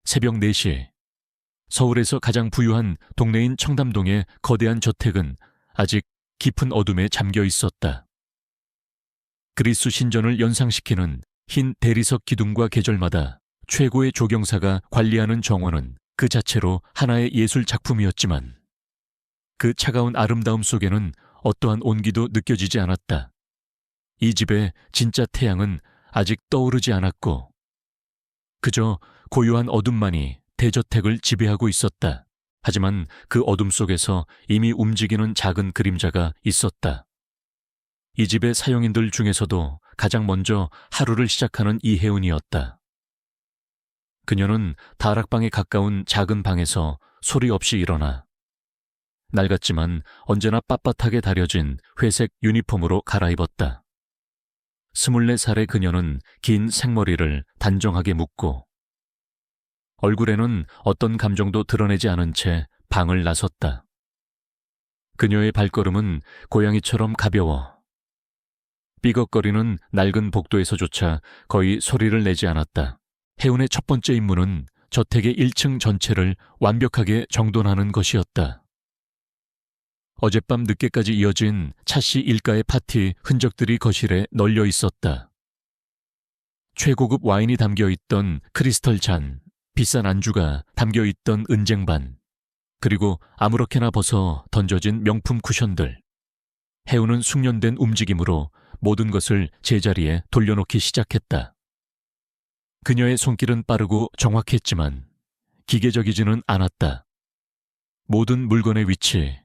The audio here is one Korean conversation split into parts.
새벽 4시, 서울에서 가장 부유한 동네인 청담동의 거대한 저택은 아직 깊은 어둠에 잠겨 있었다. 그리스 신전을 연상시키는 흰 대리석 기둥과 계절마다 최고의 조경사가 관리하는 정원은 그 자체로 하나의 예술 작품이었지만 그 차가운 아름다움 속에는 어떠한 온기도 느껴지지 않았다. 이 집의 진짜 태양은 아직 떠오르지 않았고 그저 고요한 어둠만이 대저택을 지배하고 있었다. 하지만 그 어둠 속에서 이미 움직이는 작은 그림자가 있었다. 이 집의 사용인들 중에서도 가장 먼저 하루를 시작하는 이혜은이었다. 그녀는 다락방에 가까운 작은 방에서 소리 없이 일어나 낡았지만 언제나 빳빳하게 다려진 회색 유니폼으로 갈아입었다. 24살의 그녀는 긴 생머리를 단정하게 묶고 얼굴에는 어떤 감정도 드러내지 않은 채 방을 나섰다. 그녀의 발걸음은 고양이처럼 가벼워 삐걱거리는 낡은 복도에서조차 거의 소리를 내지 않았다. 혜운의 첫 번째 임무는 저택의 1층 전체를 완벽하게 정돈하는 것이었다. 어젯밤 늦게까지 이어진 차씨 일가의 파티 흔적들이 거실에 널려 있었다. 최고급 와인이 담겨있던 크리스털 잔, 비싼 안주가 담겨있던 은쟁반, 그리고 아무렇게나 벗어 던져진 명품 쿠션들. 혜운은 숙련된 움직임으로 모든 것을 제자리에 돌려놓기 시작했다. 그녀의 손길은 빠르고 정확했지만 기계적이지는 않았다. 모든 물건의 위치,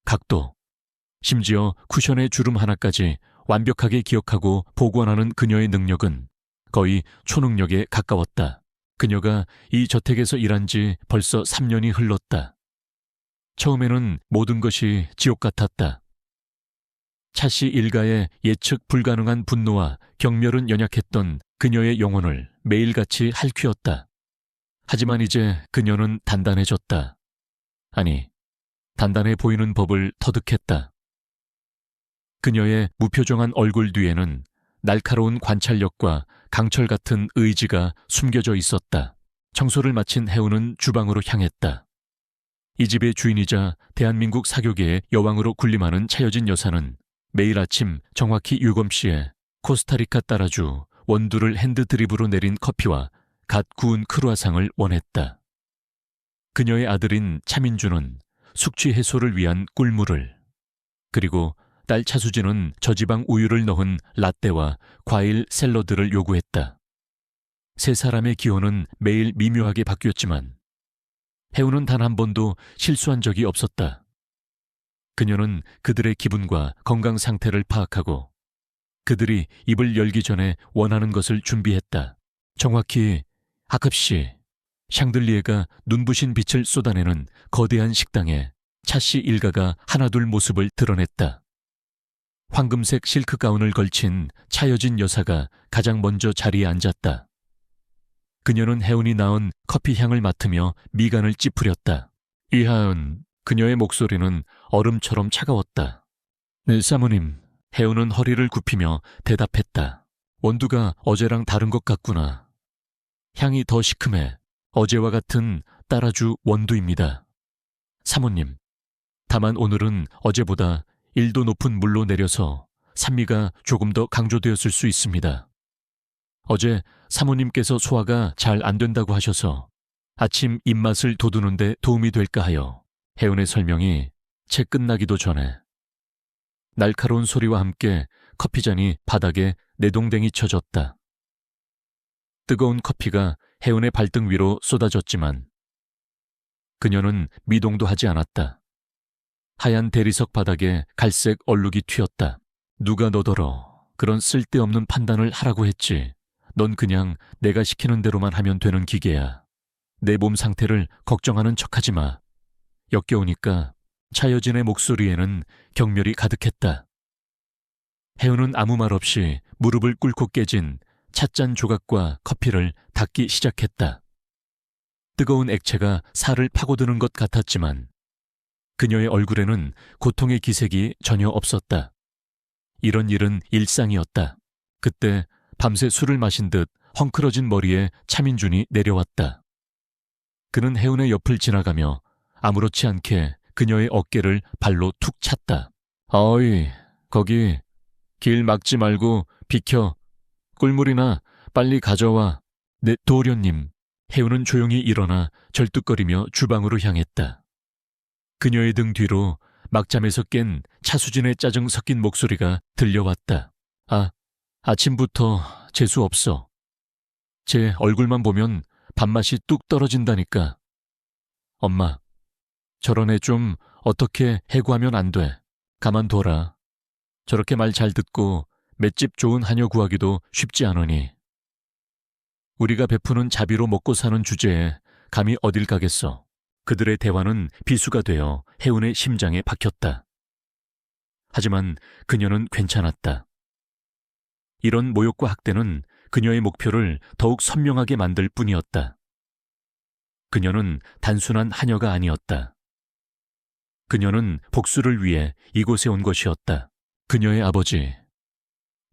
각도, 심지어 쿠션의 주름 하나까지 완벽하게 기억하고 복원하는 그녀의 능력은 거의 초능력에 가까웠다. 그녀가 이 저택에서 일한 지 벌써 3년이 흘렀다. 처음에는 모든 것이 지옥 같았다. 차씨 일가의 예측 불가능한 분노와 경멸은 연약했던 그녀의 영혼을 매일같이 핥히었다. 하지만 이제 그녀는 단단해졌다. 아니, 단단해 보이는 법을 터득했다. 그녀의 무표정한 얼굴 뒤에는 날카로운 관찰력과 강철 같은 의지가 숨겨져 있었다. 청소를 마친 혜운은 주방으로 향했다. 이 집의 주인이자 대한민국 사교계의 여왕으로 군림하는 차여진 여사는 매일 아침 정확히 7시에 코스타리카 따라주 원두를 핸드드립으로 내린 커피와 갓 구운 크루아상을 원했다. 그녀의 아들인 차민주는 숙취 해소를 위한 꿀물을, 그리고 딸 차수진은 저지방 우유를 넣은 라떼와 과일 샐러드를 요구했다. 세 사람의 기호는 매일 미묘하게 바뀌었지만 혜운은 단 한 번도 실수한 적이 없었다. 그녀는 그들의 기분과 건강 상태를 파악하고 그들이 입을 열기 전에 원하는 것을 준비했다. 정확히 아급시 샹들리에가 눈부신 빛을 쏟아내는 거대한 식당에 차씨 일가가 하나둘 모습을 드러냈다. 황금색 실크 가운을 걸친 차여진 여사가 가장 먼저 자리에 앉았다. 그녀는 혜운이 낳은 커피 향을 맡으며 미간을 찌푸렸다. 이하은, 그녀의 목소리는 얼음처럼 차가웠다. 네, 사모님. 혜운은 허리를 굽히며 대답했다. 원두가 어제랑 다른 것 같구나. 향이 더 시큼해. 어제와 같은 따라주 원두입니다. 사모님, 다만 오늘은 어제보다 1도 높은 물로 내려서 산미가 조금 더 강조되었을 수 있습니다. 어제 사모님께서 소화가 잘 안 된다고 하셔서 아침 입맛을 돋우는 데 도움이 될까 하여. 혜운의 설명이 채 끝나기도 전에 날카로운 소리와 함께 커피잔이 바닥에 내동댕이 쳐졌다. 뜨거운 커피가 혜운의 발등 위로 쏟아졌지만 그녀는 미동도 하지 않았다. 하얀 대리석 바닥에 갈색 얼룩이 튀었다. 누가 너더러 그런 쓸데없는 판단을 하라고 했지. 넌 그냥 내가 시키는 대로만 하면 되는 기계야. 내 몸 상태를 걱정하는 척하지 마. 역겨우니까 차여진의 목소리에는 경멸이 가득했다. 혜운은 아무 말 없이 무릎을 꿇고 깨진 찻잔 조각과 커피를 닦기 시작했다. 뜨거운 액체가 살을 파고드는 것 같았지만 그녀의 얼굴에는 고통의 기색이 전혀 없었다. 이런 일은 일상이었다. 그때 밤새 술을 마신 듯 헝클어진 머리에 차민준이 내려왔다. 그는 혜은의 옆을 지나가며 아무렇지 않게 그녀의 어깨를 발로 툭 찼다. 어이, 거기 길 막지 말고 비켜. 꿀물이나 빨리 가져와. 네, 도련님. 혜은은 조용히 일어나 절뚝거리며 주방으로 향했다. 그녀의 등 뒤로 막잠에서 깬 차수진의 짜증 섞인 목소리가 들려왔다. 아침부터 재수 없어. 제 얼굴만 보면 밥맛이 뚝 떨어진다니까. 엄마, 저런 애 좀 어떻게 해고하면 안 돼. 가만둬라. 저렇게 말 잘 듣고 맷집 좋은 하녀 구하기도 쉽지 않으니. 우리가 베푸는 자비로 먹고 사는 주제에 감히 어딜 가겠어. 그들의 대화는 비수가 되어 혜은의 심장에 박혔다. 하지만 그녀는 괜찮았다. 이런 모욕과 학대는 그녀의 목표를 더욱 선명하게 만들 뿐이었다. 그녀는 단순한 하녀가 아니었다. 그녀는 복수를 위해 이곳에 온 것이었다. 그녀의 아버지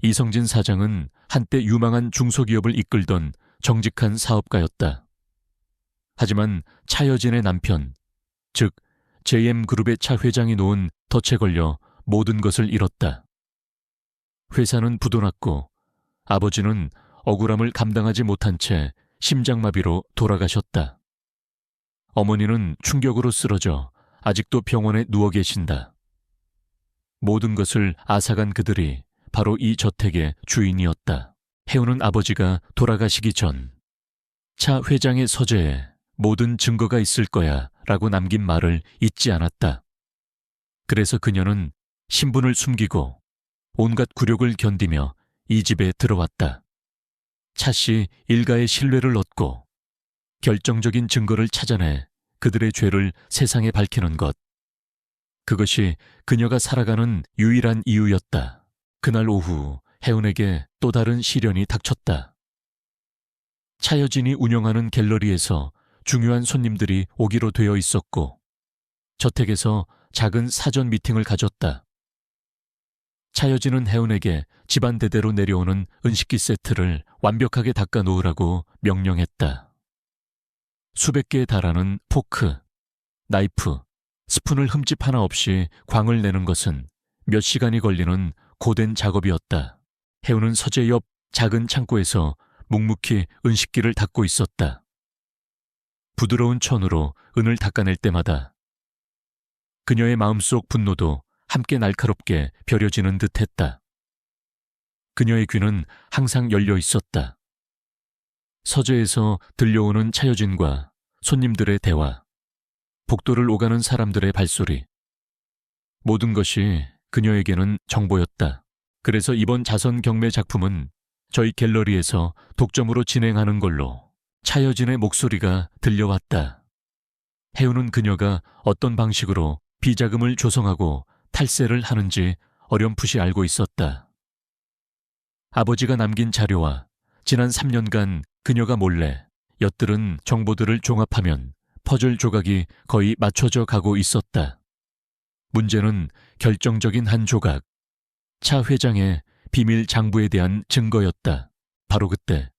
이성진 사장은 한때 유망한 중소기업을 이끌던 정직한 사업가였다. 하지만 차여진의 남편, 즉 JM그룹의 차 회장이 놓은 덫에 걸려 모든 것을 잃었다. 회사는 부도났고 아버지는 억울함을 감당하지 못한 채 심장마비로 돌아가셨다. 어머니는 충격으로 쓰러져 아직도 병원에 누워 계신다. 모든 것을 앗아간 그들이 바로 이 저택의 주인이었다. 혜은은 아버지가 돌아가시기 전 차 회장의 서재에 모든 증거가 있을 거야 라고 남긴 말을 잊지 않았다. 그래서 그녀는 신분을 숨기고 온갖 굴욕을 견디며 이 집에 들어왔다. 차씨 일가의 신뢰를 얻고 결정적인 증거를 찾아내 그들의 죄를 세상에 밝히는 것. 그것이 그녀가 살아가는 유일한 이유였다. 그날 오후 혜은에게 또 다른 시련이 닥쳤다. 차여진이 운영하는 갤러리에서 중요한 손님들이 오기로 되어 있었고 저택에서 작은 사전 미팅을 가졌다. 차여진은 혜은에게 집안 대대로 내려오는 은식기 세트를 완벽하게 닦아 놓으라고 명령했다. 수백 개에 달하는 포크, 나이프, 스푼을 흠집 하나 없이 광을 내는 것은 몇 시간이 걸리는 고된 작업이었다. 혜은은 서재 옆 작은 창고에서 묵묵히 은식기를 닦고 있었다. 부드러운 천으로 은을 닦아낼 때마다 그녀의 마음속 분노도 함께 날카롭게 벼려지는 듯했다. 그녀의 귀는 항상 열려 있었다. 서재에서 들려오는 차여진과 손님들의 대화, 복도를 오가는 사람들의 발소리. 모든 것이 그녀에게는 정보였다. 그래서 이번 자선 경매 작품은 저희 갤러리에서 독점으로 진행하는 걸로. 차여진의 목소리가 들려왔다. 혜은은 그녀가 어떤 방식으로 비자금을 조성하고 탈세를 하는지 어렴풋이 알고 있었다. 아버지가 남긴 자료와 지난 3년간 그녀가 몰래 엿들은 정보들을 종합하면 퍼즐 조각이 거의 맞춰져 가고 있었다. 문제는 결정적인 한 조각, 차 회장의 비밀 장부에 대한 증거였다. 바로 그때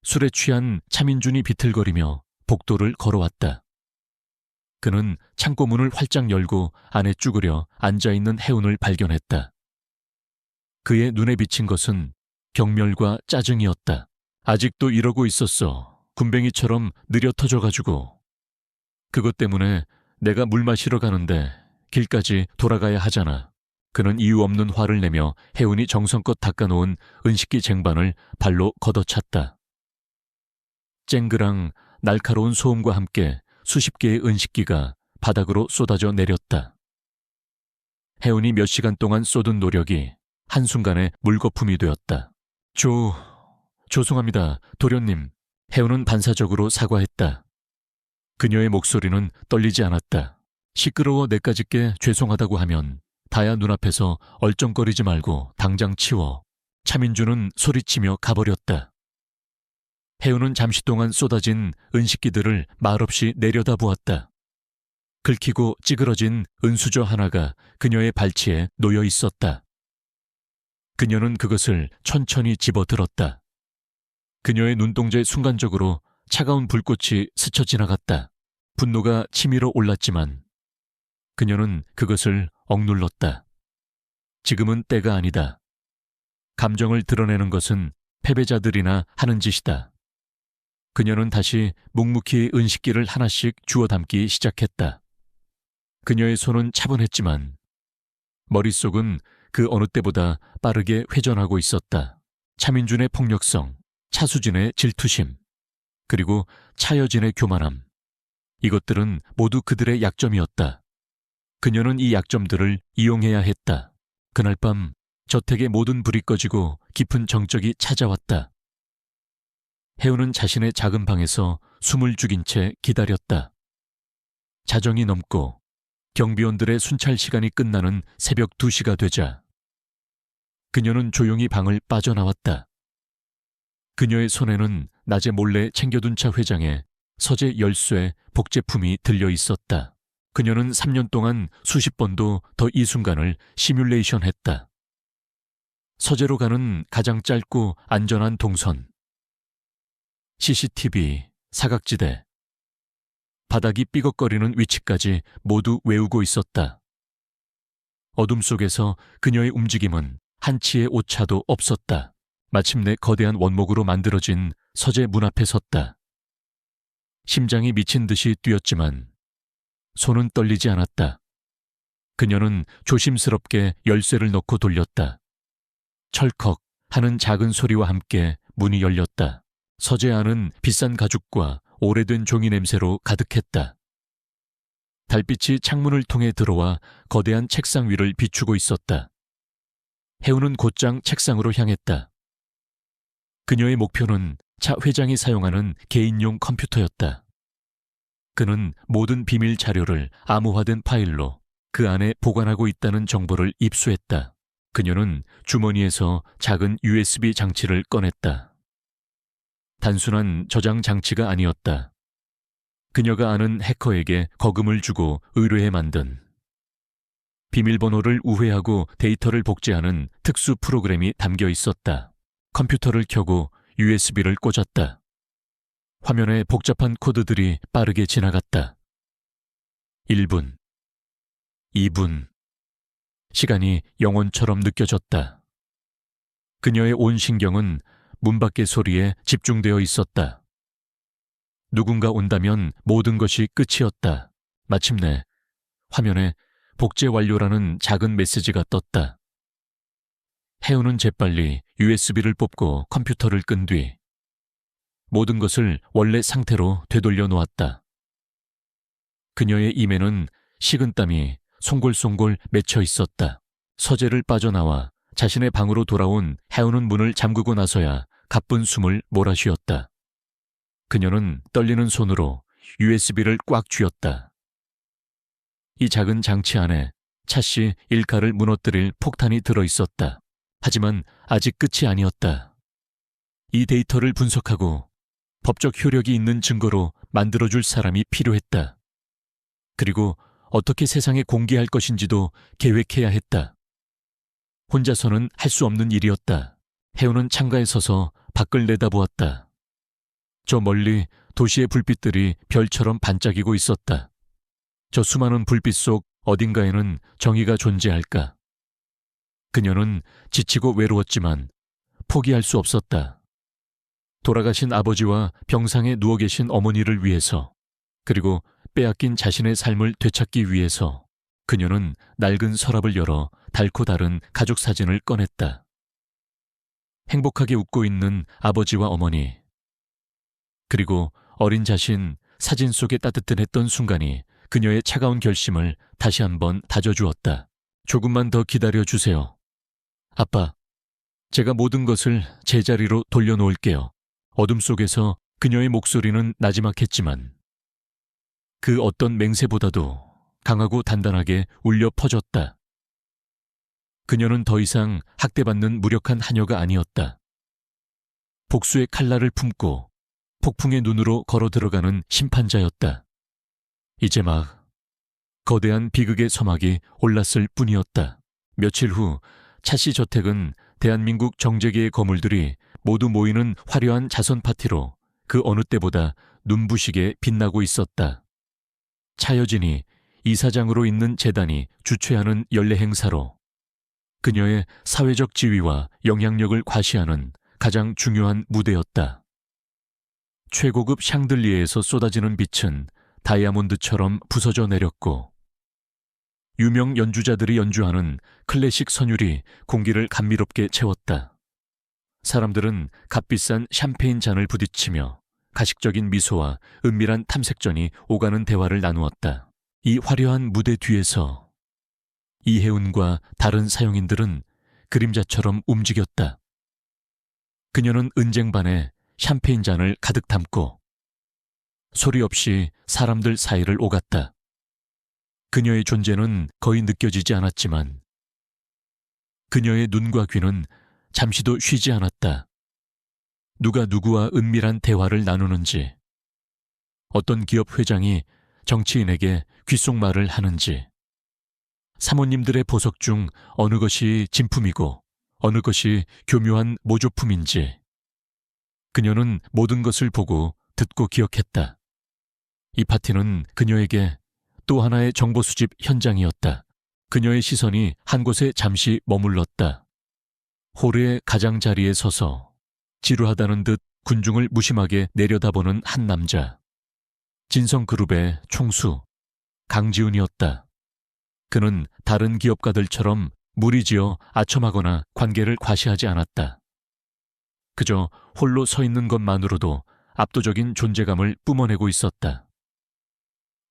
술에 취한 차민준이 비틀거리며 복도를 걸어왔다. 그는 창고 문을 활짝 열고 안에 쭈그려 앉아있는 혜은을 발견했다. 그의 눈에 비친 것은 경멸과 짜증이었다. 아직도 이러고 있었어. 군뱅이처럼 느려 터져가지고. 그것 때문에 내가 물 마시러 가는데 길까지 돌아가야 하잖아. 그는 이유 없는 화를 내며 혜은이 정성껏 닦아놓은 은식기 쟁반을 발로 걷어찼다. 쨍그랑 날카로운 소음과 함께 수십 개의 은식기가 바닥으로 쏟아져 내렸다. 혜은이 몇 시간 동안 쏟은 노력이 한순간에 물거품이 되었다. 죄송합니다, 도련님. 혜은은 반사적으로 사과했다. 그녀의 목소리는 떨리지 않았다. 시끄러워 내까짓게 죄송하다고 하면 다야 눈앞에서 얼쩡거리지 말고 당장 치워. 차민주는 소리치며 가버렸다. 혜은은 잠시 동안 쏟아진 은식기들을 말없이 내려다보았다. 긁히고 찌그러진 은수저 하나가 그녀의 발치에 놓여 있었다. 그녀는 그것을 천천히 집어들었다. 그녀의 눈동자에 순간적으로 차가운 불꽃이 스쳐 지나갔다. 분노가 치밀어 올랐지만 그녀는 그것을 억눌렀다. 지금은 때가 아니다. 감정을 드러내는 것은 패배자들이나 하는 짓이다. 그녀는 다시 묵묵히 은식기를 하나씩 주워 담기 시작했다. 그녀의 손은 차분했지만 머릿속은 그 어느 때보다 빠르게 회전하고 있었다. 차민준의 폭력성, 차수진의 질투심, 그리고 차여진의 교만함. 이것들은 모두 그들의 약점이었다. 그녀는 이 약점들을 이용해야 했다. 그날 밤 저택의 모든 불이 꺼지고 깊은 정적이 찾아왔다. 혜우는 자신의 작은 방에서 숨을 죽인 채 기다렸다. 자정이 넘고 경비원들의 순찰 시간이 끝나는 새벽 2시가 되자 그녀는 조용히 방을 빠져나왔다. 그녀의 손에는 낮에 몰래 챙겨둔 차 회장에 서재 열쇠, 복제품이 들려 있었다. 그녀는 3년 동안 수십 번도 더 이 순간을 시뮬레이션했다. 서재로 가는 가장 짧고 안전한 동선. CCTV, 사각지대, 바닥이 삐걱거리는 위치까지 모두 외우고 있었다. 어둠 속에서 그녀의 움직임은 한치의 오차도 없었다. 마침내 거대한 원목으로 만들어진 서재 문 앞에 섰다. 심장이 미친 듯이 뛰었지만 손은 떨리지 않았다. 그녀는 조심스럽게 열쇠를 넣고 돌렸다. 철컥 하는 작은 소리와 함께 문이 열렸다. 서재 안은 비싼 가죽과 오래된 종이 냄새로 가득했다. 달빛이 창문을 통해 들어와 거대한 책상 위를 비추고 있었다. 혜우는 곧장 책상으로 향했다. 그녀의 목표는 차 회장이 사용하는 개인용 컴퓨터였다. 그는 모든 비밀 자료를 암호화된 파일로 그 안에 보관하고 있다는 정보를 입수했다. 그녀는 주머니에서 작은 USB 장치를 꺼냈다. 단순한 저장 장치가 아니었다. 그녀가 아는 해커에게 거금을 주고 의뢰해 만든 비밀번호를 우회하고 데이터를 복제하는 특수 프로그램이 담겨 있었다. 컴퓨터를 켜고 USB를 꽂았다. 화면에 복잡한 코드들이 빠르게 지나갔다. 1분, 2분. 시간이 영원처럼 느껴졌다. 그녀의 온 신경은 문 밖의 소리에 집중되어 있었다. 누군가 온다면 모든 것이 끝이었다. 마침내 화면에 복제 완료라는 작은 메시지가 떴다. 혜우는 재빨리 USB를 뽑고 컴퓨터를 끈 뒤 모든 것을 원래 상태로 되돌려 놓았다. 그녀의 입에는 식은땀이 송골송골 맺혀 있었다. 서재를 빠져나와 자신의 방으로 돌아온 혜우는 문을 잠그고 나서야 가쁜 숨을 몰아쉬었다. 그녀는 떨리는 손으로 USB를 꽉 쥐었다. 이 작은 장치 안에 차씨 일가를 무너뜨릴 폭탄이 들어있었다. 하지만 아직 끝이 아니었다. 이 데이터를 분석하고 법적 효력이 있는 증거로 만들어줄 사람이 필요했다. 그리고 어떻게 세상에 공개할 것인지도 계획해야 했다. 혼자서는 할 수 없는 일이었다. 혜우는 창가에 서서 밖을 내다보았다. 저 멀리 도시의 불빛들이 별처럼 반짝이고 있었다. 저 수많은 불빛 속 어딘가에는 정의가 존재할까? 그녀는 지치고 외로웠지만 포기할 수 없었다. 돌아가신 아버지와 병상에 누워 계신 어머니를 위해서, 그리고 빼앗긴 자신의 삶을 되찾기 위해서 그녀는 낡은 서랍을 열어 닳고 다른 가족 사진을 꺼냈다. 행복하게 웃고 있는 아버지와 어머니, 그리고 어린 자신 사진 속에 따뜻했던 순간이 그녀의 차가운 결심을 다시 한번 다져주었다. 조금만 더 기다려주세요. 아빠, 제가 모든 것을 제자리로 돌려놓을게요. 어둠 속에서 그녀의 목소리는 나지막했지만 그 어떤 맹세보다도 강하고 단단하게 울려 퍼졌다. 그녀는 더 이상 학대받는 무력한 하녀가 아니었다. 복수의 칼날을 품고 폭풍의 눈으로 걸어 들어가는 심판자였다. 이제 막 거대한 비극의 서막이 올랐을 뿐이었다. 며칠 후 차씨 저택은 대한민국 정재계의 거물들이 모두 모이는 화려한 자선 파티로 그 어느 때보다 눈부시게 빛나고 있었다. 차여진이 이사장으로 있는 재단이 주최하는 연례 행사로 그녀의 사회적 지위와 영향력을 과시하는 가장 중요한 무대였다. 최고급 샹들리에에서 쏟아지는 빛은 다이아몬드처럼 부서져 내렸고 유명 연주자들이 연주하는 클래식 선율이 공기를 감미롭게 채웠다. 사람들은 값비싼 샴페인 잔을 부딪히며 가식적인 미소와 은밀한 탐색전이 오가는 대화를 나누었다. 이 화려한 무대 뒤에서 이혜운과 다른 사용인들은 그림자처럼 움직였다. 그녀는 은쟁반에 샴페인 잔을 가득 담고 소리 없이 사람들 사이를 오갔다. 그녀의 존재는 거의 느껴지지 않았지만 그녀의 눈과 귀는 잠시도 쉬지 않았다. 누가 누구와 은밀한 대화를 나누는지, 어떤 기업 회장이 정치인에게 귓속말을 하는지, 사모님들의 보석 중 어느 것이 진품이고 어느 것이 교묘한 모조품인지 그녀는 모든 것을 보고 듣고 기억했다. 이 파티는 그녀에게 또 하나의 정보 수집 현장이었다. 그녀의 시선이 한 곳에 잠시 머물렀다. 홀의 가장자리에 서서 지루하다는 듯 군중을 무심하게 내려다보는 한 남자. 진성그룹의 총수 강지훈이었다. 그는 다른 기업가들처럼 무리지어 아첨하거나 관계를 과시하지 않았다. 그저 홀로 서 있는 것만으로도 압도적인 존재감을 뿜어내고 있었다.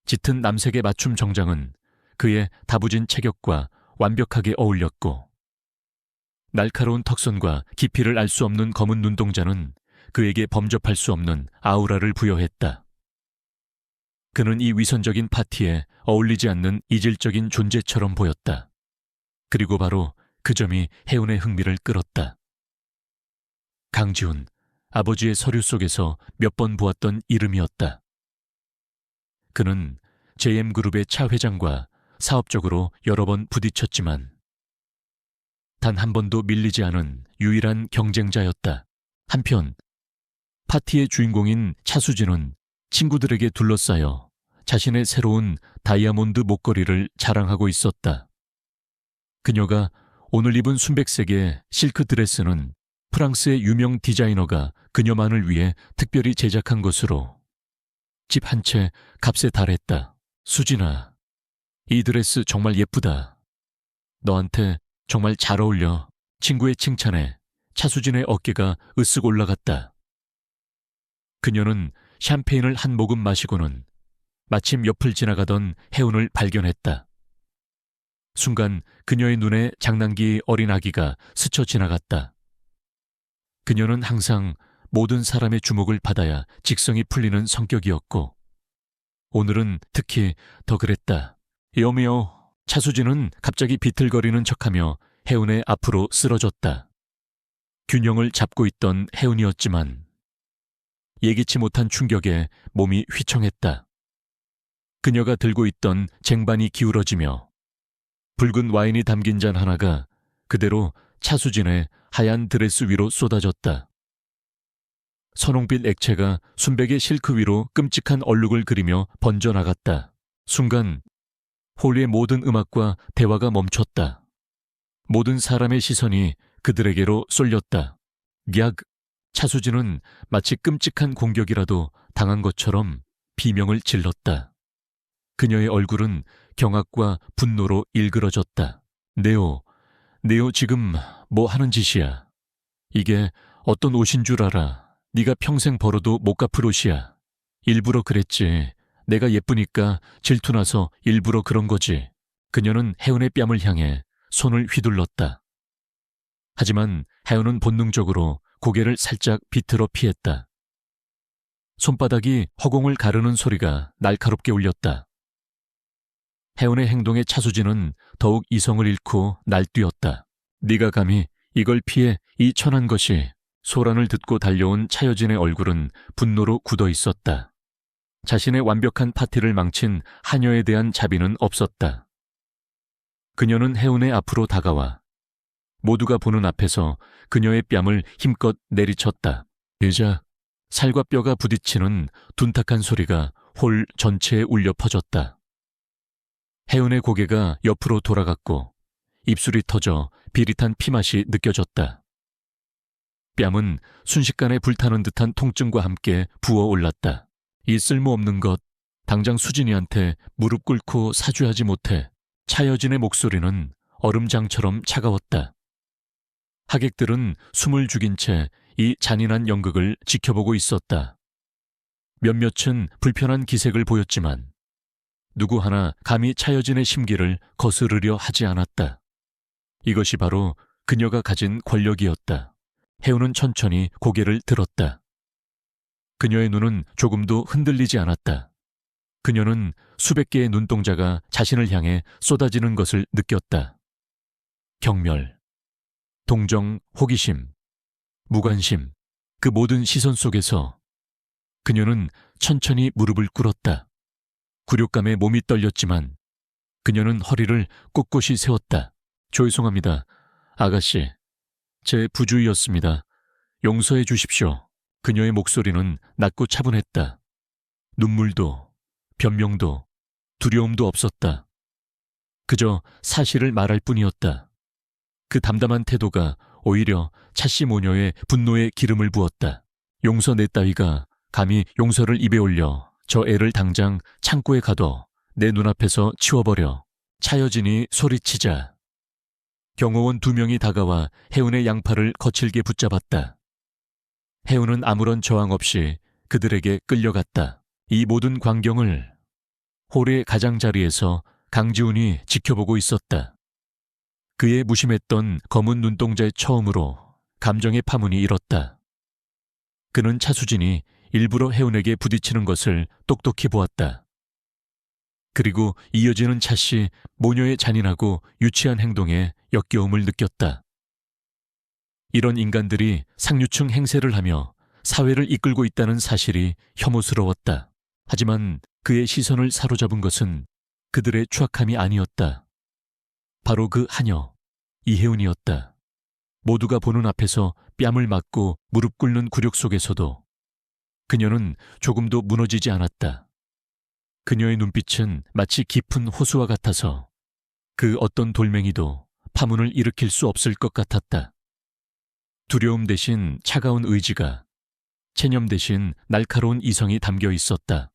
짙은 남색의 맞춤 정장은 그의 다부진 체격과 완벽하게 어울렸고 날카로운 턱선과 깊이를 알 수 없는 검은 눈동자는 그에게 범접할 수 없는 아우라를 부여했다. 그는 이 위선적인 파티에 어울리지 않는 이질적인 존재처럼 보였다. 그리고 바로 그 점이 혜운의 흥미를 끌었다. 강지훈, 아버지의 서류 속에서 몇 번 보았던 이름이었다. 그는 JM그룹의 차 회장과 사업적으로 여러 번 부딪혔지만 단 한 번도 밀리지 않은 유일한 경쟁자였다. 한편 파티의 주인공인 차수진은 친구들에게 둘러싸여 자신의 새로운 다이아몬드 목걸이를 자랑하고 있었다. 그녀가 오늘 입은 순백색의 실크 드레스는 프랑스의 유명 디자이너가 그녀만을 위해 특별히 제작한 것으로 집 한 채 값에 달했다. 수진아, 이 드레스 정말 예쁘다. 너한테 정말 잘 어울려. 친구의 칭찬에 차수진의 어깨가 으쓱 올라갔다. 그녀는 샴페인을 한 모금 마시고는 마침 옆을 지나가던 혜운을 발견했다. 순간 그녀의 눈에 장난기 어린 아기가 스쳐 지나갔다. 그녀는 항상 모든 사람의 주목을 받아야 직성이 풀리는 성격이었고 오늘은 특히 더 그랬다. 여미요. 차수진은 갑자기 비틀거리는 척하며 혜운의 앞으로 쓰러졌다. 균형을 잡고 있던 혜운이었지만 예기치 못한 충격에 몸이 휘청했다. 그녀가 들고 있던 쟁반이 기울어지며 붉은 와인이 담긴 잔 하나가 그대로 차수진의 하얀 드레스 위로 쏟아졌다. 선홍빛 액체가 순백의 실크 위로 끔찍한 얼룩을 그리며 번져나갔다. 순간 홀의 모든 음악과 대화가 멈췄다. 모든 사람의 시선이 그들에게로 쏠렸다. 약, 차수진은 마치 끔찍한 공격이라도 당한 것처럼 비명을 질렀다. 그녀의 얼굴은 경악과 분노로 일그러졌다. 네오 지금 뭐 하는 짓이야? 이게 어떤 옷인 줄 알아? 네가 평생 벌어도 못 갚을 옷이야. 일부러 그랬지. 내가 예쁘니까 질투나서 일부러 그런 거지. 그녀는 혜운의 뺨을 향해 손을 휘둘렀다. 하지만 혜운은 본능적으로 고개를 살짝 비틀어 피했다. 손바닥이 허공을 가르는 소리가 날카롭게 울렸다. 혜운의 행동에 차수진은 더욱 이성을 잃고 날뛰었다. 네가 감히 이걸 피해 이 천한 것이. 소란을 듣고 달려온 차여진의 얼굴은 분노로 굳어 있었다. 자신의 완벽한 파티를 망친 하녀에 대한 자비는 없었다. 그녀는 혜운의 앞으로 다가와 모두가 보는 앞에서 그녀의 뺨을 힘껏 내리쳤다. 여자, 살과 뼈가 부딪히는 둔탁한 소리가 홀 전체에 울려 퍼졌다. 혜은의 고개가 옆으로 돌아갔고 입술이 터져 비릿한 피맛이 느껴졌다. 뺨은 순식간에 불타는 듯한 통증과 함께 부어올랐다. 이 쓸모없는 것, 당장 수진이한테 무릎 꿇고 사죄하지 못해. 차여진의 목소리는 얼음장처럼 차가웠다. 하객들은 숨을 죽인 채 이 잔인한 연극을 지켜보고 있었다. 몇몇은 불편한 기색을 보였지만 누구 하나 감히 차여진의 심기를 거스르려 하지 않았다. 이것이 바로 그녀가 가진 권력이었다. 혜우는 천천히 고개를 들었다. 그녀의 눈은 조금도 흔들리지 않았다. 그녀는 수백 개의 눈동자가 자신을 향해 쏟아지는 것을 느꼈다. 경멸, 동정, 호기심, 무관심, 그 모든 시선 속에서 그녀는 천천히 무릎을 꿇었다. 굴욕감에 몸이 떨렸지만 그녀는 허리를 꼿꼿이 세웠다. 죄송합니다, 아가씨. 제 부주의였습니다. 용서해 주십시오. 그녀의 목소리는 낮고 차분했다. 눈물도, 변명도, 두려움도 없었다. 그저 사실을 말할 뿐이었다. 그 담담한 태도가 오히려 차씨 모녀의 분노에 기름을 부었다. 용서 내 따위가 감히 용서를 입에 올려 저 애를 당장 창고에 가둬 내 눈앞에서 치워버려. 차여진이 소리치자 경호원 2명이 다가와 혜은의 양팔을 거칠게 붙잡았다. 혜은은 아무런 저항 없이 그들에게 끌려갔다. 이 모든 광경을 홀의 가장자리에서 강지훈이 지켜보고 있었다. 그의 무심했던 검은 눈동자의 처음으로 감정의 파문이 일었다. 그는 차수진이 일부러 혜은에게 부딪히는 것을 똑똑히 보았다. 그리고 이어지는 차씨 모녀의 잔인하고 유치한 행동에 역겨움을 느꼈다. 이런 인간들이 상류층 행세를 하며 사회를 이끌고 있다는 사실이 혐오스러웠다. 하지만 그의 시선을 사로잡은 것은 그들의 추악함이 아니었다. 바로 그 하녀, 이혜은이었다. 모두가 보는 앞에서 뺨을 맞고 무릎 꿇는 굴욕 속에서도 그녀는 조금도 무너지지 않았다. 그녀의 눈빛은 마치 깊은 호수와 같아서 그 어떤 돌멩이도 파문을 일으킬 수 없을 것 같았다. 두려움 대신 차가운 의지가, 체념 대신 날카로운 이성이 담겨 있었다.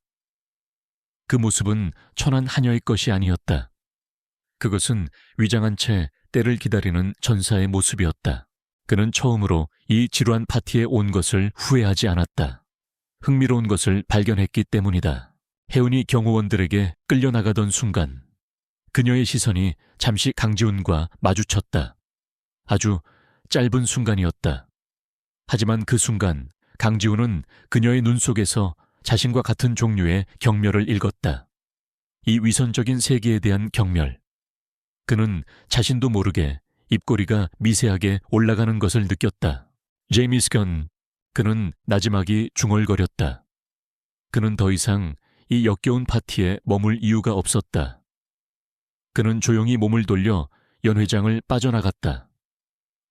그 모습은 천한 하녀의 것이 아니었다. 그것은 위장한 채 때를 기다리는 전사의 모습이었다. 그는 처음으로 이 지루한 파티에 온 것을 후회하지 않았다. 흥미로운 것을 발견했기 때문이다. 혜은이 경호원들에게 끌려나가던 순간 그녀의 시선이 잠시 강지훈과 마주쳤다. 아주 짧은 순간이었다. 하지만 그 순간 강지훈은 그녀의 눈 속에서 자신과 같은 종류의 경멸을 읽었다. 이 위선적인 세계에 대한 경멸. 그는 자신도 모르게 입꼬리가 미세하게 올라가는 것을 느꼈다. 제이미스 건, 그는 나지막이 중얼거렸다. 그는 더 이상 이 역겨운 파티에 머물 이유가 없었다. 그는 조용히 몸을 돌려 연회장을 빠져나갔다.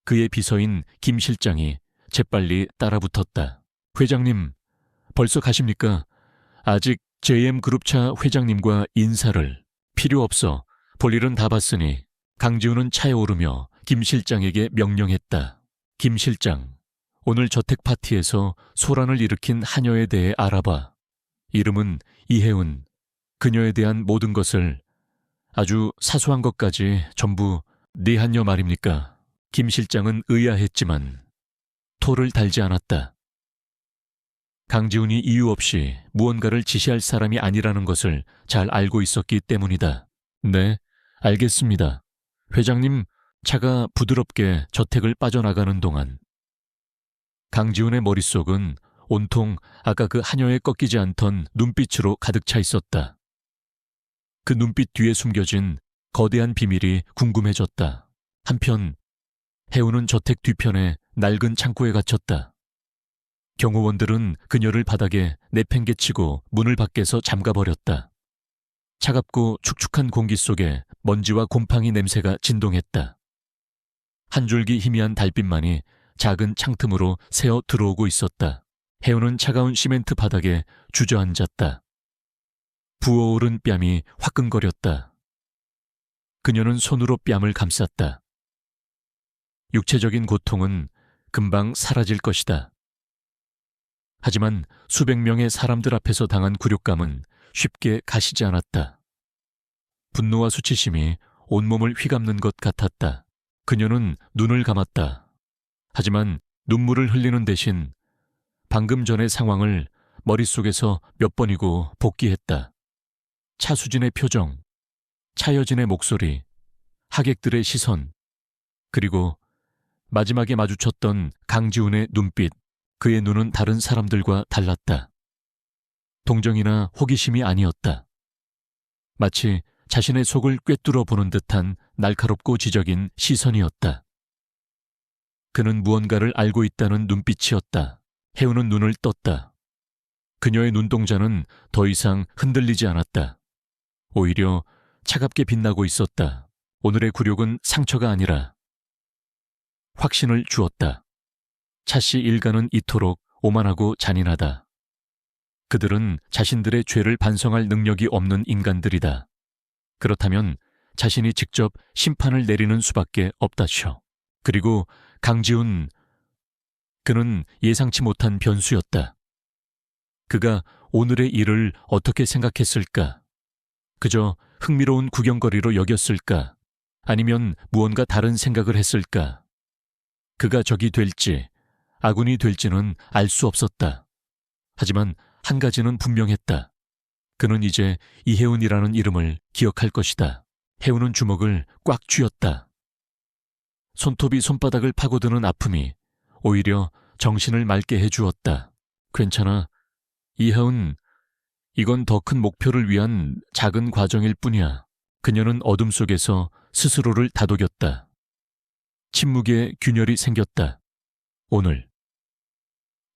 그의 비서인 김 실장이 재빨리 따라붙었다. 회장님, 벌써 가십니까? 아직 JM그룹차 회장님과 인사를. 필요 없어. 볼 일은 다 봤으니. 강지훈은 차에 오르며 김 실장에게 명령했다. 김 실장, 오늘 저택 파티에서 소란을 일으킨 하녀에 대해 알아봐. 이름은 이혜은. 그녀에 대한 모든 것을, 아주 사소한 것까지 전부 네 하녀 말입니까? 김 실장은 의아했지만 토를 달지 않았다. 강지훈이 이유 없이 무언가를 지시할 사람이 아니라는 것을 잘 알고 있었기 때문이다. 네, 알겠습니다. 회장님, 차가 부드럽게 저택을 빠져나가는 동안 강지훈의 머릿속은 온통 아까 그 하녀에 꺾이지 않던 눈빛으로 가득 차 있었다. 그 눈빛 뒤에 숨겨진 거대한 비밀이 궁금해졌다. 한편 혜우는 저택 뒤편에 낡은 창고에 갇혔다. 경호원들은 그녀를 바닥에 내팽개치고 문을 밖에서 잠가버렸다. 차갑고 축축한 공기 속에 먼지와 곰팡이 냄새가 진동했다. 한 줄기 희미한 달빛만이 작은 창틈으로 새어 들어오고 있었다. 해우는 차가운 시멘트 바닥에 주저앉았다. 부어오른 뺨이 화끈거렸다. 그녀는 손으로 뺨을 감쌌다. 육체적인 고통은 금방 사라질 것이다. 하지만 수백 명의 사람들 앞에서 당한 굴욕감은 쉽게 가시지 않았다. 분노와 수치심이 온몸을 휘감는 것 같았다. 그녀는 눈을 감았다. 하지만 눈물을 흘리는 대신 방금 전의 상황을 머릿속에서 몇 번이고 복기했다. 차수진의 표정, 차여진의 목소리, 하객들의 시선, 그리고 마지막에 마주쳤던 강지훈의 눈빛. 그의 눈은 다른 사람들과 달랐다. 동정이나 호기심이 아니었다. 마치 자신의 속을 꿰뚫어 보는 듯한 날카롭고 지적인 시선이었다. 그는 무언가를 알고 있다는 눈빛이었다. 해우는 눈을 떴다. 그녀의 눈동자는 더 이상 흔들리지 않았다. 오히려 차갑게 빛나고 있었다. 오늘의 굴욕은 상처가 아니라 확신을 주었다. 차씨 일가는 이토록 오만하고 잔인하다. 그들은 자신들의 죄를 반성할 능력이 없는 인간들이다. 그렇다면 자신이 직접 심판을 내리는 수밖에 없다쇼. 그리고 강지훈, 그는 예상치 못한 변수였다. 그가 오늘의 일을 어떻게 생각했을까? 그저 흥미로운 구경거리로 여겼을까? 아니면 무언가 다른 생각을 했을까? 그가 적이 될지 아군이 될지는 알 수 없었다. 하지만 한 가지는 분명했다. 그는 이제 이혜운이라는 이름을 기억할 것이다. 해우는 주먹을 꽉 쥐었다. 손톱이 손바닥을 파고드는 아픔이 오히려 정신을 맑게 해주었다. 괜찮아. 이혜운, 이건 더 큰 목표를 위한 작은 과정일 뿐이야. 그녀는 어둠 속에서 스스로를 다독였다. 침묵에 균열이 생겼다. 오늘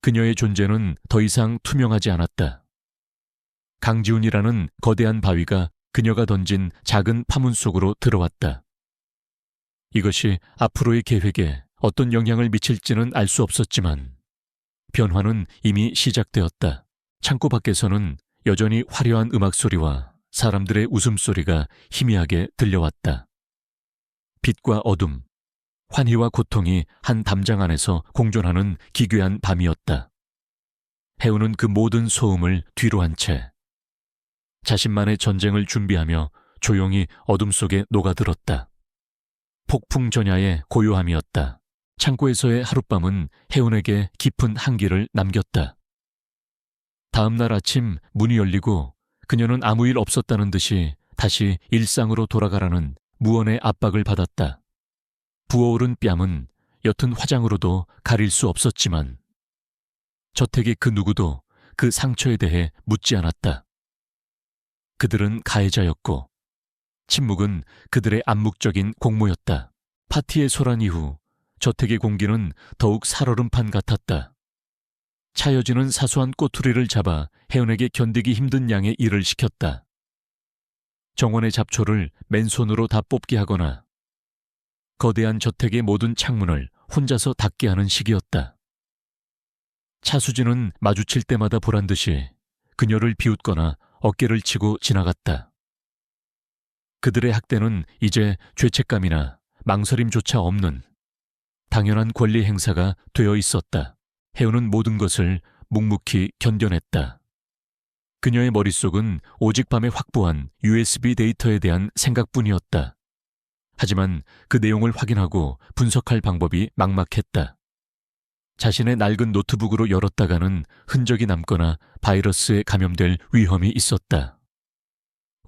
그녀의 존재는 더 이상 투명하지 않았다. 강지훈이라는 거대한 바위가 그녀가 던진 작은 파문 속으로 들어왔다. 이것이 앞으로의 계획에 어떤 영향을 미칠지는 알 수 없었지만 변화는 이미 시작되었다. 창고 밖에서는 여전히 화려한 음악 소리와 사람들의 웃음소리가 희미하게 들려왔다. 빛과 어둠, 환희와 고통이 한 담장 안에서 공존하는 기괴한 밤이었다. 해우는 그 모든 소음을 뒤로 한 채 자신만의 전쟁을 준비하며 조용히 어둠 속에 녹아들었다. 폭풍 전야의 고요함이었다. 창고에서의 하룻밤은 해운에게 깊은 한기를 남겼다. 다음 날 아침 문이 열리고 그녀는 아무 일 없었다는 듯이 다시 일상으로 돌아가라는 무언의 압박을 받았다. 부어오른 뺨은 옅은 화장으로도 가릴 수 없었지만 저택의 그 누구도 그 상처에 대해 묻지 않았다. 그들은 가해자였고 침묵은 그들의 암묵적인 공모였다. 파티의 소란 이후 저택의 공기는 더욱 살얼음판 같았다. 차여진은 사소한 꼬투리를 잡아 혜은에게 견디기 힘든 양의 일을 시켰다. 정원의 잡초를 맨손으로 다 뽑게 하거나 거대한 저택의 모든 창문을 혼자서 닫게 하는 시기였다. 차수진은 마주칠 때마다 보란듯이 그녀를 비웃거나 어깨를 치고 지나갔다. 그들의 학대는 이제 죄책감이나 망설임조차 없는 당연한 권리 행사가 되어 있었다. 해우는 모든 것을 묵묵히 견뎌냈다. 그녀의 머릿속은 오직 밤에 확보한 USB 데이터에 대한 생각뿐이었다. 하지만 그 내용을 확인하고 분석할 방법이 막막했다. 자신의 낡은 노트북으로 열었다가는 흔적이 남거나 바이러스에 감염될 위험이 있었다.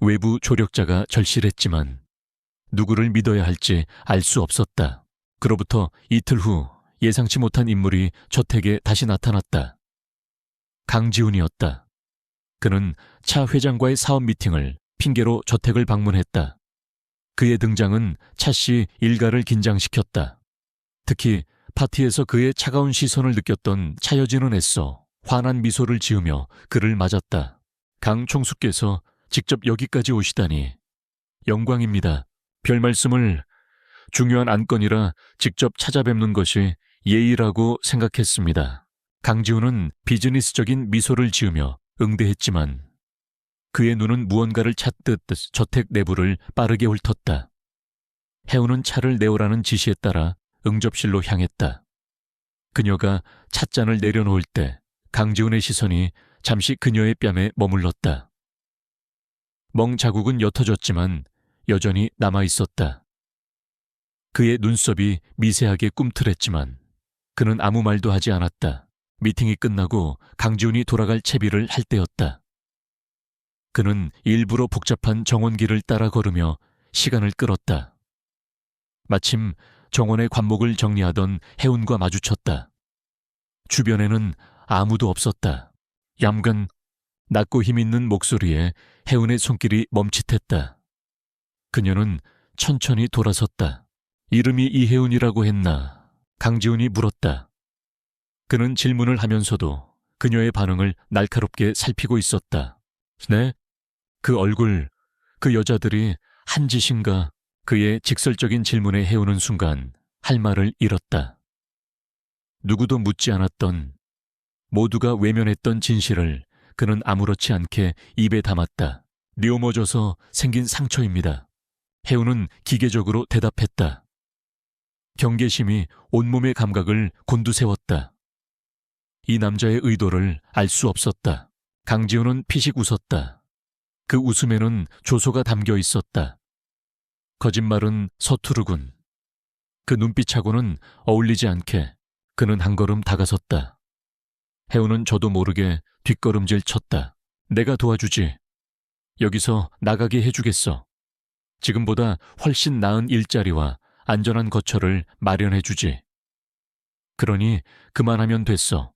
외부 조력자가 절실했지만 누구를 믿어야 할지 알 수 없었다. 그로부터 이틀 후 예상치 못한 인물이 저택에 다시 나타났다. 강지훈이었다. 그는 차 회장과의 사업 미팅을 핑계로 저택을 방문했다. 그의 등장은 차씨 일가를 긴장시켰다. 특히 파티에서 그의 차가운 시선을 느꼈던 차여진은 애써 환한 미소를 지으며 그를 맞았다. 강 총수께서 직접 여기까지 오시다니 영광입니다. 별 말씀을. 중요한 안건이라 직접 찾아뵙는 것이 예의라고 생각했습니다. 강지훈은 비즈니스적인 미소를 지으며 응대했지만 그의 눈은 무언가를 찾듯 저택 내부를 빠르게 훑었다. 해운은 차를 내오라는 지시에 따라 응접실로 향했다. 그녀가 찻잔을 내려놓을 때 강지훈의 시선이 잠시 그녀의 뺨에 머물렀다. 멍 자국은 옅어졌지만 여전히 남아있었다. 그의 눈썹이 미세하게 꿈틀했지만 그는 아무 말도 하지 않았다. 미팅이 끝나고 강지훈이 돌아갈 채비를 할 때였다. 그는 일부러 복잡한 정원길을 따라 걸으며 시간을 끌었다. 마침 정원의 관목을 정리하던 해운과 마주쳤다. 주변에는 아무도 없었다. 얌간 낮고 힘있는 목소리에 해운의 손길이 멈칫했다. 그녀는 천천히 돌아섰다. 이름이 이해운이라고 했나? 강지훈이 물었다. 그는 질문을 하면서도 그녀의 반응을 날카롭게 살피고 있었다. 네? 그 얼굴, 그 여자들이 한 짓인가? 그의 직설적인 질문에 해오는 순간 할 말을 잃었다. 누구도 묻지 않았던, 모두가 외면했던 진실을 그는 아무렇지 않게 입에 담았다. 뉘어머져서 생긴 상처입니다. 해운은 기계적으로 대답했다. 경계심이 온몸의 감각을 곤두세웠다. 이 남자의 의도를 알 수 없었다. 강지훈은 피식 웃었다. 그 웃음에는 조소가 담겨 있었다. 거짓말은 서투르군. 그 눈빛하고는 어울리지 않게 그는 한 걸음 다가섰다. 해운은 저도 모르게 뒷걸음질 쳤다. 내가 도와주지. 여기서 나가게 해주겠어. 지금보다 훨씬 나은 일자리와 안전한 거처를 마련해주지. 그러니 그만하면 됐어.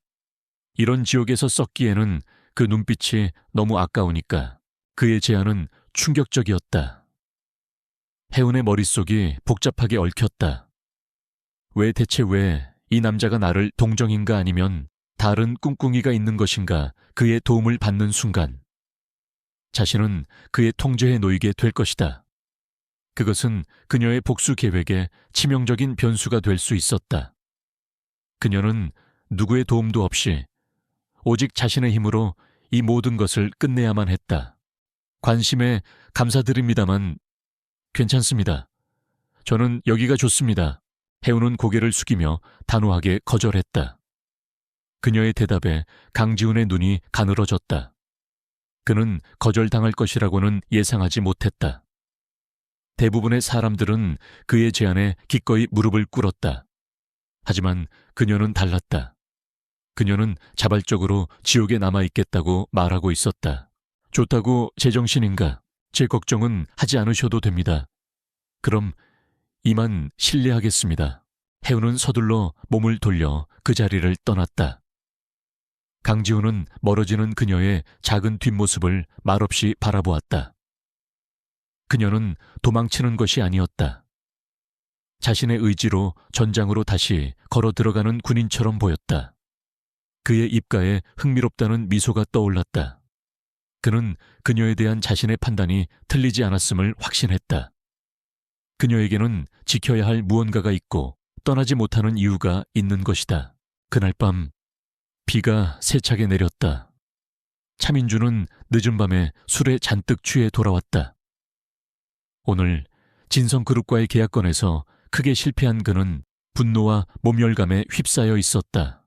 이런 지옥에서 썩기에는 그 눈빛이 너무 아까우니까. 그의 제안은 충격적이었다. 해운의 머릿속이 복잡하게 얽혔다. 대체 왜 이 남자가 나를 동정인가 아니면 다른 꿍꿍이가 있는 것인가 그의 도움을 받는 순간 자신은 그의 통제에 놓이게 될 것이다. 그것은 그녀의 복수 계획에 치명적인 변수가 될 수 있었다. 그녀는 누구의 도움도 없이 오직 자신의 힘으로 이 모든 것을 끝내야만 했다. 관심에 감사드립니다만 괜찮습니다. 저는 여기가 좋습니다. 해운은 고개를 숙이며 단호하게 거절했다. 그녀의 대답에 강지훈의 눈이 가늘어졌다. 그는 거절당할 것이라고는 예상하지 못했다. 대부분의 사람들은 그의 제안에 기꺼이 무릎을 꿇었다. 하지만 그녀는 달랐다. 그녀는 자발적으로 지옥에 남아있겠다고 말하고 있었다. 좋다고 제정신인가? 제 걱정은 하지 않으셔도 됩니다. 그럼 이만 실례하겠습니다. 해운은 서둘러 몸을 돌려 그 자리를 떠났다. 강지훈은 멀어지는 그녀의 작은 뒷모습을 말없이 바라보았다. 그녀는 도망치는 것이 아니었다. 자신의 의지로 전장으로 다시 걸어 들어가는 군인처럼 보였다. 그의 입가에 흥미롭다는 미소가 떠올랐다. 그는 그녀에 대한 자신의 판단이 틀리지 않았음을 확신했다. 그녀에게는 지켜야 할 무언가가 있고 떠나지 못하는 이유가 있는 것이다. 그날 밤 비가 세차게 내렸다. 차민주는 늦은 밤에 술에 잔뜩 취해 돌아왔다. 오늘 진성그룹과의 계약건에서 크게 실패한 그는 분노와 모멸감에 휩싸여 있었다.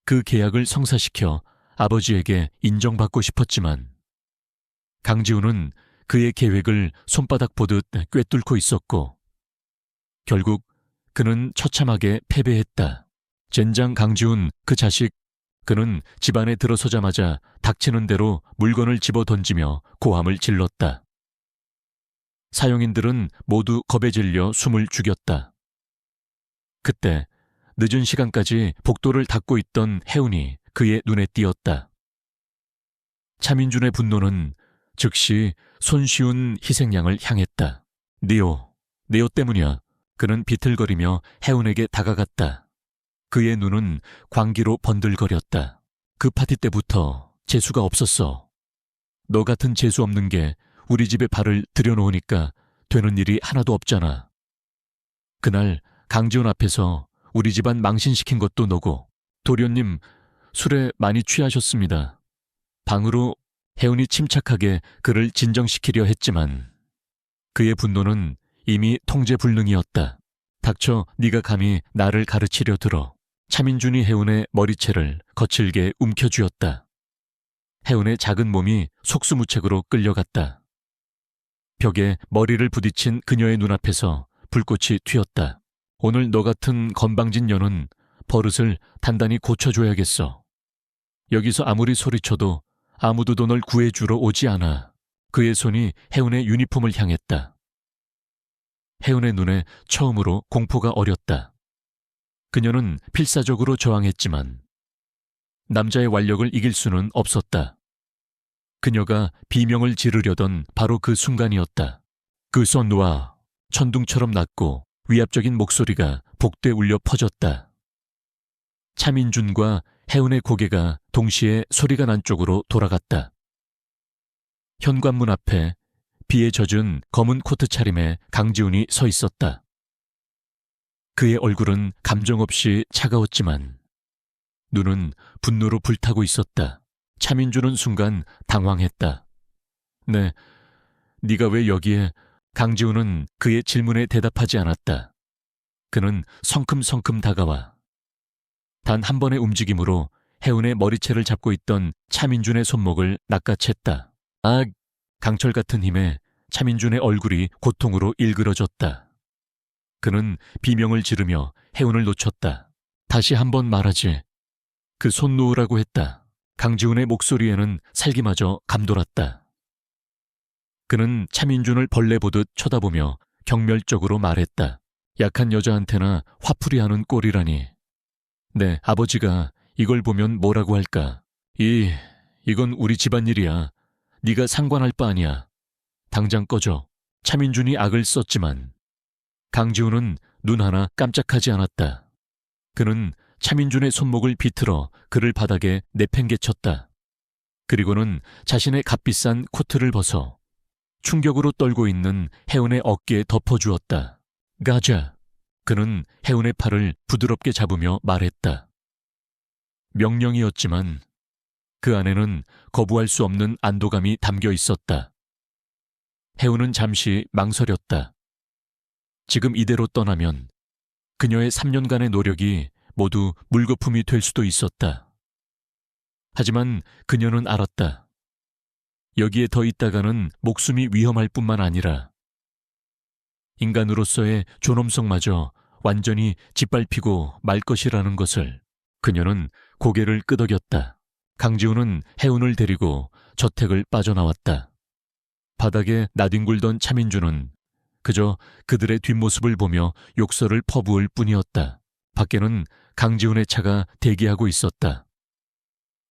그 계약을 성사시켜 아버지에게 인정받고 싶었지만 강지훈은 그의 계획을 손바닥 보듯 꿰뚫고 있었고 결국 그는 처참하게 패배했다. 젠장 강지훈 그 자식. 그는 집안에 들어서자마자 닥치는 대로 물건을 집어 던지며 고함을 질렀다. 사용인들은 모두 겁에 질려 숨을 죽였다. 그때 늦은 시간까지 복도를 닦고 있던 해운이 그의 눈에 띄었다. 차민준의 분노는 즉시 손쉬운 희생양을 향했다. 네오 때문이야. 그는 비틀거리며 해운에게 다가갔다. 그의 눈은 광기로 번들거렸다. 그 파티 때부터 재수가 없었어. 너 같은 재수 없는 게 우리 집에 발을 들여놓으니까 되는 일이 하나도 없잖아. 그날 강지훈 앞에서 우리 집안 망신시킨 것도 너고 도련님, 술에 많이 취하셨습니다. 방으로 혜운이 침착하게 그를 진정시키려 했지만 그의 분노는 이미 통제 불능이었다. 닥쳐, 네가 감히 나를 가르치려 들어. 차민준이 혜운의 머리채를 거칠게 움켜쥐었다. 혜운의 작은 몸이 속수무책으로 끌려갔다. 벽에 머리를 부딪힌 그녀의 눈앞에서 불꽃이 튀었다. 오늘 너 같은 건방진 년은 버릇을 단단히 고쳐줘야겠어. 여기서 아무리 소리쳐도 아무도 널 구해주러 오지 않아. 그의 손이 혜운의 유니폼을 향했다. 혜운의 눈에 처음으로 공포가 어렸다. 그녀는 필사적으로 저항했지만 남자의 완력을 이길 수는 없었다. 그녀가 비명을 지르려던 바로 그 순간이었다. 그 선노와 천둥처럼 낮고 위압적인 목소리가 복돼 울려 퍼졌다. 차민준과 혜운의 고개가 동시에 소리가 난 쪽으로 돌아갔다. 현관문 앞에 비에 젖은 검은 코트 차림에 강지훈이 서 있었다. 그의 얼굴은 감정 없이 차가웠지만 눈은 분노로 불타고 있었다. 차민준은 순간 당황했다. 네, 네가 왜 여기에? 강지훈은 그의 질문에 대답하지 않았다. 그는 성큼성큼 다가와 단 한 번의 움직임으로 혜운의 머리채를 잡고 있던 차민준의 손목을 낚아챘다. 아! 강철 같은 힘에 차민준의 얼굴이 고통으로 일그러졌다. 그는 비명을 지르며 혜운을 놓쳤다. 다시 한 번 말하지. 그 손 놓으라고 했다. 강지훈의 목소리에는 살기마저 감돌았다. 그는 차민준을 벌레 보듯 쳐다보며 경멸적으로 말했다. 약한 여자한테나 화풀이하는 꼴이라니. 네, 아버지가 이걸 보면 뭐라고 할까? 이건 우리 집안일이야. 네가 상관할 바 아니야. 당장 꺼져. 차민준이 악을 썼지만 강지훈은 눈 하나 깜짝하지 않았다. 그는 차민준의 손목을 비틀어 그를 바닥에 내팽개쳤다. 그리고는 자신의 값비싼 코트를 벗어 충격으로 떨고 있는 혜운의 어깨에 덮어주었다. 가자. 그는 혜운의 팔을 부드럽게 잡으며 말했다. 명령이었지만 그 안에는 거부할 수 없는 안도감이 담겨 있었다. 혜운은 잠시 망설였다. 지금 이대로 떠나면 그녀의 3년간의 노력이 모두 물거품이 될 수도 있었다. 하지만 그녀는 알았다. 여기에 더 있다가는 목숨이 위험할 뿐만 아니라 인간으로서의 존엄성마저 완전히 짓밟히고 말 것이라는 것을. 그녀는 고개를 끄덕였다. 강지훈은 혜운을 데리고 저택을 빠져나왔다. 바닥에 나뒹굴던 차민준은 그저 그들의 뒷모습을 보며 욕설을 퍼부을 뿐이었다. 밖에는 강지훈의 차가 대기하고 있었다.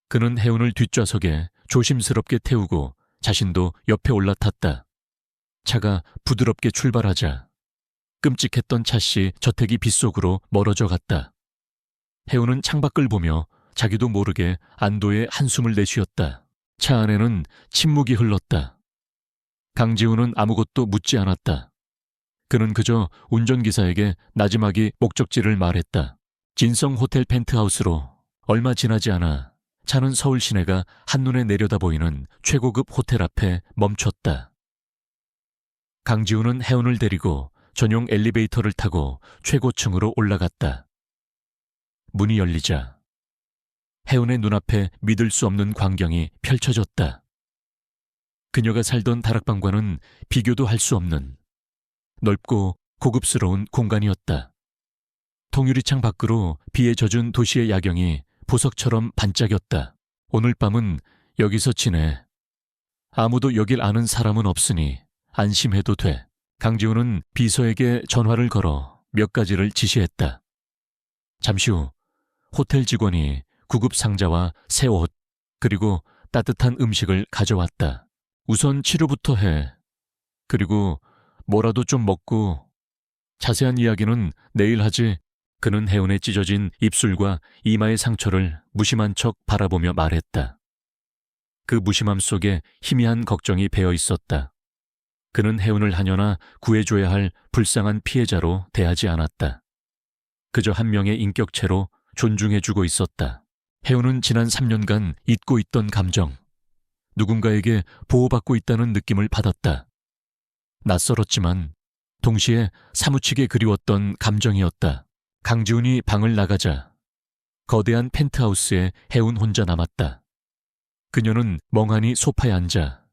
그는 혜운을 뒷좌석에 조심스럽게 태우고 자신도 옆에 올라탔다. 차가 부드럽게 출발하자 끔찍했던 차씨 저택이 빗속으로 멀어져 갔다. 혜운은 창밖을 보며 자기도 모르게 안도의 한숨을 내쉬었다. 차 안에는 침묵이 흘렀다. 강지훈은 아무것도 묻지 않았다. 그는 그저 운전기사에게 나지막이 목적지를 말했다. 진성 호텔 펜트하우스로. 얼마 지나지 않아 차는 서울 시내가 한눈에 내려다 보이는 최고급 호텔 앞에 멈췄다. 강지훈은 혜운을 데리고 전용 엘리베이터를 타고 최고층으로 올라갔다. 문이 열리자 혜운의 눈앞에 믿을 수 없는 광경이 펼쳐졌다. 그녀가 살던 다락방과는 비교도 할 수 없는 넓고 고급스러운 공간이었다. 통유리창 밖으로 비에 젖은 도시의 야경이 보석처럼 반짝였다. 오늘 밤은 여기서 지내. 아무도 여길 아는 사람은 없으니 안심해도 돼. 강지훈은 비서에게 전화를 걸어 몇 가지를 지시했다. 잠시 후 호텔 직원이 구급 상자와 새 옷 그리고 따뜻한 음식을 가져왔다. 우선 치료부터 해. 그리고 뭐라도 좀 먹고 자세한 이야기는 내일 하지. 그는 혜운의 찢어진 입술과 이마의 상처를 무심한 척 바라보며 말했다. 그 무심함 속에 희미한 걱정이 배어 있었다. 그는 혜운을 하녀나 구해줘야 할 불쌍한 피해자로 대하지 않았다. 그저 한 명의 인격체로 존중해주고 있었다. 혜우는 지난 3년간 잊고 있던 감정, 누군가에게 보호받고 있다는 느낌을 받았다. 낯설었지만 동시에 사무치게 그리웠던 감정이었다. 강지훈이 방을 나가자 거대한 펜트하우스에 혜운 혼자 남았다. 그녀는 멍하니 소파에 앉아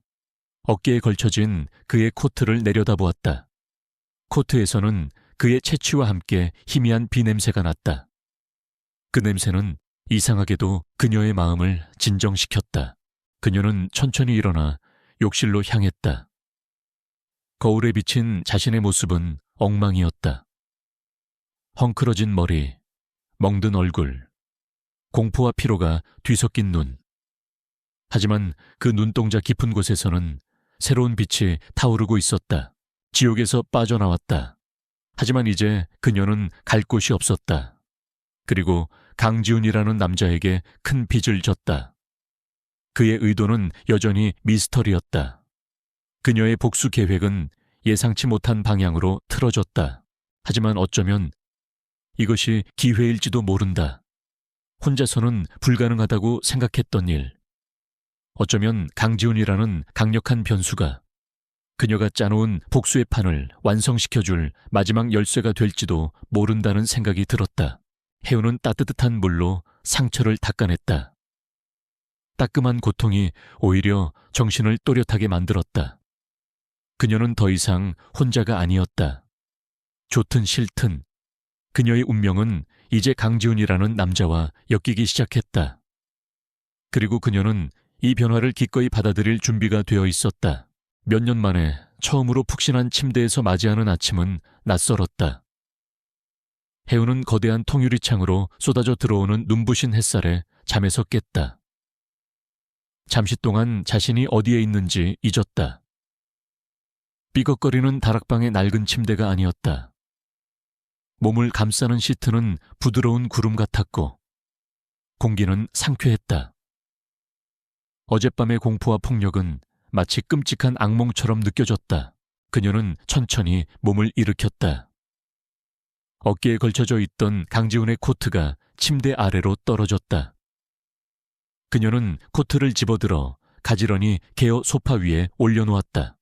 어깨에 걸쳐진 그의 코트를 내려다보았다. 코트에서는 그의 채취와 함께 희미한 비냄새가 났다. 그 냄새는 이상하게도 그녀의 마음을 진정시켰다. 그녀는 천천히 일어나 욕실로 향했다. 거울에 비친 자신의 모습은 엉망이었다. 헝클어진 머리, 멍든 얼굴, 공포와 피로가 뒤섞인 눈. 하지만 그 눈동자 깊은 곳에서는 새로운 빛이 타오르고 있었다. 지옥에서 빠져나왔다. 하지만 이제 그녀는 갈 곳이 없었다. 그리고 강지훈이라는 남자에게 큰 빚을 졌다. 그의 의도는 여전히 미스터리였다. 그녀의 복수 계획은 예상치 못한 방향으로 틀어졌다. 하지만 어쩌면 이것이 기회일지도 모른다. 혼자서는 불가능하다고 생각했던 일. 어쩌면 강지훈이라는 강력한 변수가 그녀가 짜놓은 복수의 판을 완성시켜줄 마지막 열쇠가 될지도 모른다는 생각이 들었다. 혜우는 따뜻한 물로 상처를 닦아냈다. 따끔한 고통이 오히려 정신을 또렷하게 만들었다. 그녀는 더 이상 혼자가 아니었다. 좋든 싫든 그녀의 운명은 이제 강지훈이라는 남자와 엮이기 시작했다. 그리고 그녀는 이 변화를 기꺼이 받아들일 준비가 되어 있었다. 몇 년 만에 처음으로 푹신한 침대에서 맞이하는 아침은 낯설었다. 혜우는 거대한 통유리창으로 쏟아져 들어오는 눈부신 햇살에 잠에서 깼다. 잠시 동안 자신이 어디에 있는지 잊었다. 삐걱거리는 다락방의 낡은 침대가 아니었다. 몸을 감싸는 시트는 부드러운 구름 같았고 공기는 상쾌했다. 어젯밤의 공포와 폭력은 마치 끔찍한 악몽처럼 느껴졌다. 그녀는 천천히 몸을 일으켰다. 어깨에 걸쳐져 있던 강지훈의 코트가 침대 아래로 떨어졌다. 그녀는 코트를 집어들어 가지런히 개어 소파 위에 올려놓았다.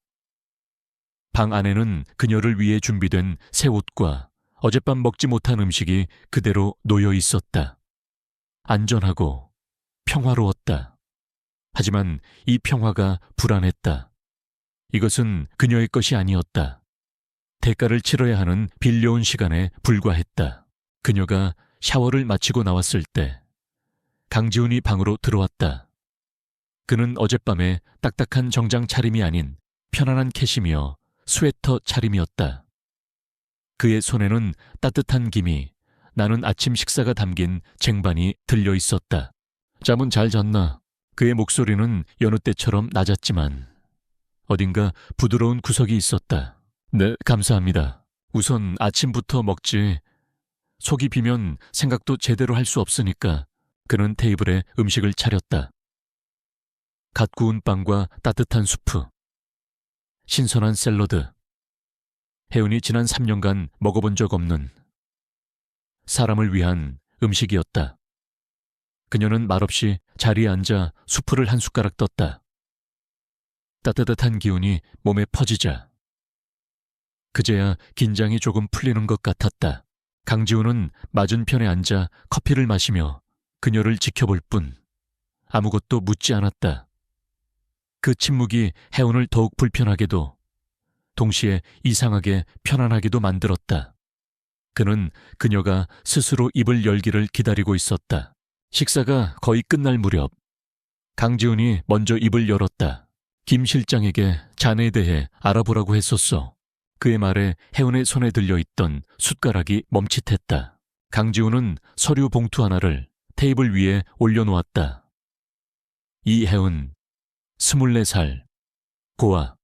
방 안에는 그녀를 위해 준비된 새 옷과 어젯밤 먹지 못한 음식이 그대로 놓여 있었다. 안전하고 평화로웠다. 하지만 이 평화가 불안했다. 이것은 그녀의 것이 아니었다. 대가를 치러야 하는 빌려온 시간에 불과했다. 그녀가 샤워를 마치고 나왔을 때 강지훈이 방으로 들어왔다. 그는 어젯밤에 딱딱한 정장 차림이 아닌 편안한 캐시미어 스웨터 차림이었다. 그의 손에는 따뜻한 김이 나는 아침 식사가 담긴 쟁반이 들려 있었다. 잠은 잘 잤나? 그의 목소리는 여느 때처럼 낮았지만 어딘가 부드러운 구석이 있었다. 네, 감사합니다. 우선 아침부터 먹지. 속이 비면 생각도 제대로 할 수 없으니까. 그는 테이블에 음식을 차렸다. 갓 구운 빵과 따뜻한 수프, 신선한 샐러드. 혜은이 지난 3년간 먹어본 적 없는 사람을 위한 음식이었다. 그녀는 말없이 자리에 앉아 수프를 한 숟가락 떴다. 따뜻한 기운이 몸에 퍼지자 그제야 긴장이 조금 풀리는 것 같았다. 강지훈은 맞은편에 앉아 커피를 마시며 그녀를 지켜볼 뿐 아무것도 묻지 않았다. 그 침묵이 혜운을 더욱 불편하게도 동시에 이상하게 편안하게도 만들었다. 그는 그녀가 스스로 입을 열기를 기다리고 있었다. 식사가 거의 끝날 무렵 강지훈이 먼저 입을 열었다. 김 실장에게 자네에 대해 알아보라고 했었어. 그의 말에 혜운의 손에 들려있던 숟가락이 멈칫했다. 강지훈은 서류 봉투 하나를 테이블 위에 올려놓았다. 이혜운, 24살, 고아.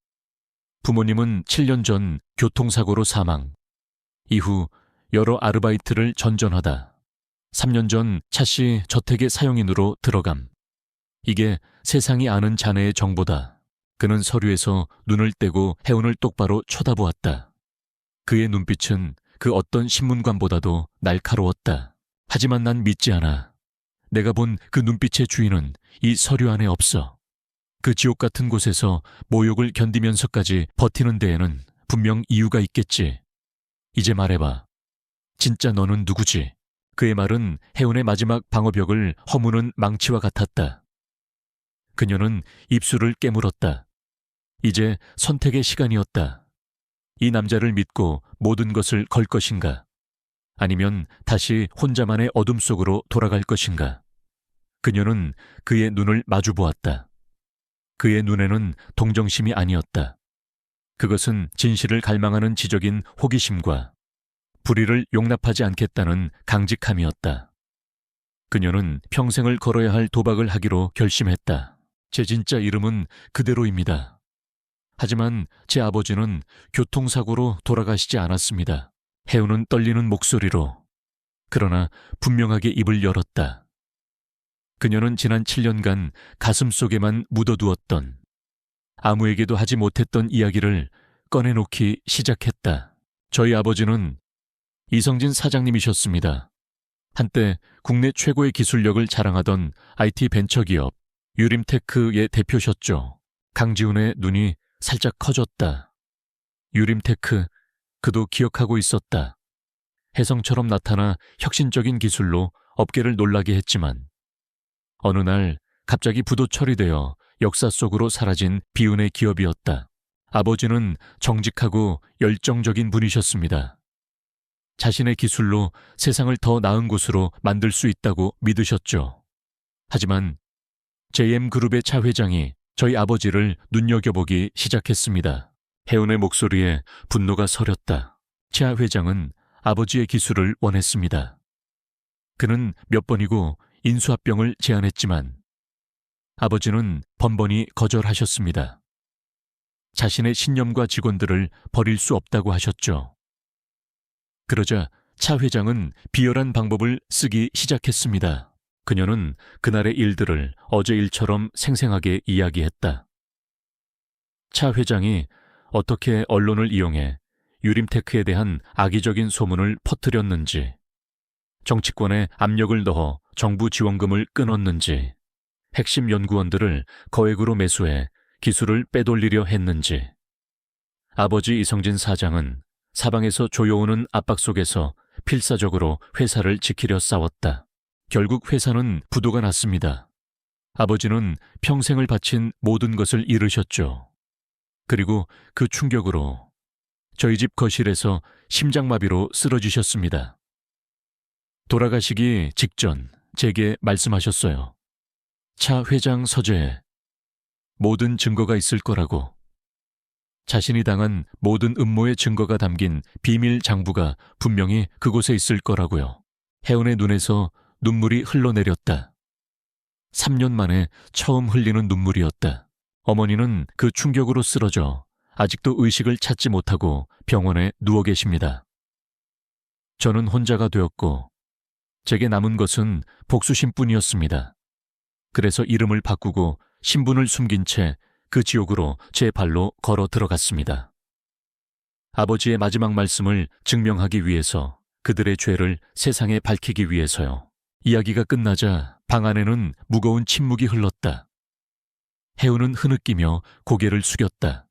부모님은 7년 전 교통사고로 사망. 이후 여러 아르바이트를 전전하다 3년 전 차씨 저택의 사용인으로 들어감. 이게 세상이 아는 자네의 정보다. 그는 서류에서 눈을 떼고 혜운을 똑바로 쳐다보았다. 그의 눈빛은 그 어떤 신문관보다도 날카로웠다. 하지만 난 믿지 않아. 내가 본 그 눈빛의 주인은 이 서류 안에 없어. 그 지옥 같은 곳에서 모욕을 견디면서까지 버티는 데에는 분명 이유가 있겠지. 이제 말해봐. 진짜 너는 누구지? 그의 말은 해운의 마지막 방어벽을 허무는 망치와 같았다. 그녀는 입술을 깨물었다. 이제 선택의 시간이었다. 이 남자를 믿고 모든 것을 걸 것인가? 아니면 다시 혼자만의 어둠 속으로 돌아갈 것인가? 그녀는 그의 눈을 마주 보았다. 그의 눈에는 동정심이 아니었다. 그것은 진실을 갈망하는 지적인 호기심과 불의를 용납하지 않겠다는 강직함이었다. 그녀는 평생을 걸어야 할 도박을 하기로 결심했다. 제 진짜 이름은 그대로입니다. 하지만 제 아버지는 교통사고로 돌아가시지 않았습니다. 해운은 떨리는 목소리로, 그러나 분명하게 입을 열었다. 그녀는 지난 7년간 가슴 속에만 묻어두었던, 아무에게도 하지 못했던 이야기를 꺼내놓기 시작했다. 저희 아버지는 이성진 사장님이셨습니다. 한때 국내 최고의 기술력을 자랑하던 IT 벤처기업 유림테크의 대표셨죠. 강지훈의 눈이 살짝 커졌다. 유림테크, 그도 기억하고 있었다. 혜성처럼 나타나 혁신적인 기술로 업계를 놀라게 했지만 어느 날 갑자기 부도 처리되어 역사 속으로 사라진 비운의 기업이었다. 아버지는 정직하고 열정적인 분이셨습니다. 자신의 기술로 세상을 더 나은 곳으로 만들 수 있다고 믿으셨죠. 하지만 JM그룹의 차 회장이 저희 아버지를 눈여겨보기 시작했습니다. 해운의 목소리에 분노가 서렸다. 차 회장은 아버지의 기술을 원했습니다. 그는 몇 번이고 인수합병을 제안했지만 아버지는 번번이 거절하셨습니다. 자신의 신념과 직원들을 버릴 수 없다고 하셨죠. 그러자 차 회장은 비열한 방법을 쓰기 시작했습니다. 그녀는 그날의 일들을 어제 일처럼 생생하게 이야기했다. 차 회장이 어떻게 언론을 이용해 유림테크에 대한 악의적인 소문을 퍼뜨렸는지, 정치권에 압력을 넣어 정부 지원금을 끊었는지, 핵심 연구원들을 거액으로 매수해 기술을 빼돌리려 했는지, 아버지 이성진 사장은 사방에서 조여오는 압박 속에서 필사적으로 회사를 지키려 싸웠다. 결국 회사는 부도가 났습니다. 아버지는 평생을 바친 모든 것을 잃으셨죠. 그리고 그 충격으로 저희 집 거실에서 심장마비로 쓰러지셨습니다. 돌아가시기 직전 제게 말씀하셨어요. 차 회장 서재에 모든 증거가 있을 거라고. 자신이 당한 모든 음모의 증거가 담긴 비밀 장부가 분명히 그곳에 있을 거라고요. 해운의 눈에서 눈물이 흘러내렸다. 3년 만에 처음 흘리는 눈물이었다. 어머니는 그 충격으로 쓰러져 아직도 의식을 찾지 못하고 병원에 누워 계십니다. 저는 혼자가 되었고 제게 남은 것은 복수심뿐이었습니다. 그래서 이름을 바꾸고 신분을 숨긴 채 그 지옥으로 제 발로 걸어 들어갔습니다. 아버지의 마지막 말씀을 증명하기 위해서, 그들의 죄를 세상에 밝히기 위해서요. 이야기가 끝나자 방 안에는 무거운 침묵이 흘렀다. 해운은 흐느끼며 고개를 숙였다.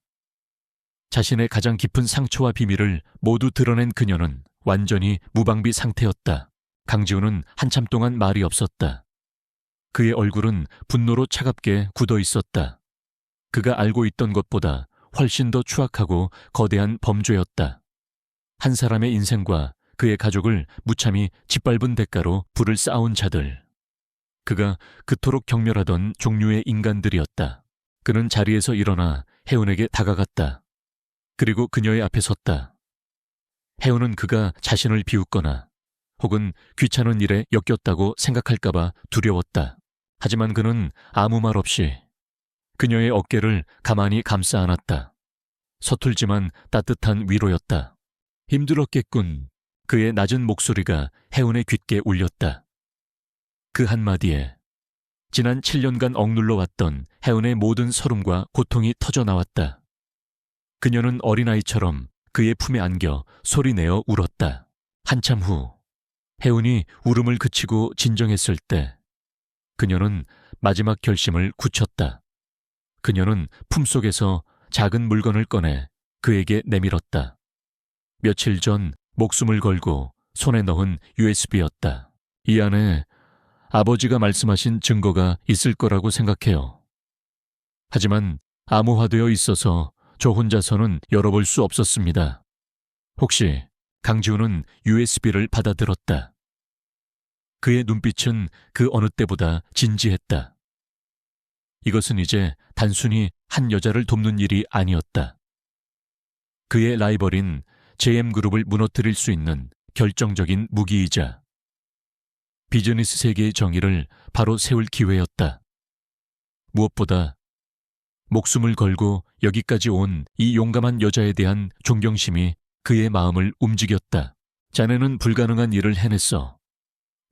자신의 가장 깊은 상처와 비밀을 모두 드러낸 그녀는 완전히 무방비 상태였다. 강지훈은 한참 동안 말이 없었다. 그의 얼굴은 분노로 차갑게 굳어 있었다. 그가 알고 있던 것보다 훨씬 더 추악하고 거대한 범죄였다. 한 사람의 인생과 그의 가족을 무참히 짓밟은 대가로 불을 쌓아온 자들. 그가 그토록 경멸하던 종류의 인간들이었다. 그는 자리에서 일어나 해운에게 다가갔다. 그리고 그녀의 앞에 섰다. 해운은 그가 자신을 비웃거나 혹은 귀찮은 일에 엮였다고 생각할까봐 두려웠다. 하지만 그는 아무 말 없이 그녀의 어깨를 가만히 감싸 안았다. 서툴지만 따뜻한 위로였다. 힘들었겠군. 그의 낮은 목소리가 해운의 귓게 울렸다. 그 한마디에 지난 7년간 억눌러 왔던 해운의 모든 서름과 고통이 터져나왔다. 그녀는 어린아이처럼 그의 품에 안겨 소리내어 울었다. 한참 후 혜운이 울음을 그치고 진정했을 때 그녀는 마지막 결심을 굳혔다. 그녀는 품속에서 작은 물건을 꺼내 그에게 내밀었다. 며칠 전 목숨을 걸고 손에 넣은 USB였다. 이 안에 아버지가 말씀하신 증거가 있을 거라고 생각해요. 하지만 암호화되어 있어서 저 혼자서는 열어볼 수 없었습니다. 혹시 강지훈은 USB를 받아들었다. 그의 눈빛은 그 어느 때보다 진지했다. 이것은 이제 단순히 한 여자를 돕는 일이 아니었다. 그의 라이벌인 JM그룹을 무너뜨릴 수 있는 결정적인 무기이자 비즈니스 세계의 정의를 바로 세울 기회였다. 무엇보다 목숨을 걸고 여기까지 온 이 용감한 여자에 대한 존경심이 그의 마음을 움직였다. 자네는 불가능한 일을 해냈어.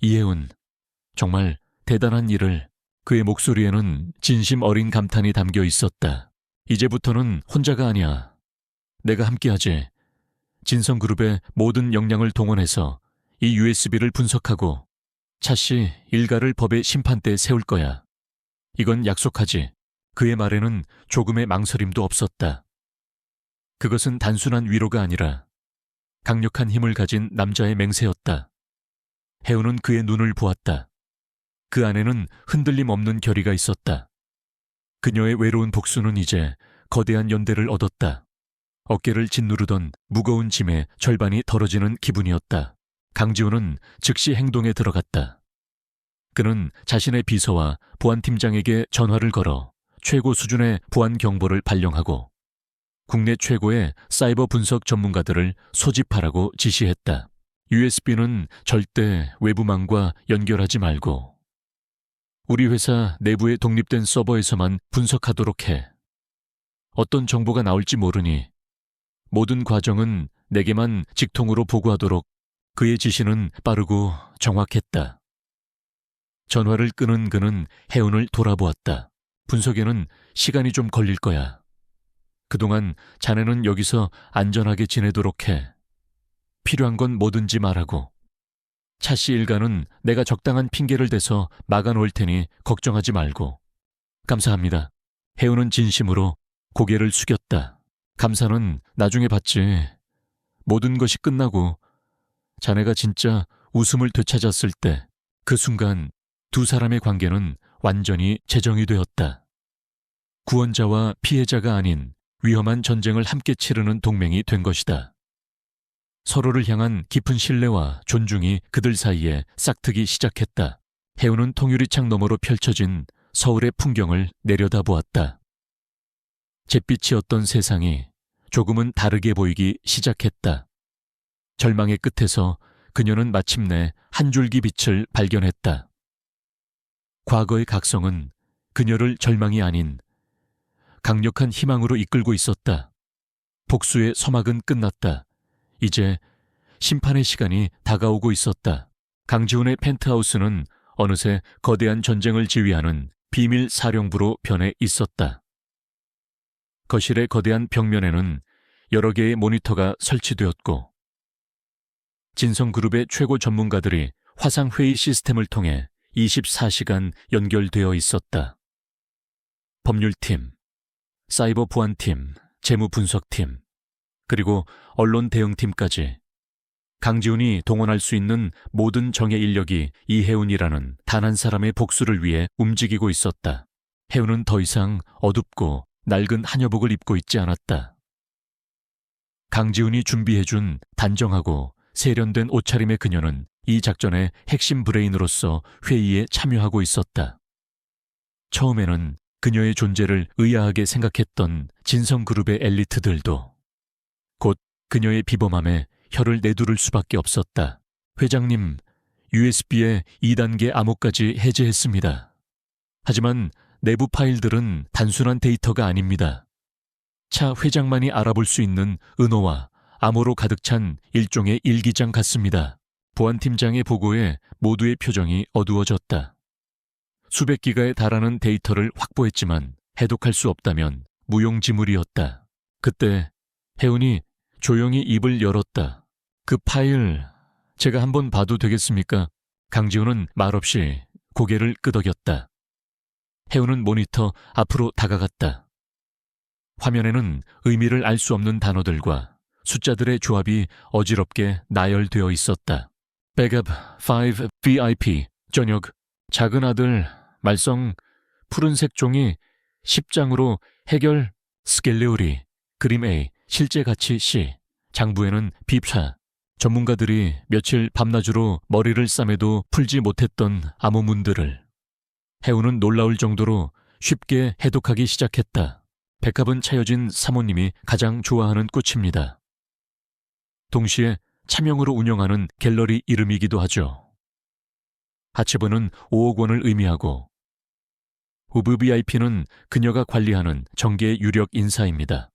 이혜운, 정말 대단한 일을. 그의 목소리에는 진심 어린 감탄이 담겨 있었다. 이제부터는 혼자가 아니야. 내가 함께하지. 진성그룹의 모든 역량을 동원해서 이 USB를 분석하고 차씨 일가를 법의 심판대에 세울 거야. 이건 약속하지. 그의 말에는 조금의 망설임도 없었다. 그것은 단순한 위로가 아니라 강력한 힘을 가진 남자의 맹세였다. 혜운은 그의 눈을 보았다. 그 안에는 흔들림 없는 결의가 있었다. 그녀의 외로운 복수는 이제 거대한 연대를 얻었다. 어깨를 짓누르던 무거운 짐의 절반이 덜어지는 기분이었다. 강지훈은 즉시 행동에 들어갔다. 그는 자신의 비서와 보안팀장에게 전화를 걸어 최고 수준의 보안 경보를 발령하고 국내 최고의 사이버 분석 전문가들을 소집하라고 지시했다. USB는 절대 외부망과 연결하지 말고 우리 회사 내부의 독립된 서버에서만 분석하도록 해. 어떤 정보가 나올지 모르니 모든 과정은 내게만 직통으로 보고하도록. 그의 지시는 빠르고 정확했다. 전화를 끊은 그는 혜운을 돌아보았다. 분석에는 시간이 좀 걸릴 거야. 그동안 자네는 여기서 안전하게 지내도록 해. 필요한 건 뭐든지 말하고. 차씨 일가는 내가 적당한 핑계를 대서 막아놓을 테니 걱정하지 말고. 감사합니다. 혜운은 진심으로 고개를 숙였다. 감사는 나중에 받지. 모든 것이 끝나고 자네가 진짜 웃음을 되찾았을 때 그 순간 두 사람의 관계는 완전히 재정이 되었다. 구원자와 피해자가 아닌 위험한 전쟁을 함께 치르는 동맹이 된 것이다. 서로를 향한 깊은 신뢰와 존중이 그들 사이에 싹트기 시작했다. 혜운은 통유리창 너머로 펼쳐진 서울의 풍경을 내려다보았다. 잿빛이었던 세상이 조금은 다르게 보이기 시작했다. 절망의 끝에서 그녀는 마침내 한 줄기 빛을 발견했다. 과거의 각성은 그녀를 절망이 아닌 강력한 희망으로 이끌고 있었다. 복수의 서막은 끝났다. 이제 심판의 시간이 다가오고 있었다. 강지훈의 펜트하우스는 어느새 거대한 전쟁을 지휘하는 비밀 사령부로 변해 있었다. 거실의 거대한 벽면에는 여러 개의 모니터가 설치되었고 진성그룹의 최고 전문가들이 화상회의 시스템을 통해 24시간 연결되어 있었다. 법률팀, 사이버 보안팀, 재무분석팀, 그리고 언론 대응팀까지 강지훈이 동원할 수 있는 모든 정예 인력이 이혜운이라는 단 한 사람의 복수를 위해 움직이고 있었다. 혜운은 더 이상 어둡고 낡은 한여복을 입고 있지 않았다. 강지훈이 준비해준 단정하고 세련된 옷차림의 그녀는 이 작전의 핵심 브레인으로서 회의에 참여하고 있었다. 처음에는 그녀의 존재를 의아하게 생각했던 진성그룹의 엘리트들도 곧 그녀의 비범함에 혀를 내두를 수밖에 없었다. 회장님, USB의 2단계 암호까지 해제했습니다. 하지만 내부 파일들은 단순한 데이터가 아닙니다. 차 회장만이 알아볼 수 있는 은호와 암호로 가득 찬 일종의 일기장 같습니다. 보안팀장의 보고에 모두의 표정이 어두워졌다. 수백 기가에 달하는 데이터를 확보했지만 해독할 수 없다면 무용지물이었다. 그때 혜운이 조용히 입을 열었다. 그 파일 제가 한번 봐도 되겠습니까? 강지훈은 말없이 고개를 끄덕였다. 해우는 모니터 앞으로 다가갔다. 화면에는 의미를 알 수 없는 단어들과 숫자들의 조합이 어지럽게 나열되어 있었다. 백업 5 VIP 저녁 작은 아들 말썽 푸른색 종이 10장으로 해결 스켈레오리 그림 A 실제 가치 C 장부에는 비차 전문가들이 며칠 밤낮으로 머리를 싸매도 풀지 못했던 암호문들을 해우는 놀라울 정도로 쉽게 해독하기 시작했다. 백합은 차여진 사모님이 가장 좋아하는 꽃입니다. 동시에 차명으로 운영하는 갤러리 이름이기도 하죠. 하체부는 5억 원을 의미하고 우브 VIP는 그녀가 관리하는 정계 유력 인사입니다.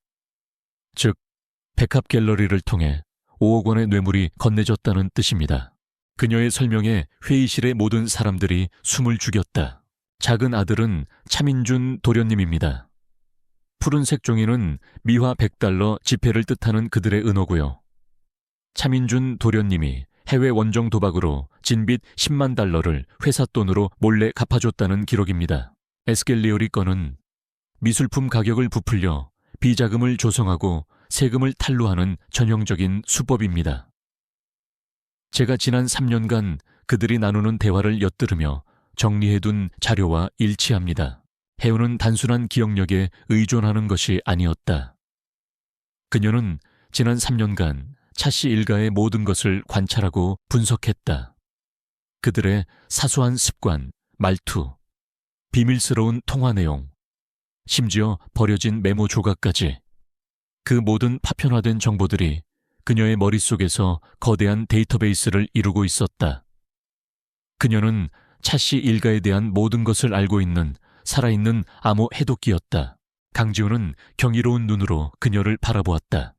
즉, 백합 갤러리를 통해 5억 원의 뇌물이 건네졌다는 뜻입니다. 그녀의 설명에 회의실의 모든 사람들이 숨을 죽였다. 작은 아들은 차민준 도련님입니다. 푸른색 종이는 미화 100달러 지폐를 뜻하는 그들의 은어고요. 차민준 도련님이 해외 원정 도박으로 진빚 10만 달러를 회사 돈으로 몰래 갚아줬다는 기록입니다. 에스겔리오리 건은 미술품 가격을 부풀려 비자금을 조성하고 세금을 탈루하는 전형적인 수법입니다. 제가 지난 3년간 그들이 나누는 대화를 엿들으며 정리해둔 자료와 일치합니다. 해우는 단순한 기억력에 의존하는 것이 아니었다. 그녀는 지난 3년간 차씨 일가의 모든 것을 관찰하고 분석했다. 그들의 사소한 습관, 말투, 비밀스러운 통화 내용, 심지어 버려진 메모 조각까지 그 모든 파편화된 정보들이 그녀의 머릿속에서 거대한 데이터베이스를 이루고 있었다. 그녀는 차씨 일가에 대한 모든 것을 알고 있는 살아있는 암호 해독기였다. 강지훈은 경이로운 눈으로 그녀를 바라보았다.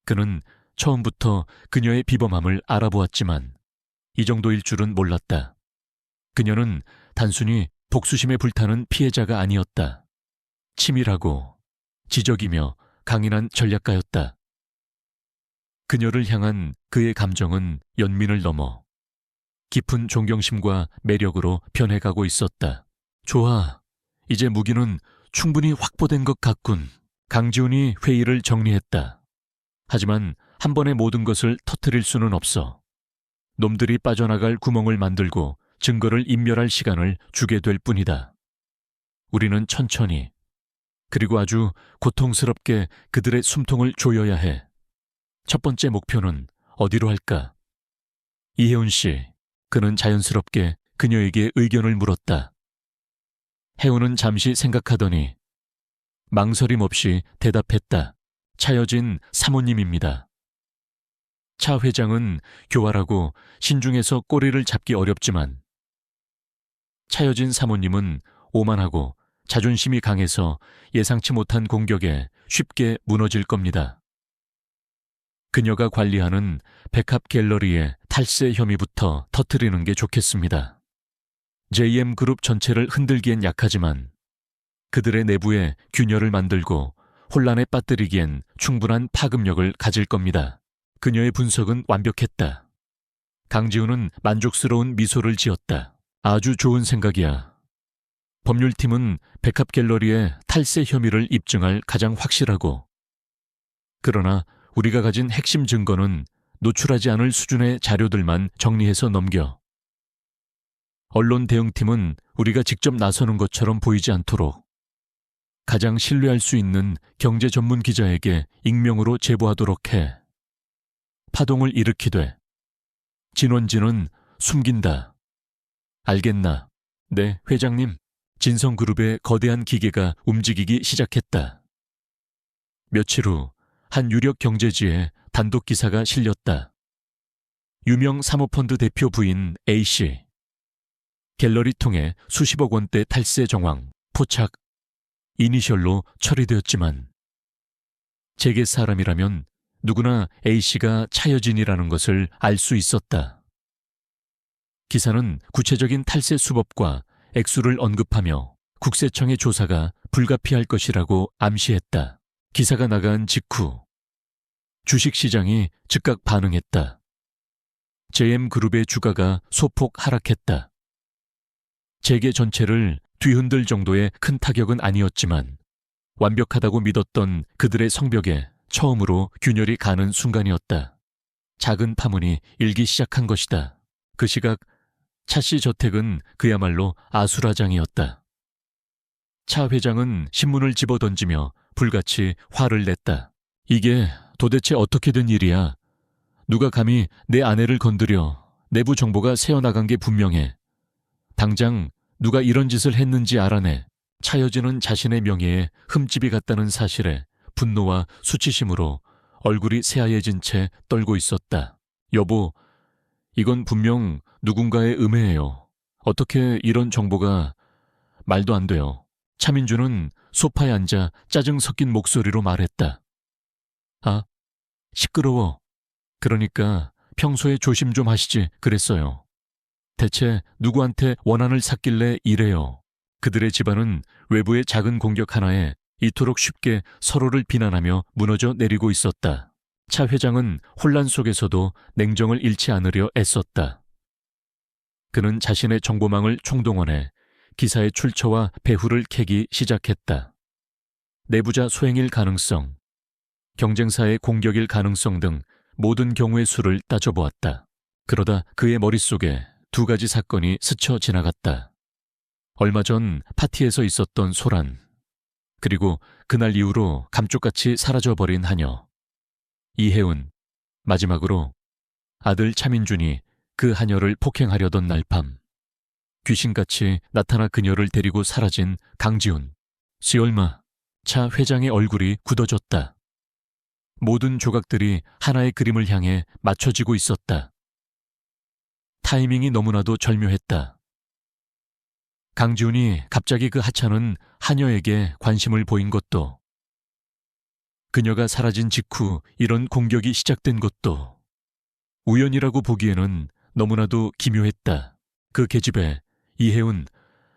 그는 처음부터 그녀의 비범함을 알아보았지만 이 정도일 줄은 몰랐다. 그녀는 단순히 복수심에 불타는 피해자가 아니었다. 치밀하고 지적이며 강인한 전략가였다. 그녀를 향한 그의 감정은 연민을 넘어 깊은 존경심과 매력으로 변해가고 있었다. 좋아, 이제 무기는 충분히 확보된 것 같군. 강지훈이 회의를 정리했다. 하지만 한 번에 모든 것을 터뜨릴 수는 없어. 놈들이 빠져나갈 구멍을 만들고 증거를 인멸할 시간을 주게 될 뿐이다. 우리는 천천히, 그리고 아주 고통스럽게 그들의 숨통을 조여야 해. 첫 번째 목표는 어디로 할까? 이혜훈 씨, 그는 자연스럽게 그녀에게 의견을 물었다. 혜훈은 잠시 생각하더니 망설임 없이 대답했다. 차여진 사모님입니다. 차 회장은 교활하고 신중해서 꼬리를 잡기 어렵지만 차여진 사모님은 오만하고 자존심이 강해서 예상치 못한 공격에 쉽게 무너질 겁니다. 그녀가 관리하는 백합 갤러리의 탈세 혐의부터 터뜨리는 게 좋겠습니다. JM그룹 전체를 흔들기엔 약하지만 그들의 내부에 균열을 만들고 혼란에 빠뜨리기엔 충분한 파급력을 가질 겁니다. 그녀의 분석은 완벽했다. 강지훈은 만족스러운 미소를 지었다. 아주 좋은 생각이야. 법률팀은 백합 갤러리의 탈세 혐의를 입증할 가장 확실하고 그러나 우리가 가진 핵심 증거는 노출하지 않을 수준의 자료들만 정리해서 넘겨. 언론 대응팀은 우리가 직접 나서는 것처럼 보이지 않도록 가장 신뢰할 수 있는 경제 전문 기자에게 익명으로 제보하도록 해. 파동을 일으키되 진원진은 숨긴다. 알겠나? 네, 회장님. 진성그룹의 거대한 기계가 움직이기 시작했다. 며칠 후 한 유력 경제지에 단독 기사가 실렸다. 유명 사모펀드 대표 부인 A씨. 갤러리 통해 수십억 원대 탈세 정황, 포착, 이니셜로 처리되었지만 재계 사람이라면 누구나 A씨가 차여진이라는 것을 알 수 있었다. 기사는 구체적인 탈세 수법과 액수를 언급하며 국세청의 조사가 불가피할 것이라고 암시했다. 기사가 나간 직후 주식시장이 즉각 반응했다. JM그룹의 주가가 소폭 하락했다. 재계 전체를 뒤흔들 정도의 큰 타격은 아니었지만 완벽하다고 믿었던 그들의 성벽에 처음으로 균열이 가는 순간이었다. 작은 파문이 일기 시작한 것이다. 그 시각 차씨 저택은 그야말로 아수라장이었다. 차 회장은 신문을 집어던지며 불같이 화를 냈다. 이게 도대체 어떻게 된 일이야? 누가 감히 내 아내를 건드려? 내부 정보가 새어나간 게 분명해. 당장 누가 이런 짓을 했는지 알아내. 차여진은 자신의 명예에 흠집이 갔다는 사실에 분노와 수치심으로 얼굴이 새하얘진 채 떨고 있었다. 여보, 이건 분명 누군가의 음해예요. 어떻게 이런 정보가... 말도 안 돼요. 차민주는 소파에 앉아 짜증 섞인 목소리로 말했다. 아, 시끄러워. 그러니까 평소에 조심 좀 하시지 그랬어요. 대체 누구한테 원한을 샀길래 이래요. 그들의 집안은 외부의 작은 공격 하나에 이토록 쉽게 서로를 비난하며 무너져 내리고 있었다. 차 회장은 혼란 속에서도 냉정을 잃지 않으려 애썼다. 그는 자신의 정보망을 총동원해 기사의 출처와 배후를 캐기 시작했다. 내부자 소행일 가능성, 경쟁사의 공격일 가능성 등 모든 경우의 수를 따져보았다. 그러다 그의 머릿속에 두 가지 사건이 스쳐 지나갔다. 얼마 전 파티에서 있었던 소란, 그리고 그날 이후로 감쪽같이 사라져버린 하녀, 이혜운, 마지막으로 아들 차민준이 그 하녀를 폭행하려던 날 밤 귀신같이 나타나 그녀를 데리고 사라진 강지훈. 시얼마, 차 회장의 얼굴이 굳어졌다. 모든 조각들이 하나의 그림을 향해 맞춰지고 있었다. 타이밍이 너무나도 절묘했다. 강지훈이 갑자기 그 하찮은 하녀에게 관심을 보인 것도, 그녀가 사라진 직후 이런 공격이 시작된 것도 우연이라고 보기에는 너무나도 기묘했다. 그 계집애 이혜운,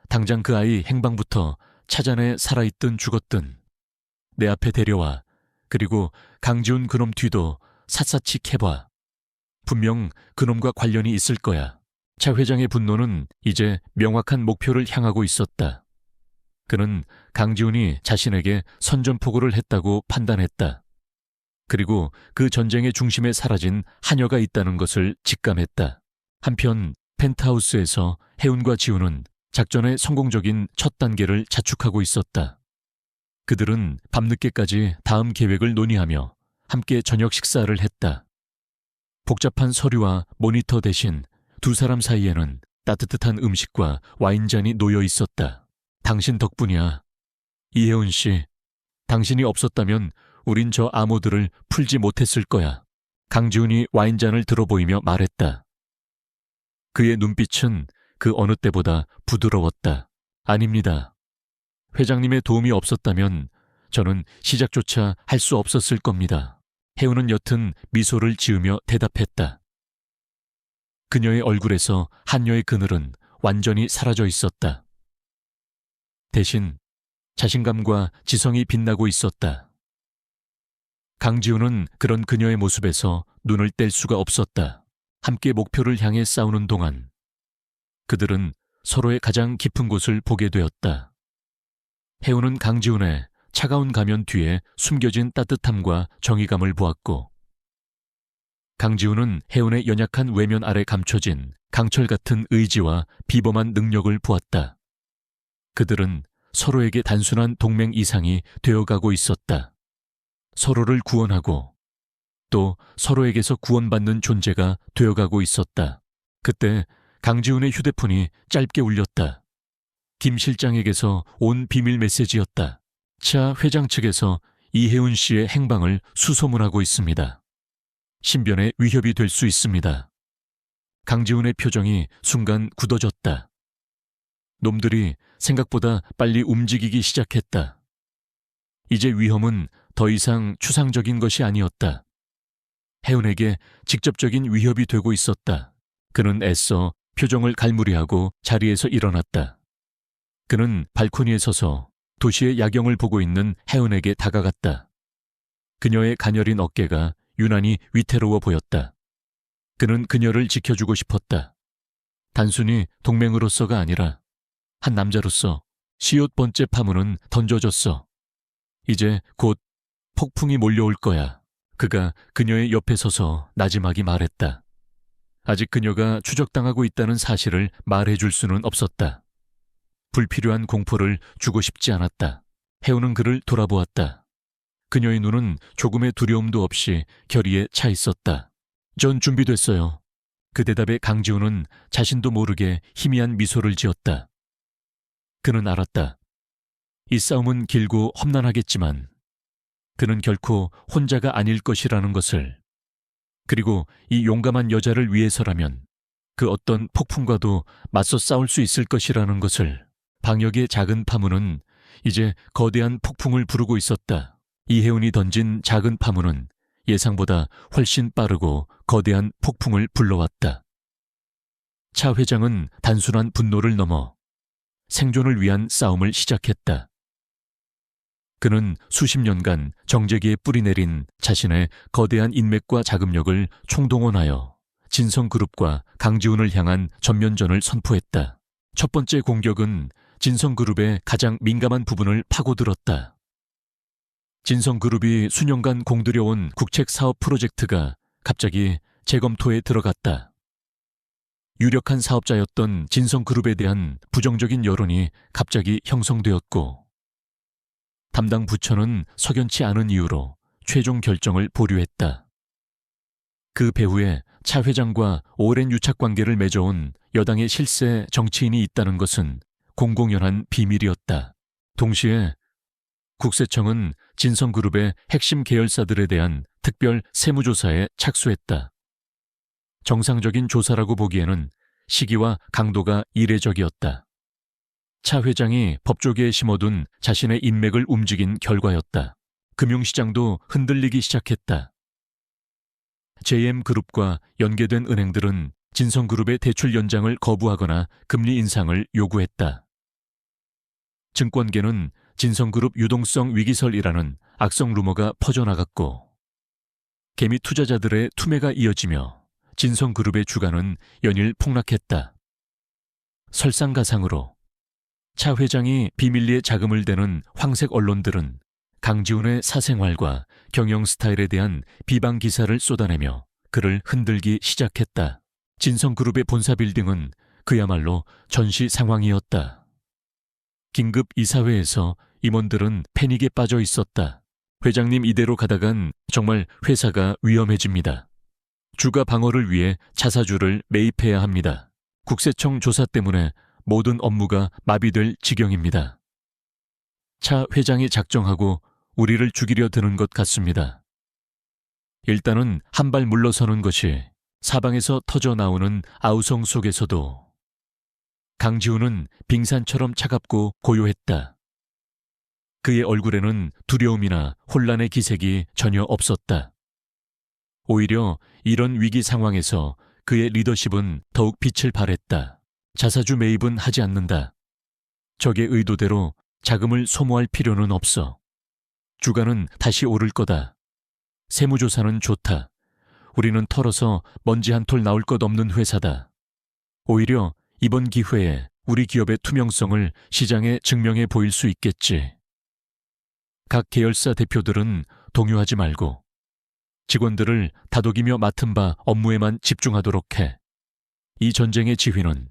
당장 그 아이 행방부터 찾아내 살아있든 죽었든 내 앞에 데려와. 그리고 강지훈 그놈 뒤도 샅샅이 캐봐. 분명 그놈과 관련이 있을 거야. 차 회장의 분노는 이제 명확한 목표를 향하고 있었다. 그는 강지훈이 자신에게 선전포고를 했다고 판단했다. 그리고 그 전쟁의 중심에 사라진 하녀가 있다는 것을 직감했다. 한편 펜트하우스에서 혜운과 지훈은 작전의 성공적인 첫 단계를 자축하고 있었다. 그들은 밤늦게까지 다음 계획을 논의하며 함께 저녁 식사를 했다. 복잡한 서류와 모니터 대신 두 사람 사이에는 따뜻한 음식과 와인잔이 놓여 있었다. 당신 덕분이야. 이혜운 씨, 당신이 없었다면 우린 저 암호들을 풀지 못했을 거야. 강지훈이 와인잔을 들어보이며 말했다. 그의 눈빛은 그 어느 때보다 부드러웠다. 아닙니다. 회장님의 도움이 없었다면 저는 시작조차 할 수 없었을 겁니다. 혜운은 옅은 미소를 지으며 대답했다. 그녀의 얼굴에서 한여의 그늘은 완전히 사라져 있었다. 대신 자신감과 지성이 빛나고 있었다. 강지훈은 그런 그녀의 모습에서 눈을 뗄 수가 없었다. 함께 목표를 향해 싸우는 동안 그들은 서로의 가장 깊은 곳을 보게 되었다. 혜운은 강지훈의 차가운 가면 뒤에 숨겨진 따뜻함과 정의감을 보았고, 강지훈은 혜운의 연약한 외면 아래 감춰진 강철 같은 의지와 비범한 능력을 보았다. 그들은 서로에게 단순한 동맹 이상이 되어가고 있었다. 서로를 구원하고 또 서로에게서 구원받는 존재가 되어가고 있었다. 그때 강지훈의 휴대폰이 짧게 울렸다. 김 실장에게서 온 비밀 메시지였다. 차 회장 측에서 이혜운 씨의 행방을 수소문하고 있습니다. 신변에 위협이 될 수 있습니다. 강지훈의 표정이 순간 굳어졌다. 놈들이 생각보다 빨리 움직이기 시작했다. 이제 위험은 더 이상 추상적인 것이 아니었다. 혜운에게 직접적인 위협이 되고 있었다. 그는 애써 표정을 갈무리하고 자리에서 일어났다. 그는 발코니에 서서 도시의 야경을 보고 있는 혜운에게 다가갔다. 그녀의 가녀린 어깨가 유난히 위태로워 보였다. 그는 그녀를 지켜주고 싶었다. 단순히 동맹으로서가 아니라 한 남자로서 시옷 번째 파문은 던져졌어. 이제 곧 폭풍이 몰려올 거야. 그가 그녀의 옆에 서서 나지막이 말했다. 아직 그녀가 추적당하고 있다는 사실을 말해줄 수는 없었다. 불필요한 공포를 주고 싶지 않았다. 해우는 그를 돌아보았다. 그녀의 눈은 조금의 두려움도 없이 결의에 차 있었다. 전 준비됐어요. 그 대답에 강지훈은 자신도 모르게 희미한 미소를 지었다. 그는 알았다. 이 싸움은 길고 험난하겠지만 그는 결코 혼자가 아닐 것이라는 것을. 그리고 이 용감한 여자를 위해서라면 그 어떤 폭풍과도 맞서 싸울 수 있을 것이라는 것을. 방역의 작은 파문은 이제 거대한 폭풍을 부르고 있었다. 이혜운이 던진 작은 파문은 예상보다 훨씬 빠르고 거대한 폭풍을 불러왔다. 차 회장은 단순한 분노를 넘어 생존을 위한 싸움을 시작했다. 그는 수십 년간 정재기에 뿌리내린 자신의 거대한 인맥과 자금력을 총동원하여 진성그룹과 강지훈을 향한 전면전을 선포했다. 첫 번째 공격은 진성그룹의 가장 민감한 부분을 파고들었다. 진성그룹이 수년간 공들여온 국책사업 프로젝트가 갑자기 재검토에 들어갔다. 유력한 사업자였던 진성그룹에 대한 부정적인 여론이 갑자기 형성되었고 담당 부처는 석연치 않은 이유로 최종 결정을 보류했다. 그 배후에 차 회장과 오랜 유착관계를 맺어온 여당의 실세 정치인이 있다는 것은 공공연한 비밀이었다. 동시에 국세청은 진성그룹의 핵심 계열사들에 대한 특별 세무조사에 착수했다. 정상적인 조사라고 보기에는 시기와 강도가 이례적이었다. 차 회장이 법조계에 심어둔 자신의 인맥을 움직인 결과였다. 금융시장도 흔들리기 시작했다. JM그룹과 연계된 은행들은 진성그룹의 대출 연장을 거부하거나 금리 인상을 요구했다. 증권계는 진성그룹 유동성 위기설이라는 악성 루머가 퍼져나갔고 개미 투자자들의 투매가 이어지며 진성그룹의 주가는 연일 폭락했다. 설상가상으로 차 회장이 비밀리에 자금을 대는 황색 언론들은 강지훈의 사생활과 경영 스타일에 대한 비방 기사를 쏟아내며 그를 흔들기 시작했다. 진성그룹의 본사 빌딩은 그야말로 전시 상황이었다. 긴급 이사회에서 임원들은 패닉에 빠져 있었다. 회장님 이대로 가다간 정말 회사가 위험해집니다. 주가 방어를 위해 자사주를 매입해야 합니다. 국세청 조사 때문에 모든 업무가 마비될 지경입니다. 차 회장이 작정하고 우리를 죽이려 드는 것 같습니다. 일단은 한 발 물러서는 것이 사방에서 터져 나오는 아우성 속에서도 강지훈은 빙산처럼 차갑고 고요했다. 그의 얼굴에는 두려움이나 혼란의 기색이 전혀 없었다. 오히려 이런 위기 상황에서 그의 리더십은 더욱 빛을 발했다. 자사주 매입은 하지 않는다. 적의 의도대로 자금을 소모할 필요는 없어. 주가는 다시 오를 거다. 세무조사는 좋다. 우리는 털어서 먼지 한 톨 나올 것 없는 회사다. 오히려 이번 기회에 우리 기업의 투명성을 시장에 증명해 보일 수 있겠지. 각 계열사 대표들은 동요하지 말고 직원들을 다독이며 맡은 바 업무에만 집중하도록 해. 이 전쟁의 지휘는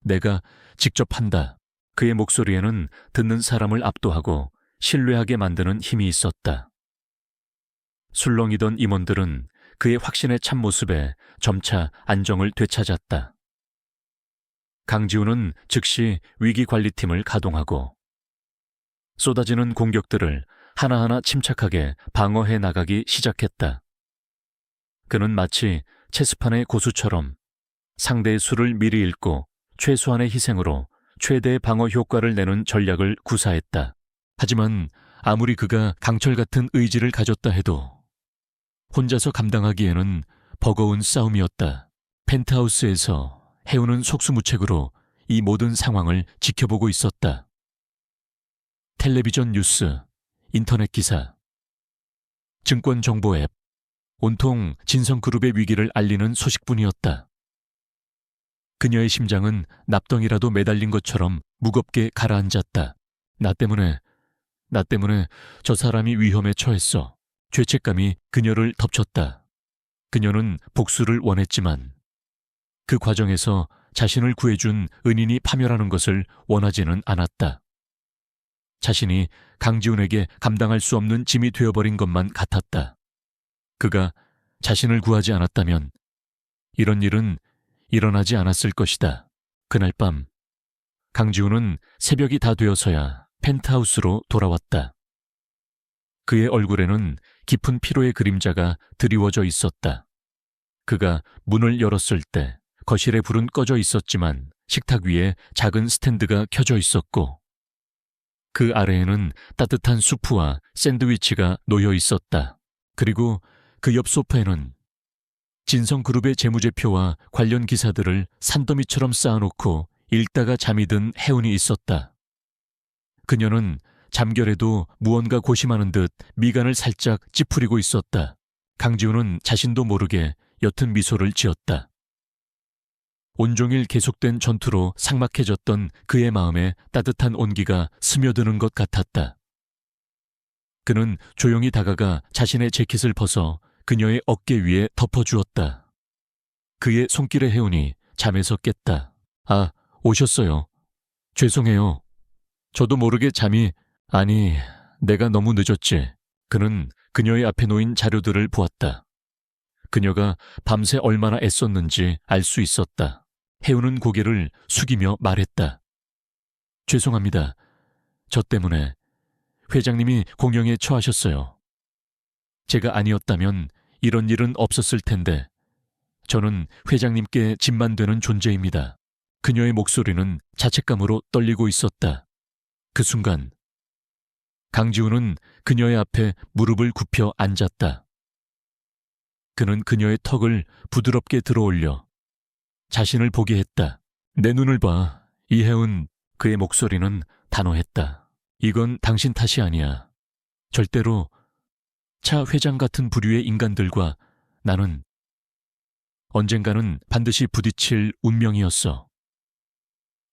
내가 직접 한다. 그의 목소리에는 듣는 사람을 압도하고 신뢰하게 만드는 힘이 있었다. 술렁이던 임원들은 그의 확신에 찬 모습에 점차 안정을 되찾았다. 강지훈은 즉시 위기관리팀을 가동하고 쏟아지는 공격들을 하나하나 침착하게 방어해 나가기 시작했다. 그는 마치 체스판의 고수처럼 상대의 수를 미리 읽고 최소한의 희생으로 최대의 방어 효과를 내는 전략을 구사했다. 하지만 아무리 그가 강철 같은 의지를 가졌다 해도 혼자서 감당하기에는 버거운 싸움이었다. 펜트하우스에서 해우는 속수무책으로 이 모든 상황을 지켜보고 있었다. 텔레비전 뉴스, 인터넷 기사, 증권정보 앱, 온통 진성그룹의 위기를 알리는 소식뿐이었다. 그녀의 심장은 납덩이라도 매달린 것처럼 무겁게 가라앉았다. 나 때문에 저 사람이 위험에 처했어. 죄책감이 그녀를 덮쳤다. 그녀는 복수를 원했지만 그 과정에서 자신을 구해준 은인이 파멸하는 것을 원하지는 않았다. 자신이 강지훈에게 감당할 수 없는 짐이 되어버린 것만 같았다. 그가 자신을 구하지 않았다면 이런 일은 일어나지 않았을 것이다. 그날 밤 강지훈은 새벽이 다 되어서야 펜트하우스로 돌아왔다. 그의 얼굴에는 깊은 피로의 그림자가 드리워져 있었다. 그가 문을 열었을 때 거실에 불은 꺼져 있었지만 식탁 위에 작은 스탠드가 켜져 있었고 그 아래에는 따뜻한 수프와 샌드위치가 놓여 있었다. 그리고 그 옆 소파에는 진성그룹의 재무제표와 관련 기사들을 산더미처럼 쌓아놓고 읽다가 잠이 든 혜운이 있었다. 그녀는 잠결에도 무언가 고심하는 듯 미간을 살짝 찌푸리고 있었다. 강지훈은 자신도 모르게 옅은 미소를 지었다. 온종일 계속된 전투로 삭막해졌던 그의 마음에 따뜻한 온기가 스며드는 것 같았다. 그는 조용히 다가가 자신의 재킷을 벗어 그녀의 어깨 위에 덮어주었다. 그의 손길의 혜운이 잠에서 깼다. 아, 오셨어요. 죄송해요. 저도 모르게 잠이... 아니, 내가 너무 늦었지. 그는 그녀의 앞에 놓인 자료들을 보았다. 그녀가 밤새 얼마나 애썼는지 알 수 있었다. 혜운은 고개를 숙이며 말했다. 죄송합니다. 저 때문에 회장님이 공영에 처하셨어요. 제가 아니었다면 이런 일은 없었을 텐데 저는 회장님께 짐만 되는 존재입니다. 그녀의 목소리는 자책감으로 떨리고 있었다. 그 순간 강지훈은 그녀의 앞에 무릎을 굽혀 앉았다. 그는 그녀의 턱을 부드럽게 들어올려 자신을 보게 했다. 내 눈을 봐. 이혜운. 그의 목소리는 단호했다. 이건 당신 탓이 아니야. 절대로. 차 회장 같은 부류의 인간들과 나는 언젠가는 반드시 부딪힐 운명이었어.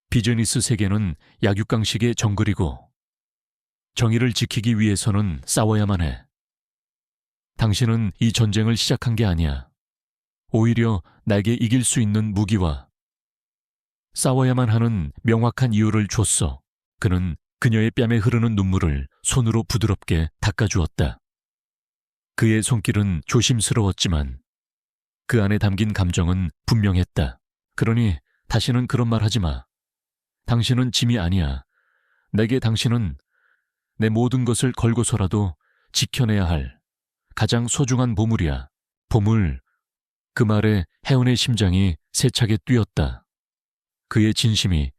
비즈니스 세계는 약육강식의 정글이고 정의를 지키기 위해서는 싸워야만 해. 당신은 이 전쟁을 시작한 게 아니야. 오히려 나에게 이길 수 있는 무기와 싸워야만 하는 명확한 이유를 줬어. 그는 그녀의 뺨에 흐르는 눈물을 손으로 부드럽게 닦아주었다. 그의 손길은 조심스러웠지만 그 안에 담긴 감정은 분명했다. 그러니 다시는 그런 말 하지 마. 당신은 짐이 아니야. 내게 당신은 내 모든 것을 걸고서라도 지켜내야 할 가장 소중한 보물이야. 보물. 그 말에 혜원의 심장이 세차게 뛰었다. 그의 진심이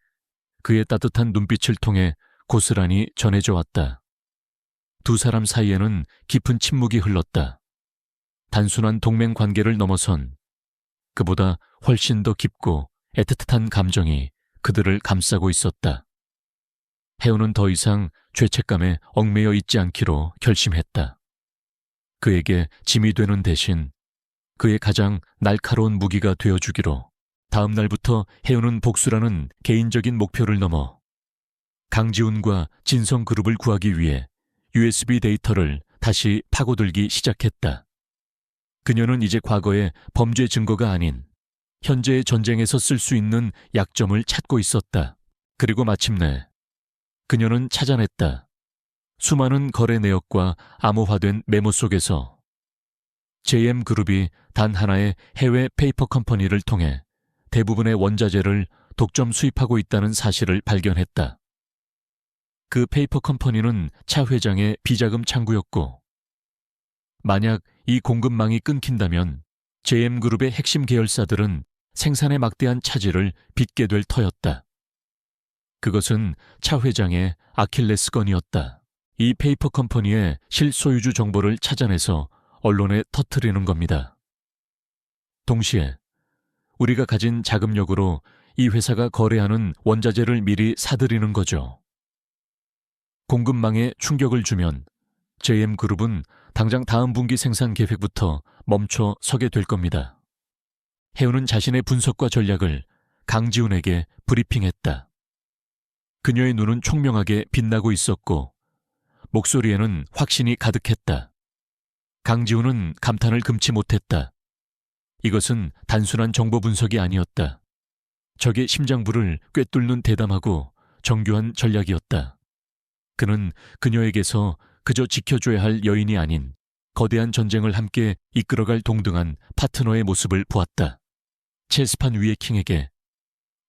그의 따뜻한 눈빛을 통해 고스란히 전해져 왔다. 두 사람 사이에는 깊은 침묵이 흘렀다. 단순한 동맹 관계를 넘어선 그보다 훨씬 더 깊고 애틋한 감정이 그들을 감싸고 있었다. 혜운은 더 이상 죄책감에 얽매여 있지 않기로 결심했다. 그에게 짐이 되는 대신 그의 가장 날카로운 무기가 되어주기로. 다음 날부터 혜운은 복수라는 개인적인 목표를 넘어 강지훈과 진성그룹을 구하기 위해 USB 데이터를 다시 파고들기 시작했다. 그녀는 이제 과거의 범죄 증거가 아닌 현재의 전쟁에서 쓸 수 있는 약점을 찾고 있었다. 그리고 마침내 그녀는 찾아냈다. 수많은 거래 내역과 암호화된 메모 속에서 JM그룹이 단 하나의 해외 페이퍼 컴퍼니를 통해 대부분의 원자재를 독점 수입하고 있다는 사실을 발견했다. 그 페이퍼 컴퍼니는 차 회장의 비자금 창구였고 만약 이 공급망이 끊긴다면 JM그룹의 핵심 계열사들은 생산에 막대한 차질을 빚게 될 터였다. 그것은 차 회장의 아킬레스건이었다. 이 페이퍼 컴퍼니의 실소유주 정보를 찾아내서 언론에 터뜨리는 겁니다. 동시에 우리가 가진 자금력으로 이 회사가 거래하는 원자재를 미리 사들이는 거죠. 공급망에 충격을 주면 JM그룹은 당장 다음 분기 생산 계획부터 멈춰 서게 될 겁니다. 해운은 자신의 분석과 전략을 강지훈에게 브리핑했다. 그녀의 눈은 총명하게 빛나고 있었고 목소리에는 확신이 가득했다. 강지훈은 감탄을 금치 못했다. 이것은 단순한 정보 분석이 아니었다. 적의 심장부를 꿰뚫는 대담하고 정교한 전략이었다. 그는 그녀에게서 그저 지켜줘야 할 여인이 아닌 거대한 전쟁을 함께 이끌어갈 동등한 파트너의 모습을 보았다. 체스판 위의 킹에게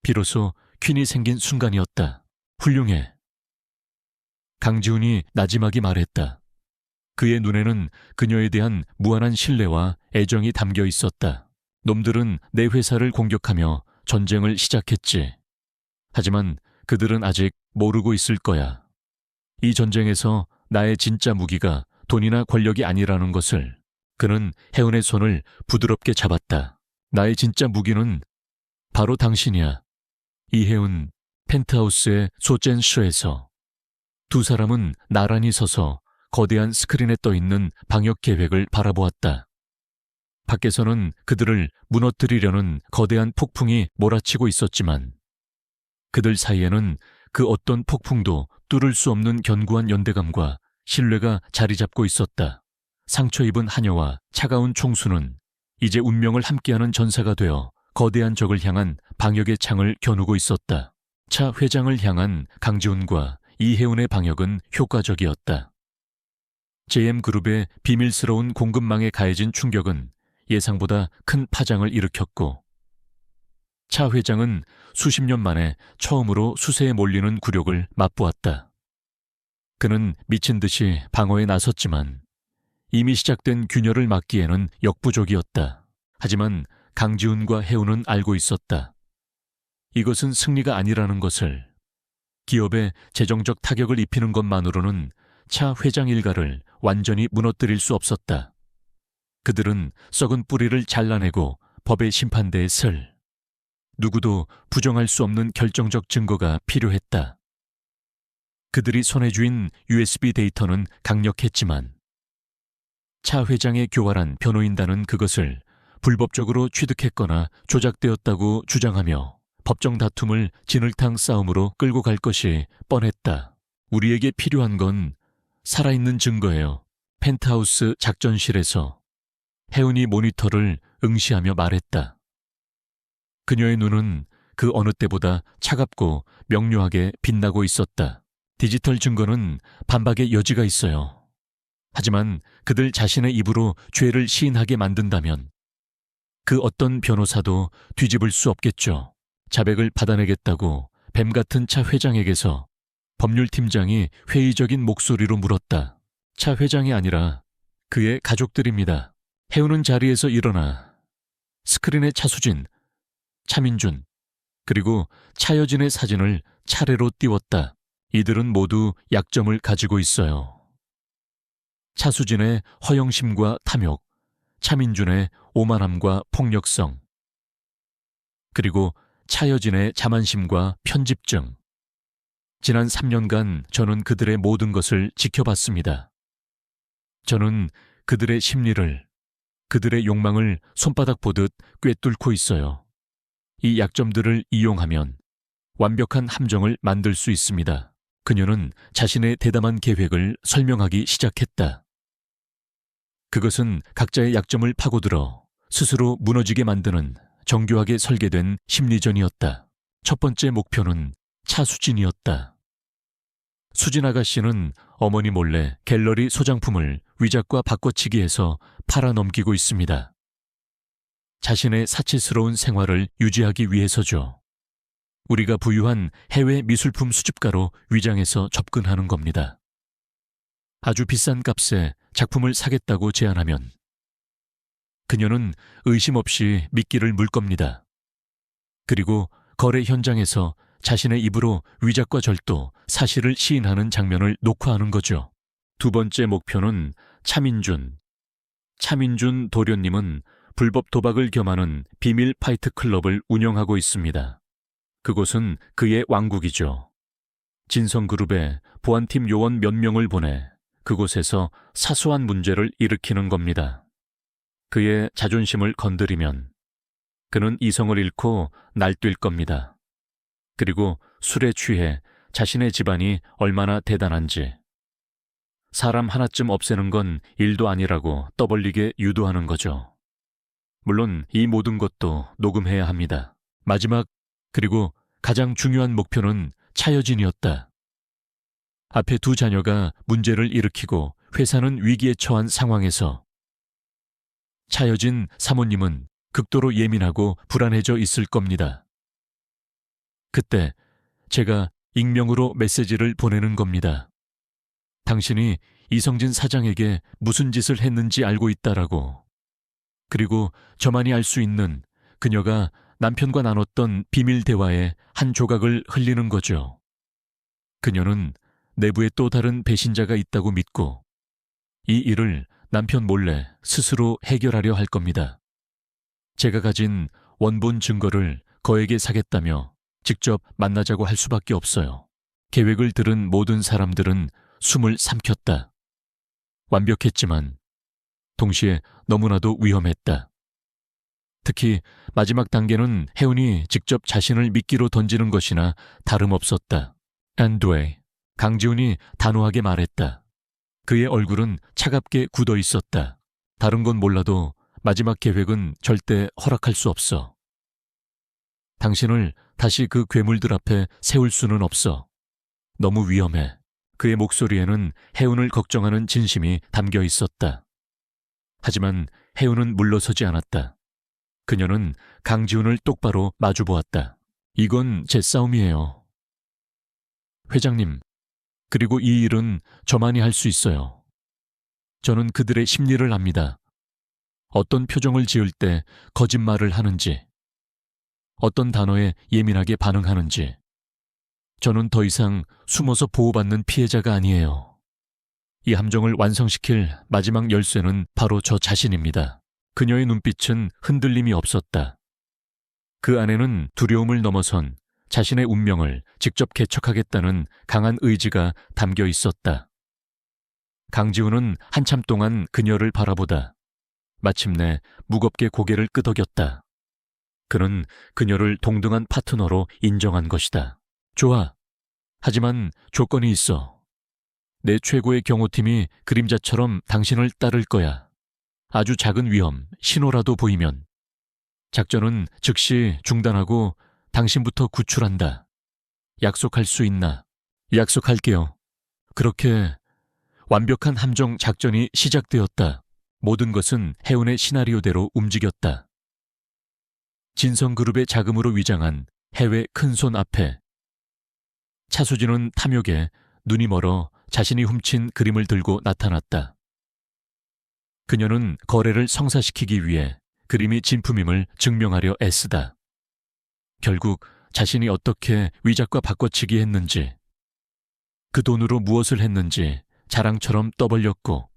비로소 퀸이 생긴 순간이었다. 훌륭해. 강지훈이 나지막이 말했다. 그의 눈에는 그녀에 대한 무한한 신뢰와 애정이 담겨 있었다. 놈들은 내 회사를 공격하며 전쟁을 시작했지. 하지만 그들은 아직 모르고 있을 거야. 이 전쟁에서 나의 진짜 무기가 돈이나 권력이 아니라는 것을. 그는 해운의 손을 부드럽게 잡았다. 나의 진짜 무기는 바로 당신이야. 이해운 펜트하우스의 소젠쇼에서 두 사람은 나란히 서서 거대한 스크린에 떠있는 방역 계획을 바라보았다. 밖에서는 그들을 무너뜨리려는 거대한 폭풍이 몰아치고 있었지만 그들 사이에는 그 어떤 폭풍도 뚫을 수 없는 견고한 연대감과 신뢰가 자리 잡고 있었다. 상처 입은 하녀와 차가운 총수는 이제 운명을 함께하는 전사가 되어 거대한 적을 향한 방역의 창을 겨누고 있었다. 차 회장을 향한 강지훈과 이해운의 방역은 효과적이었다. JM그룹의 비밀스러운 공급망에 가해진 충격은 예상보다 큰 파장을 일으켰고 차 회장은 수십 년 만에 처음으로 수세에 몰리는 굴욕을 맛보았다. 그는 미친 듯이 방어에 나섰지만 이미 시작된 균열을 막기에는 역부족이었다. 하지만 강지훈과 해운은 알고 있었다. 이것은 승리가 아니라는 것을. 기업에 재정적 타격을 입히는 것만으로는 차 회장 일가를 완전히 무너뜨릴 수 없었다. 그들은 썩은 뿌리를 잘라내고 법의 심판대에 설. 누구도 부정할 수 없는 결정적 증거가 필요했다. 그들이 손에 쥔 USB 데이터는 강력했지만 차 회장의 교활한 변호인단은 그것을 불법적으로 취득했거나 조작되었다고 주장하며 법정 다툼을 진흙탕 싸움으로 끌고 갈 것이 뻔했다. 우리에게 필요한 건 살아있는 증거예요. 펜트하우스 작전실에서 해운이 모니터를 응시하며 말했다. 그녀의 눈은 그 어느 때보다 차갑고 명료하게 빛나고 있었다. 디지털 증거는 반박의 여지가 있어요. 하지만 그들 자신의 입으로 죄를 시인하게 만든다면 그 어떤 변호사도 뒤집을 수 없겠죠. 자백을 받아내겠다고 뱀 같은 차 회장에게서 법률팀장이 회의적인 목소리로 물었다. 차 회장이 아니라 그의 가족들입니다. 해운은 자리에서 일어나 스크린에 차수진, 차민준, 그리고 차여진의 사진을 차례로 띄웠다. 이들은 모두 약점을 가지고 있어요. 차수진의 허영심과 탐욕, 차민준의 오만함과 폭력성, 그리고 차여진의 자만심과 편집증. 지난 3년간 저는 그들의 모든 것을 지켜봤습니다. 저는 그들의 심리를, 그들의 욕망을 손바닥 보듯 꿰뚫고 있어요. 이 약점들을 이용하면 완벽한 함정을 만들 수 있습니다. 그녀는 자신의 대담한 계획을 설명하기 시작했다. 그것은 각자의 약점을 파고들어 스스로 무너지게 만드는 정교하게 설계된 심리전이었다. 첫 번째 목표는 차수진이었다. 수진 아가씨는 어머니 몰래 갤러리 소장품을 위작과 바꿔치기해서 팔아넘기고 있습니다. 자신의 사치스러운 생활을 유지하기 위해서죠. 우리가 부유한 해외 미술품 수집가로 위장해서 접근하는 겁니다. 아주 비싼 값에 작품을 사겠다고 제안하면 그녀는 의심 없이 미끼를 물 겁니다. 그리고 거래 현장에서 자신의 입으로 위작과 절도, 사실을 시인하는 장면을 녹화하는 거죠. 두 번째 목표는 차민준. 차민준 도련님은 불법 도박을 겸하는 비밀 파이트 클럽을 운영하고 있습니다. 그곳은 그의 왕국이죠. 진성그룹에 보안팀 요원 몇 명을 보내 그곳에서 사소한 문제를 일으키는 겁니다. 그의 자존심을 건드리면 그는 이성을 잃고 날뛸 겁니다. 그리고 술에 취해 자신의 집안이 얼마나 대단한지, 사람 하나쯤 없애는 건 일도 아니라고 떠벌리게 유도하는 거죠. 물론 이 모든 것도 녹음해야 합니다. 마지막 그리고 가장 중요한 목표는 차여진이었다. 앞에 두 자녀가 문제를 일으키고 회사는 위기에 처한 상황에서 차여진 사모님은 극도로 예민하고 불안해져 있을 겁니다. 그때 제가 익명으로 메시지를 보내는 겁니다. 당신이 이성진 사장에게 무슨 짓을 했는지 알고 있다라고. 그리고 저만이 알 수 있는 그녀가 남편과 나눴던 비밀 대화의 한 조각을 흘리는 거죠. 그녀는 내부에 또 다른 배신자가 있다고 믿고 이 일을 남편 몰래 스스로 해결하려 할 겁니다. 제가 가진 원본 증거를 거에게 사겠다며 직접 만나자고 할 수밖에 없어요. 계획을 들은 모든 사람들은 숨을 삼켰다. 완벽했지만 동시에 너무나도 위험했다. 특히 마지막 단계는 혜운이 직접 자신을 미끼로 던지는 것이나 다름없었다. 안드웨이, 강지훈이 단호하게 말했다. 그의 얼굴은 차갑게 굳어 있었다. 다른 건 몰라도 마지막 계획은 절대 허락할 수 없어. 당신을 다시 그 괴물들 앞에 세울 수는 없어. 너무 위험해. 그의 목소리에는 혜운을 걱정하는 진심이 담겨 있었다. 하지만 혜운은 물러서지 않았다. 그녀는 강지훈을 똑바로 마주보았다. 이건 제 싸움이에요. 회장님, 그리고 이 일은 저만이 할 수 있어요. 저는 그들의 심리를 압니다. 어떤 표정을 지을 때 거짓말을 하는지, 어떤 단어에 예민하게 반응하는지. 저는 더 이상 숨어서 보호받는 피해자가 아니에요. 이 함정을 완성시킬 마지막 열쇠는 바로 저 자신입니다. 그녀의 눈빛은 흔들림이 없었다. 그 안에는 두려움을 넘어선 자신의 운명을 직접 개척하겠다는 강한 의지가 담겨 있었다. 강지훈은 한참 동안 그녀를 바라보다 마침내 무겁게 고개를 끄덕였다. 그는 그녀를 동등한 파트너로 인정한 것이다. 좋아. 하지만 조건이 있어. 내 최고의 경호팀이 그림자처럼 당신을 따를 거야. 아주 작은 위험, 신호라도 보이면 작전은 즉시 중단하고 당신부터 구출한다. 약속할 수 있나? 약속할게요. 그렇게 완벽한 함정 작전이 시작되었다. 모든 것은 혜운의 시나리오대로 움직였다. 진성그룹의 자금으로 위장한 해외 큰손 앞에 차수진은 탐욕에 눈이 멀어 자신이 훔친 그림을 들고 나타났다. 그녀는 거래를 성사시키기 위해 그림이 진품임을 증명하려 애쓰다. 결국 자신이 어떻게 위작과 바꿔치기 했는지, 그 돈으로 무엇을 했는지 자랑처럼 떠벌렸고,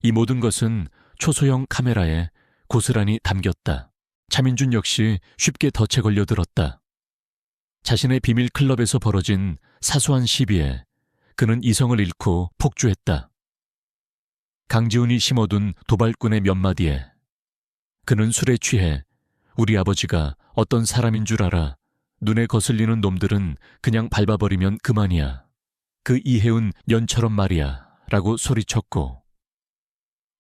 이 모든 것은 초소형 카메라에 고스란히 담겼다. 차민준 역시 쉽게 덫에 걸려들었다. 자신의 비밀 클럽에서 벌어진 사소한 시비에 그는 이성을 잃고 폭주했다. 강지훈이 심어둔 도발꾼의 몇 마디에 그는 술에 취해 우리 아버지가 어떤 사람인 줄 알아. 눈에 거슬리는 놈들은 그냥 밟아버리면 그만이야. 그 이혜운 년처럼 말이야. 라고 소리쳤고,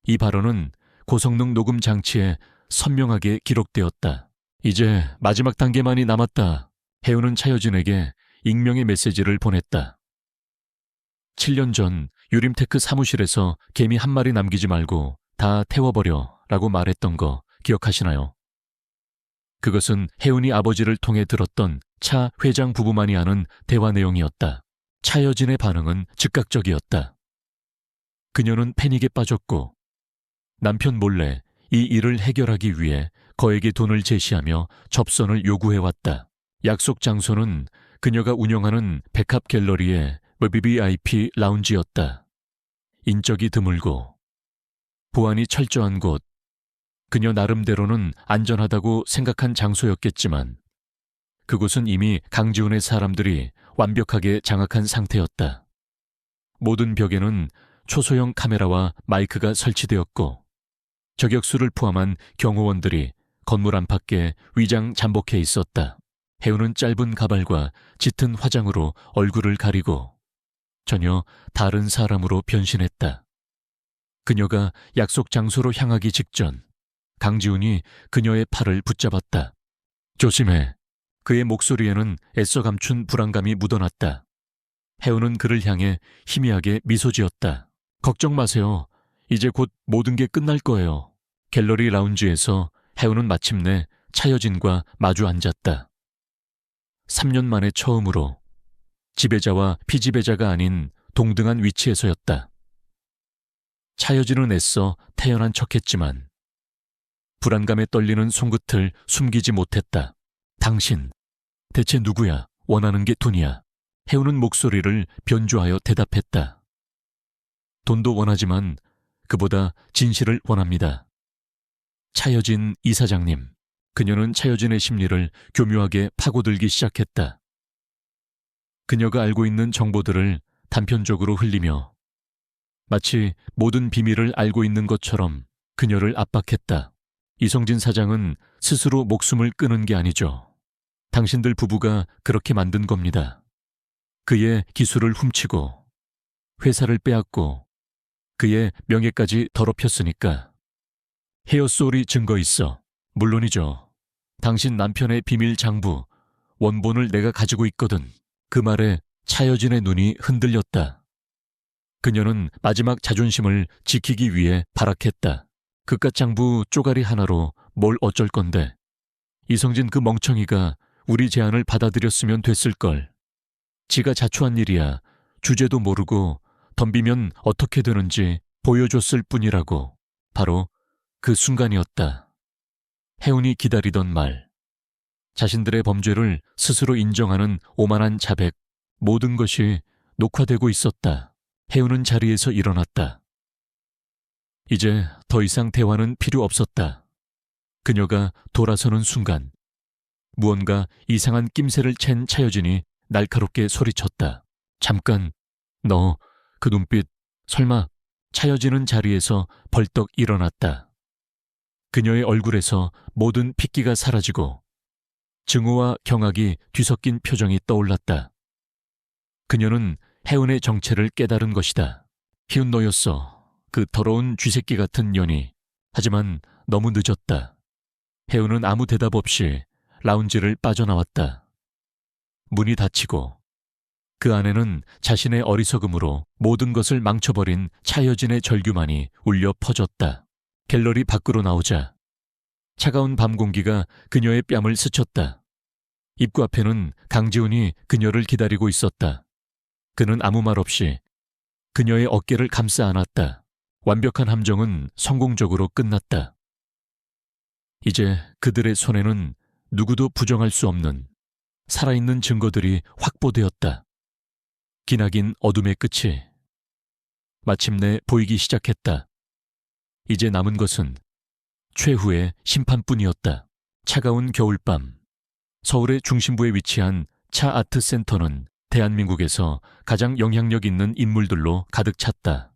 이 발언은 고성능 녹음 장치에 선명하게 기록되었다. 이제 마지막 단계만이 남았다. 혜운은 차여진에게 익명의 메시지를 보냈다. 7년 전 유림테크 사무실에서 개미 한 마리 남기지 말고 다 태워버려 라고 말했던 거 기억하시나요? 그것은 혜운이 아버지를 통해 들었던 차 회장 부부만이 아는 대화 내용이었다. 차여진의 반응은 즉각적이었다. 그녀는 패닉에 빠졌고 남편 몰래 이 일을 해결하기 위해 거액의 돈을 제시하며 접선을 요구해왔다. 약속 장소는 그녀가 운영하는 백합 갤러리의 VIP 라운지였다. 인적이 드물고 보안이 철저한 곳, 그녀 나름대로는 안전하다고 생각한 장소였겠지만 그곳은 이미 강지훈의 사람들이 완벽하게 장악한 상태였다. 모든 벽에는 초소형 카메라와 마이크가 설치되었고 저격수를 포함한 경호원들이 건물 안팎에 위장 잠복해 있었다. 해우는 짧은 가발과 짙은 화장으로 얼굴을 가리고 전혀 다른 사람으로 변신했다. 그녀가 약속 장소로 향하기 직전 강지훈이 그녀의 팔을 붙잡았다. 조심해. 그의 목소리에는 애써 감춘 불안감이 묻어났다. 해우는 그를 향해 희미하게 미소 지었다. 걱정 마세요. 이제 곧 모든 게 끝날 거예요. 갤러리 라운지에서 해우는 마침내 차여진과 마주 앉았다. 3년 만에 처음으로 지배자와 피지배자가 아닌 동등한 위치에서였다. 차여진은 애써 태연한 척했지만 불안감에 떨리는 손끝을 숨기지 못했다. 당신, 대체 누구야? 원하는 게 돈이야. 해우는 목소리를 변조하여 대답했다. 돈도 원하지만 그보다 진실을 원합니다. 차여진 이사장님. 그녀는 차여진의 심리를 교묘하게 파고들기 시작했다. 그녀가 알고 있는 정보들을 단편적으로 흘리며 마치 모든 비밀을 알고 있는 것처럼 그녀를 압박했다. 이성진 사장은 스스로 목숨을 끊은 게 아니죠. 당신들 부부가 그렇게 만든 겁니다. 그의 기술을 훔치고 회사를 빼앗고 그의 명예까지 더럽혔으니까. 헤어소리 증거 있어. 물론이죠. 당신 남편의 비밀 장부, 원본을 내가 가지고 있거든. 그 말에 차여진의 눈이 흔들렸다. 그녀는 마지막 자존심을 지키기 위해 발악했다. 그깟 장부 쪼가리 하나로 뭘 어쩔 건데. 이성진 그 멍청이가 우리 제안을 받아들였으면 됐을걸. 지가 자초한 일이야. 주제도 모르고 덤비면 어떻게 되는지 보여줬을 뿐이라고. 바로 그 순간이었다. 해운이 기다리던 말. 자신들의 범죄를 스스로 인정하는 오만한 자백. 모든 것이 녹화되고 있었다. 해운은 자리에서 일어났다. 이제 더 이상 대화는 필요 없었다. 그녀가 돌아서는 순간 무언가 이상한 낌새를 챈 차여진이 날카롭게 소리쳤다. 잠깐, 너 그 눈빛 설마. 차여진은 자리에서 벌떡 일어났다. 그녀의 얼굴에서 모든 핏기가 사라지고 증오와 경악이 뒤섞인 표정이 떠올랐다. 그녀는 해운의 정체를 깨달은 것이다. 희운 너였어. 그 더러운 쥐새끼 같은 년이. 하지만 너무 늦었다. 해운은 아무 대답 없이 라운지를 빠져나왔다. 문이 닫히고 그 안에는 자신의 어리석음으로 모든 것을 망쳐버린 차여진의 절규만이 울려 퍼졌다. 갤러리 밖으로 나오자 차가운 밤 공기가 그녀의 뺨을 스쳤다. 입구 앞에는 강지훈이 그녀를 기다리고 있었다. 그는 아무 말 없이 그녀의 어깨를 감싸 안았다. 완벽한 함정은 성공적으로 끝났다. 이제 그들의 손에는 누구도 부정할 수 없는 살아있는 증거들이 확보되었다. 기나긴 어둠의 끝이 마침내 보이기 시작했다. 이제 남은 것은 최후의 심판뿐이었다. 차가운 겨울밤, 서울의 중심부에 위치한 차 아트 센터는 대한민국에서 가장 영향력 있는 인물들로 가득 찼다.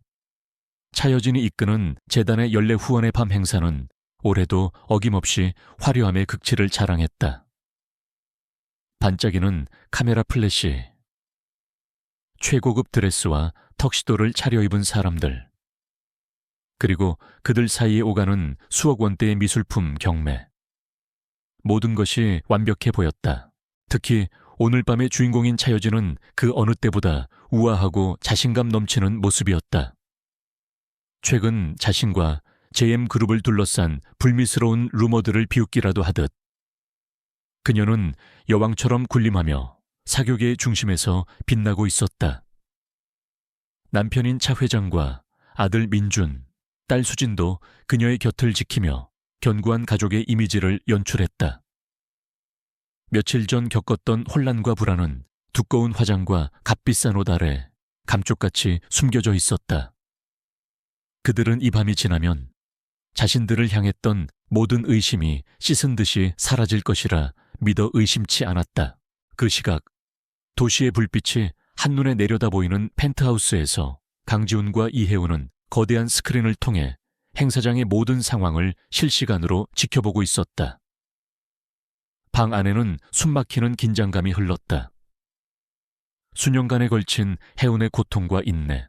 차여진이 이끄는 재단의 연례 후원의 밤 행사는 올해도 어김없이 화려함의 극치를 자랑했다. 반짝이는 카메라 플래시, 최고급 드레스와 턱시도를 차려입은 사람들, 그리고 그들 사이에 오가는 수억 원대의 미술품 경매. 모든 것이 완벽해 보였다. 특히 오늘 밤의 주인공인 차여진은 그 어느 때보다 우아하고 자신감 넘치는 모습이었다. 최근 자신과 JM그룹을 둘러싼 불미스러운 루머들을 비웃기라도 하듯 그녀는 여왕처럼 군림하며 사교계의 중심에서 빛나고 있었다. 남편인 차 회장과 아들 민준, 딸 수진도 그녀의 곁을 지키며 견고한 가족의 이미지를 연출했다. 며칠 전 겪었던 혼란과 불안은 두꺼운 화장과 값비싼 옷 아래 감쪽같이 숨겨져 있었다. 그들은 이 밤이 지나면 자신들을 향했던 모든 의심이 씻은 듯이 사라질 것이라 믿어 의심치 않았다. 그 시각 도시의 불빛이 한눈에 내려다 보이는 펜트하우스에서 강지훈과 이혜우는 거대한 스크린을 통해 행사장의 모든 상황을 실시간으로 지켜보고 있었다. 방 안에는 숨막히는 긴장감이 흘렀다. 수년간에 걸친 혜운의 고통과 인내,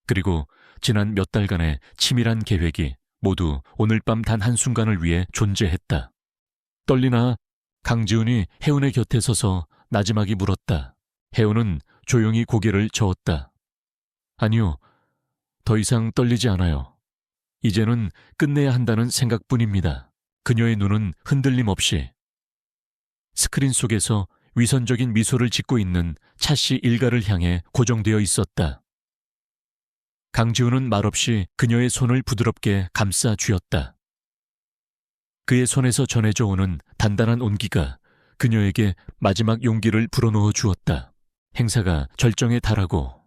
그리고 지난 몇 달간의 치밀한 계획이 모두 오늘 밤 단 한순간을 위해 존재했다. 떨리나? 강지훈이 혜운의 곁에 서서 나지막이 물었다. 혜운은 조용히 고개를 저었다. 아니요, 더 이상 떨리지 않아요. 이제는 끝내야 한다는 생각뿐입니다. 그녀의 눈은 흔들림 없이 스크린 속에서 위선적인 미소를 짓고 있는 차씨 일가를 향해 고정되어 있었다. 강지훈은 말없이 그녀의 손을 부드럽게 감싸 쥐었다. 그의 손에서 전해져 오는 단단한 온기가 그녀에게 마지막 용기를 불어넣어 주었다. 행사가 절정에 달하고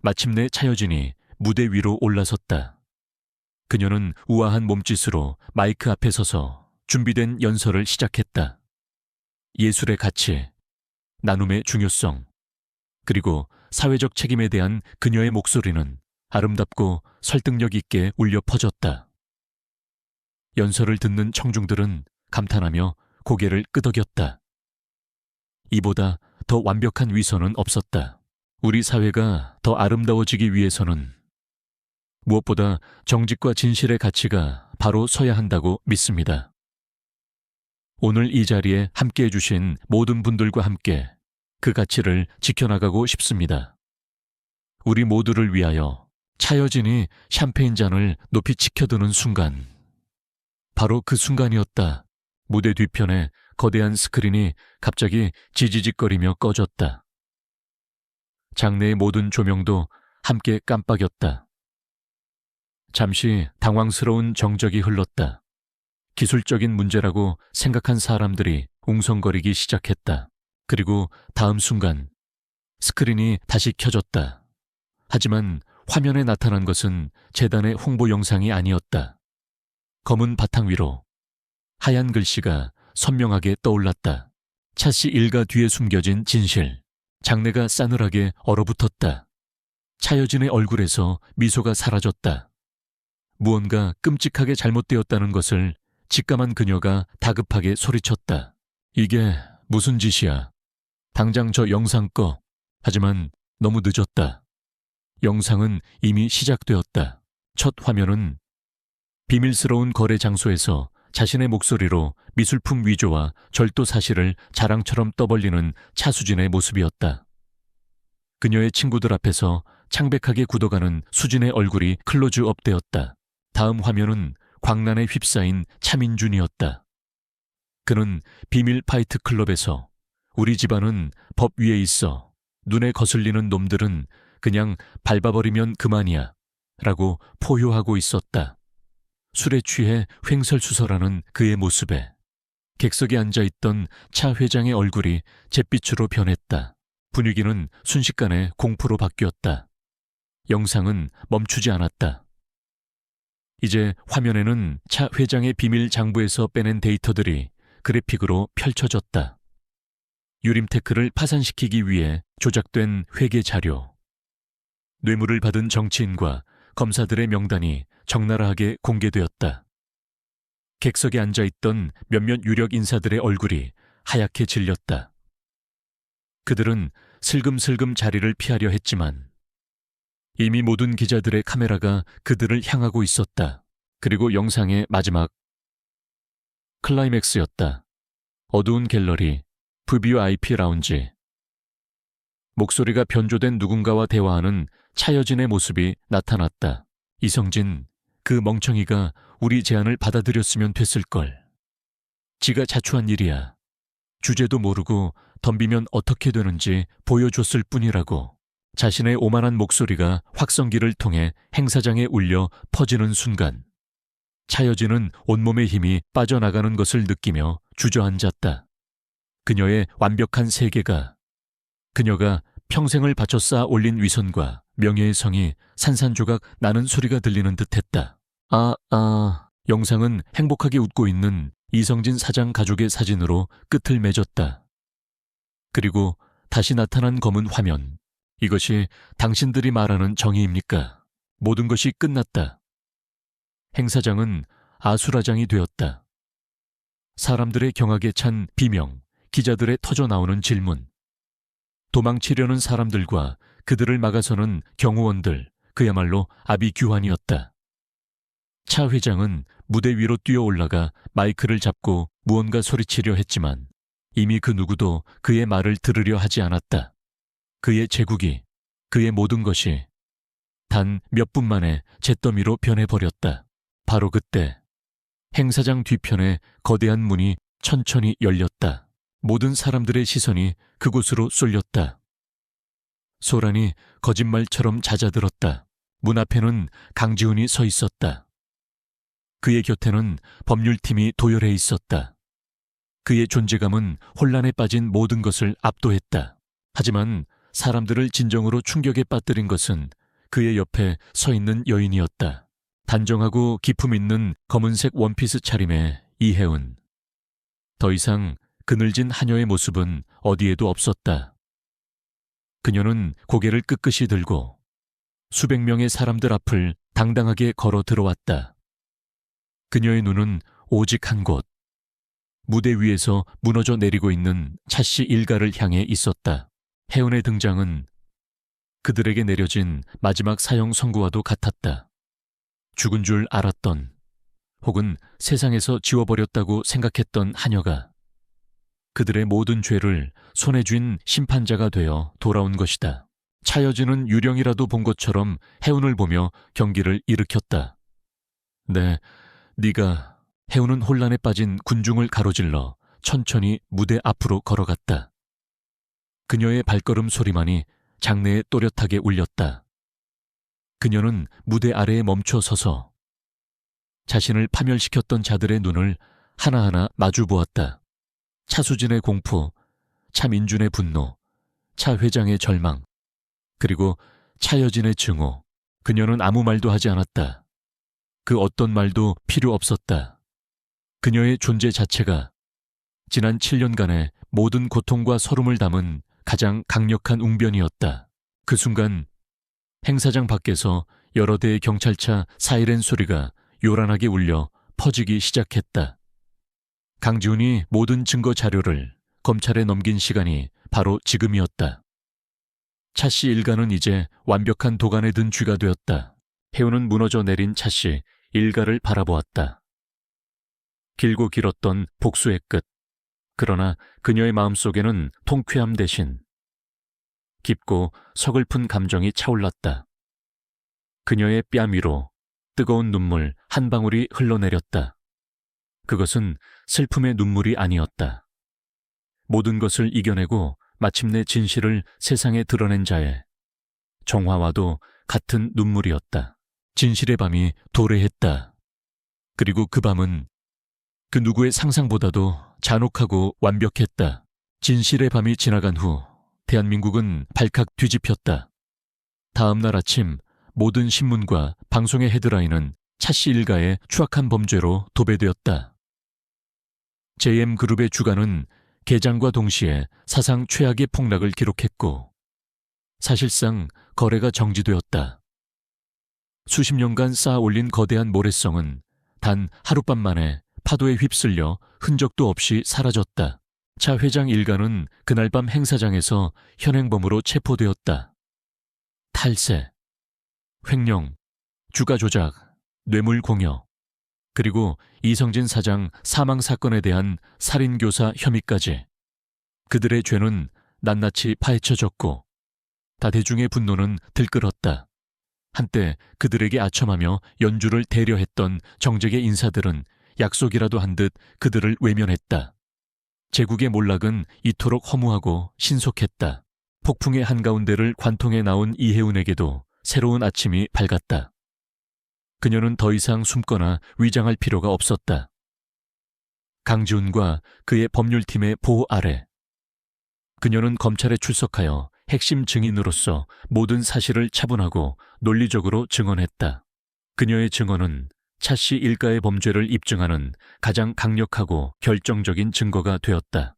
마침내 차여진이 무대 위로 올라섰다. 그녀는 우아한 몸짓으로 마이크 앞에 서서 준비된 연설을 시작했다. 예술의 가치, 나눔의 중요성, 그리고 사회적 책임에 대한 그녀의 목소리는 아름답고 설득력 있게 울려 퍼졌다. 연설을 듣는 청중들은 감탄하며 고개를 끄덕였다. 이보다 더 완벽한 위선은 없었다. 우리 사회가 더 아름다워지기 위해서는 무엇보다 정직과 진실의 가치가 바로 서야 한다고 믿습니다. 오늘 이 자리에 함께해 주신 모든 분들과 함께 그 가치를 지켜나가고 싶습니다. 우리 모두를 위하여 차여진이 샴페인 잔을 높이 치켜드는 순간, 바로 그 순간이었다. 무대 뒤편에 거대한 스크린이 갑자기 지지직거리며 꺼졌다. 장내의 모든 조명도 함께 깜빡였다. 잠시 당황스러운 정적이 흘렀다. 기술적인 문제라고 생각한 사람들이 웅성거리기 시작했다. 그리고 다음 순간 스크린이 다시 켜졌다. 하지만 화면에 나타난 것은 재단의 홍보 영상이 아니었다. 검은 바탕 위로 하얀 글씨가 선명하게 떠올랐다. 차씨 일가 뒤에 숨겨진 진실. 장내가 싸늘하게 얼어붙었다. 차여진의 얼굴에서 미소가 사라졌다. 무언가 끔찍하게 잘못되었다는 것을 직감한 그녀가 다급하게 소리쳤다. 이게 무슨 짓이야. 당장 저 영상 꺼. 하지만 너무 늦었다. 영상은 이미 시작되었다. 첫 화면은 비밀스러운 거래 장소에서 자신의 목소리로 미술품 위조와 절도 사실을 자랑처럼 떠벌리는 차수진의 모습이었다. 그녀의 친구들 앞에서 창백하게 굳어가는 수진의 얼굴이 클로즈업되었다. 다음 화면은 광란에 휩싸인 차민준이었다. 그는 비밀 파이트 클럽에서 우리 집안은 법 위에 있어. 눈에 거슬리는 놈들은 그냥 밟아버리면 그만이야. 라고 포효하고 있었다. 술에 취해 횡설수설하는 그의 모습에 객석에 앉아있던 차 회장의 얼굴이 잿빛으로 변했다. 분위기는 순식간에 공포로 바뀌었다. 영상은 멈추지 않았다. 이제 화면에는 차 회장의 비밀 장부에서 빼낸 데이터들이 그래픽으로 펼쳐졌다. 유림테크를 파산시키기 위해 조작된 회계 자료. 뇌물을 받은 정치인과 검사들의 명단이 적나라하게 공개되었다. 객석에 앉아있던 몇몇 유력 인사들의 얼굴이 하얗게 질렸다. 그들은 슬금슬금 자리를 피하려 했지만 이미 모든 기자들의 카메라가 그들을 향하고 있었다. 그리고 영상의 마지막 클라이맥스였다. 어두운 갤러리, VVIP 라운지. 목소리가 변조된 누군가와 대화하는 차여진의 모습이 나타났다. 이성진, 그 멍청이가 우리 제안을 받아들였으면 됐을걸. 지가 자초한 일이야. 주제도 모르고 덤비면 어떻게 되는지 보여줬을 뿐이라고. 자신의 오만한 목소리가 확성기를 통해 행사장에 울려 퍼지는 순간 차여진은 온몸의 힘이 빠져나가는 것을 느끼며 주저앉았다. 그녀의 완벽한 세계가, 그녀가 평생을 바쳐 쌓아 올린 위선과 명예의 성이 산산조각 나는 소리가 들리는 듯했다. 영상은 행복하게 웃고 있는 이성진 사장 가족의 사진으로 끝을 맺었다. 그리고 다시 나타난 검은 화면. 이것이 당신들이 말하는 정의입니까? 모든 것이 끝났다. 행사장은 아수라장이 되었다. 사람들의 경악에 찬 비명, 기자들의 터져나오는 질문, 도망치려는 사람들과 그들을 막아서는 경호원들, 그야말로 아비규환이었다. 차 회장은 무대 위로 뛰어 올라가 마이크를 잡고 무언가 소리치려 했지만 이미 그 누구도 그의 말을 들으려 하지 않았다. 그의 제국이, 그의 모든 것이 단 몇 분 만에 잿더미로 변해버렸다. 바로 그때 행사장 뒤편에 거대한 문이 천천히 열렸다. 모든 사람들의 시선이 그곳으로 쏠렸다. 소란이 거짓말처럼 잦아들었다. 문 앞에는 강지훈이 서 있었다. 그의 곁에는 법률팀이 도열해 있었다. 그의 존재감은 혼란에 빠진 모든 것을 압도했다. 하지만 사람들을 진정으로 충격에 빠뜨린 것은 그의 옆에 서 있는 여인이었다. 단정하고 기품 있는 검은색 원피스 차림의 이혜은. 더 이상 그늘진 하녀의 모습은 어디에도 없었다. 그녀는 고개를 끄끄이 들고 수백 명의 사람들 앞을 당당하게 걸어 들어왔다. 그녀의 눈은 오직 한 곳, 무대 위에서 무너져 내리고 있는 차씨 일가를 향해 있었다. 혜은의 등장은 그들에게 내려진 마지막 사형 선고와도 같았다. 죽은 줄 알았던, 혹은 세상에서 지워버렸다고 생각했던 하녀가 그들의 모든 죄를 손에 쥔 심판자가 되어 돌아온 것이다. 차여지는 유령이라도 본 것처럼 혜운을 보며 경기를 일으켰다. 네, 네가. 혜운은 혼란에 빠진 군중을 가로질러 천천히 무대 앞으로 걸어갔다. 그녀의 발걸음 소리만이 장내에 또렷하게 울렸다. 그녀는 무대 아래에 멈춰 서서 자신을 파멸시켰던 자들의 눈을 하나하나 마주 보았다. 차수진의 공포, 차민준의 분노, 차 회장의 절망, 그리고 차여진의 증오. 그녀는 아무 말도 하지 않았다. 그 어떤 말도 필요 없었다. 그녀의 존재 자체가 지난 7년간의 모든 고통과 서름을 담은 가장 강력한 웅변이었다. 그 순간 행사장 밖에서 여러 대의 경찰차 사이렌 소리가 요란하게 울려 퍼지기 시작했다. 강지훈이 모든 증거 자료를 검찰에 넘긴 시간이 바로 지금이었다. 차씨 일가는 이제 완벽한 도간에 든 쥐가 되었다. 혜운은 무너져 내린 차씨 일가를 바라보았다. 길고 길었던 복수의 끝. 그러나 그녀의 마음속에는 통쾌함 대신 깊고 서글픈 감정이 차올랐다. 그녀의 뺨 위로 뜨거운 눈물 한 방울이 흘러내렸다. 그것은 슬픔의 눈물이 아니었다. 모든 것을 이겨내고 마침내 진실을 세상에 드러낸 자의 정화와도 같은 눈물이었다. 진실의 밤이 도래했다. 그리고 그 밤은 그 누구의 상상보다도 잔혹하고 완벽했다. 진실의 밤이 지나간 후 대한민국은 발칵 뒤집혔다. 다음 날 아침 모든 신문과 방송의 헤드라인은 차씨 일가의 추악한 범죄로 도배되었다. JM그룹의 주가는 개장과 동시에 사상 최악의 폭락을 기록했고 사실상 거래가 정지되었다. 수십 년간 쌓아 올린 거대한 모래성은 단 하룻밤 만에 파도에 휩쓸려 흔적도 없이 사라졌다. 차 회장 일가는 그날 밤 행사장에서 현행범으로 체포되었다. 탈세, 횡령, 주가 조작, 뇌물 공여, 그리고 이성진 사장 사망 사건에 대한 살인교사 혐의까지. 그들의 죄는 낱낱이 파헤쳐졌고 다대중의 분노는 들끓었다. 한때 그들에게 아첨하며 연주를 대려했던 정재계 인사들은 약속이라도 한 듯 그들을 외면했다. 제국의 몰락은 이토록 허무하고 신속했다. 폭풍의 한가운데를 관통해 나온 이혜운에게도 새로운 아침이 밝았다. 그녀는 더 이상 숨거나 위장할 필요가 없었다. 강지훈과 그의 법률팀의 보호 아래 그녀는 검찰에 출석하여 핵심 증인으로서 모든 사실을 차분하고 논리적으로 증언했다. 그녀의 증언은 차씨 일가의 범죄를 입증하는 가장 강력하고 결정적인 증거가 되었다.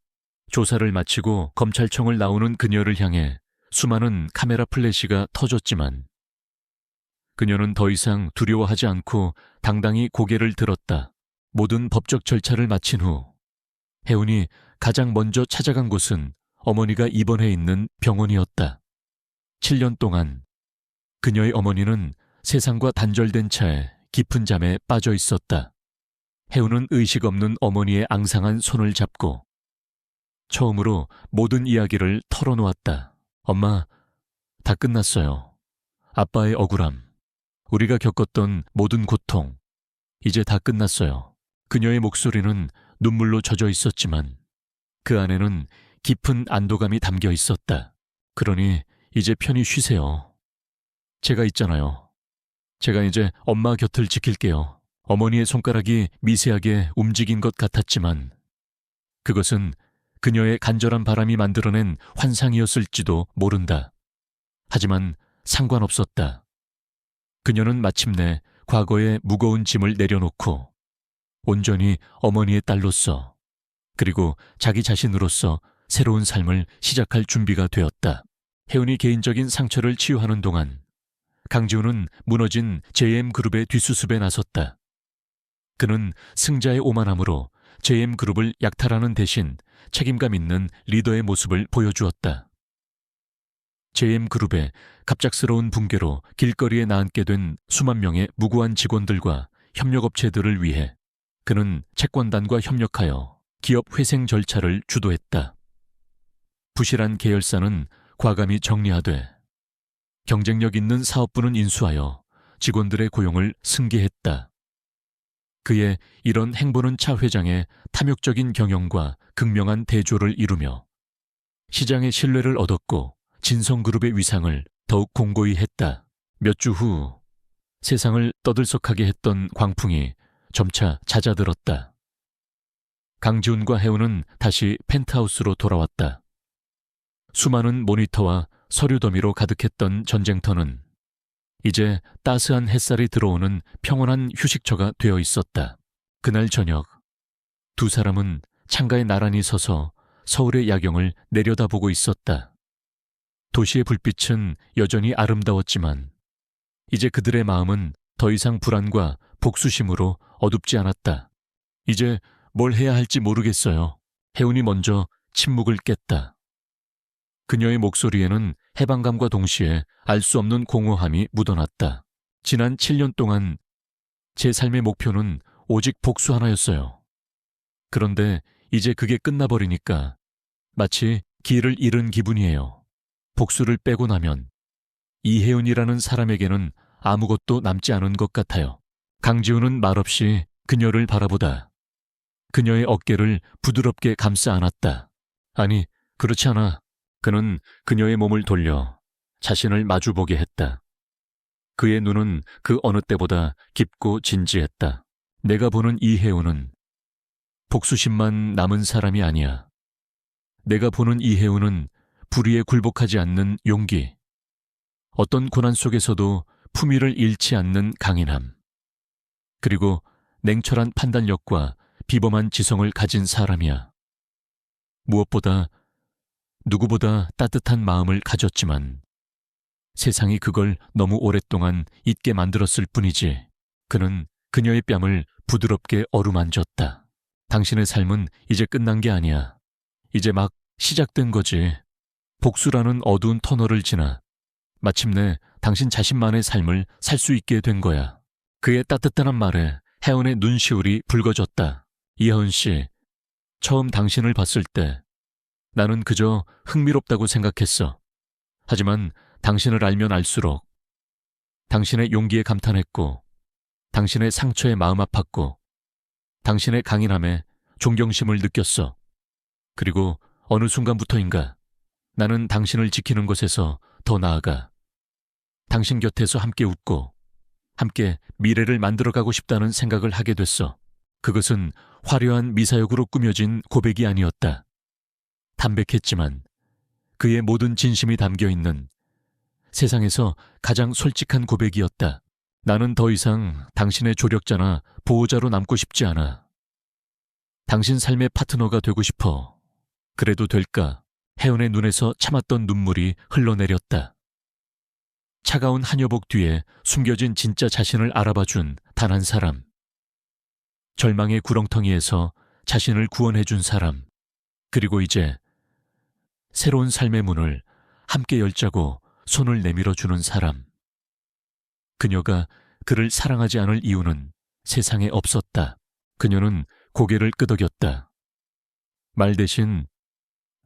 조사를 마치고 검찰청을 나오는 그녀를 향해 수많은 카메라 플래시가 터졌지만 그녀는 더 이상 두려워하지 않고 당당히 고개를 들었다. 모든 법적 절차를 마친 후 혜운이 가장 먼저 찾아간 곳은 어머니가 입원해 있는 병원이었다. 7년 동안 그녀의 어머니는 세상과 단절된 채 깊은 잠에 빠져 있었다. 혜운은 의식 없는 어머니의 앙상한 손을 잡고 처음으로 모든 이야기를 털어놓았다. 엄마, 다 끝났어요. 아빠의 억울함, 우리가 겪었던 모든 고통, 이제 다 끝났어요. 그녀의 목소리는 눈물로 젖어 있었지만 그 안에는 깊은 안도감이 담겨 있었다. 그러니 이제 편히 쉬세요. 제가 있잖아요. 제가 이제 엄마 곁을 지킬게요. 어머니의 손가락이 미세하게 움직인 것 같았지만 그것은 그녀의 간절한 바람이 만들어낸 환상이었을지도 모른다. 하지만 상관없었다. 그녀는 마침내 과거의 무거운 짐을 내려놓고 온전히 어머니의 딸로서 그리고 자기 자신으로서 새로운 삶을 시작할 준비가 되었다. 혜운이 개인적인 상처를 치유하는 동안 강지훈은 무너진 JM그룹의 뒷수습에 나섰다. 그는 승자의 오만함으로 JM그룹을 약탈하는 대신 책임감 있는 리더의 모습을 보여주었다. JM그룹의 갑작스러운 붕괴로 길거리에 나앉게 된 수만 명의 무고한 직원들과 협력업체들을 위해 그는 채권단과 협력하여 기업 회생 절차를 주도했다. 부실한 계열사는 과감히 정리하되 경쟁력 있는 사업부는 인수하여 직원들의 고용을 승계했다. 그의 이런 행보는 차 회장의 탐욕적인 경영과 극명한 대조를 이루며 시장의 신뢰를 얻었고 진성그룹의 위상을 더욱 공고히 했다. 몇 주 후 세상을 떠들썩하게 했던 광풍이 점차 잦아들었다. 강지훈과 혜운은 다시 펜트하우스로 돌아왔다. 수많은 모니터와 서류 더미로 가득했던 전쟁터는 이제 따스한 햇살이 들어오는 평온한 휴식처가 되어 있었다. 그날 저녁 두 사람은 창가에 나란히 서서 서울의 야경을 내려다보고 있었다. 도시의 불빛은 여전히 아름다웠지만 이제 그들의 마음은 더 이상 불안과 복수심으로 어둡지 않았다. 이제 뭘 해야 할지 모르겠어요. 혜운이 먼저 침묵을 깼다. 그녀의 목소리에는 해방감과 동시에 알 수 없는 공허함이 묻어났다. 지난 7년 동안 제 삶의 목표는 오직 복수 하나였어요. 그런데 이제 그게 끝나버리니까 마치 길을 잃은 기분이에요. 복수를 빼고 나면 이혜은이라는 사람에게는 아무것도 남지 않은 것 같아요. 강지훈은 말없이 그녀를 바라보다 그녀의 어깨를 부드럽게 감싸 안았다. 아니, 그렇지 않아. 그는 그녀의 몸을 돌려 자신을 마주보게 했다. 그의 눈은 그 어느 때보다 깊고 진지했다. 내가 보는 이혜은은 복수심만 남은 사람이 아니야. 내가 보는 이혜은은 불의에 굴복하지 않는 용기, 어떤 고난 속에서도 품위를 잃지 않는 강인함, 그리고 냉철한 판단력과 비범한 지성을 가진 사람이야. 무엇보다 누구보다 따뜻한 마음을 가졌지만 세상이 그걸 너무 오랫동안 잊게 만들었을 뿐이지. 그는 그녀의 뺨을 부드럽게 어루만졌다. 당신의 삶은 이제 끝난 게 아니야. 이제 막 시작된 거지. 복수라는 어두운 터널을 지나 마침내 당신 자신만의 삶을 살 수 있게 된 거야. 그의 따뜻한 말에 혜원의 눈시울이 붉어졌다. 이혜은 씨, 처음 당신을 봤을 때 나는 그저 흥미롭다고 생각했어. 하지만 당신을 알면 알수록 당신의 용기에 감탄했고 당신의 상처에 마음 아팠고 당신의 강인함에 존경심을 느꼈어. 그리고 어느 순간부터인가 나는 당신을 지키는 것에서 더 나아가 당신 곁에서 함께 웃고 함께 미래를 만들어가고 싶다는 생각을 하게 됐어. 그것은 화려한 미사역으로 꾸며진 고백이 아니었다. 담백했지만 그의 모든 진심이 담겨있는 세상에서 가장 솔직한 고백이었다. 나는 더 이상 당신의 조력자나 보호자로 남고 싶지 않아. 당신 삶의 파트너가 되고 싶어. 그래도 될까? 혜은의 눈에서 참았던 눈물이 흘러내렸다. 차가운 한여복 뒤에 숨겨진 진짜 자신을 알아봐준 단 한 사람. 절망의 구렁텅이에서 자신을 구원해준 사람. 그리고 이제 새로운 삶의 문을 함께 열자고 손을 내밀어주는 사람. 그녀가 그를 사랑하지 않을 이유는 세상에 없었다. 그녀는 고개를 끄덕였다. 말 대신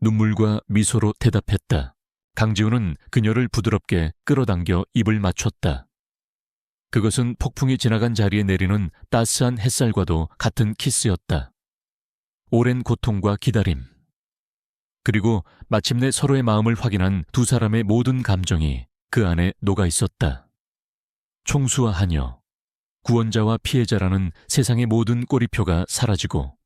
눈물과 미소로 대답했다. 강지훈은 그녀를 부드럽게 끌어당겨 입을 맞췄다. 그것은 폭풍이 지나간 자리에 내리는 따스한 햇살과도 같은 키스였다. 오랜 고통과 기다림. 그리고 마침내 서로의 마음을 확인한 두 사람의 모든 감정이 그 안에 녹아 있었다. 총수와 하녀, 구원자와 피해자라는 세상의 모든 꼬리표가 사라지고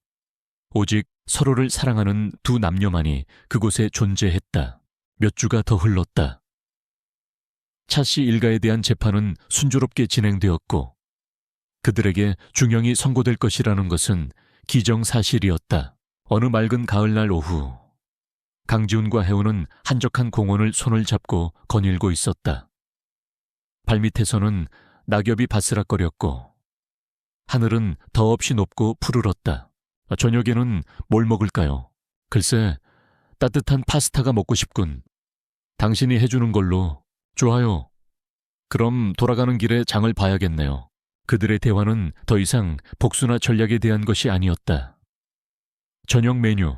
오직 서로를 사랑하는 두 남녀만이 그곳에 존재했다. 몇 주가 더 흘렀다. 차 씨 일가에 대한 재판은 순조롭게 진행되었고 그들에게 중형이 선고될 것이라는 것은 기정사실이었다. 어느 맑은 가을날 오후 강지훈과 혜우는 한적한 공원을 손을 잡고 거닐고 있었다. 발밑에서는 낙엽이 바스락거렸고 하늘은 더없이 높고 푸르렀다. 저녁에는 뭘 먹을까요? 글쎄, 따뜻한 파스타가 먹고 싶군. 당신이 해주는 걸로. 좋아요. 그럼 돌아가는 길에 장을 봐야겠네요. 그들의 대화는 더 이상 복수나 전략에 대한 것이 아니었다. 저녁 메뉴,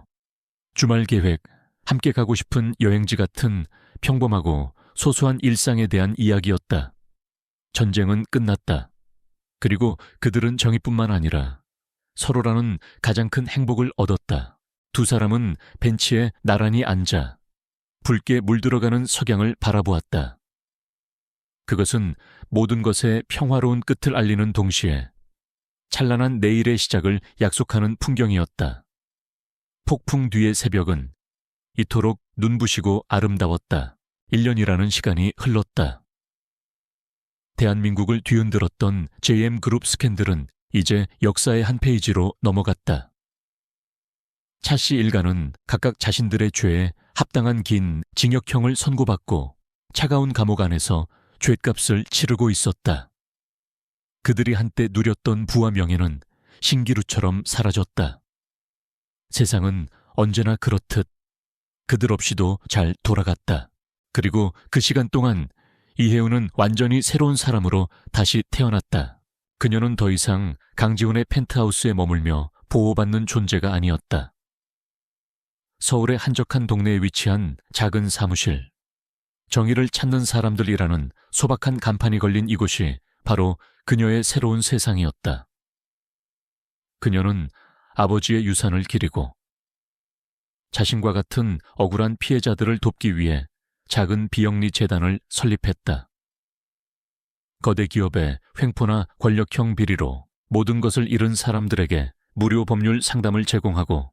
주말 계획, 함께 가고 싶은 여행지 같은 평범하고 소소한 일상에 대한 이야기였다. 전쟁은 끝났다. 그리고 그들은 정의뿐만 아니라 서로라는 가장 큰 행복을 얻었다. 두 사람은 벤치에 나란히 앉아 붉게 물들어가는 석양을 바라보았다. 그것은 모든 것의 평화로운 끝을 알리는 동시에 찬란한 내일의 시작을 약속하는 풍경이었다. 폭풍 뒤의 새벽은 이토록 눈부시고 아름다웠다. 1년이라는 시간이 흘렀다. 대한민국을 뒤흔들었던 JM그룹 스캔들은 이제 역사의 한 페이지로 넘어갔다. 차 씨 일가는 각각 자신들의 죄에 합당한 긴 징역형을 선고받고 차가운 감옥 안에서 죗값을 치르고 있었다. 그들이 한때 누렸던 부와 명예는 신기루처럼 사라졌다. 세상은 언제나 그렇듯 그들 없이도 잘 돌아갔다. 그리고 그 시간 동안 이혜우는 완전히 새로운 사람으로 다시 태어났다. 그녀는 더 이상 강지훈의 펜트하우스에 머물며 보호받는 존재가 아니었다. 서울의 한적한 동네에 위치한 작은 사무실. 정의를 찾는 사람들이라는 소박한 간판이 걸린 이곳이 바로 그녀의 새로운 세상이었다. 그녀는 아버지의 유산을 기리고 자신과 같은 억울한 피해자들을 돕기 위해 작은 비영리 재단을 설립했다. 거대 기업의 횡포나 권력형 비리로 모든 것을 잃은 사람들에게 무료 법률 상담을 제공하고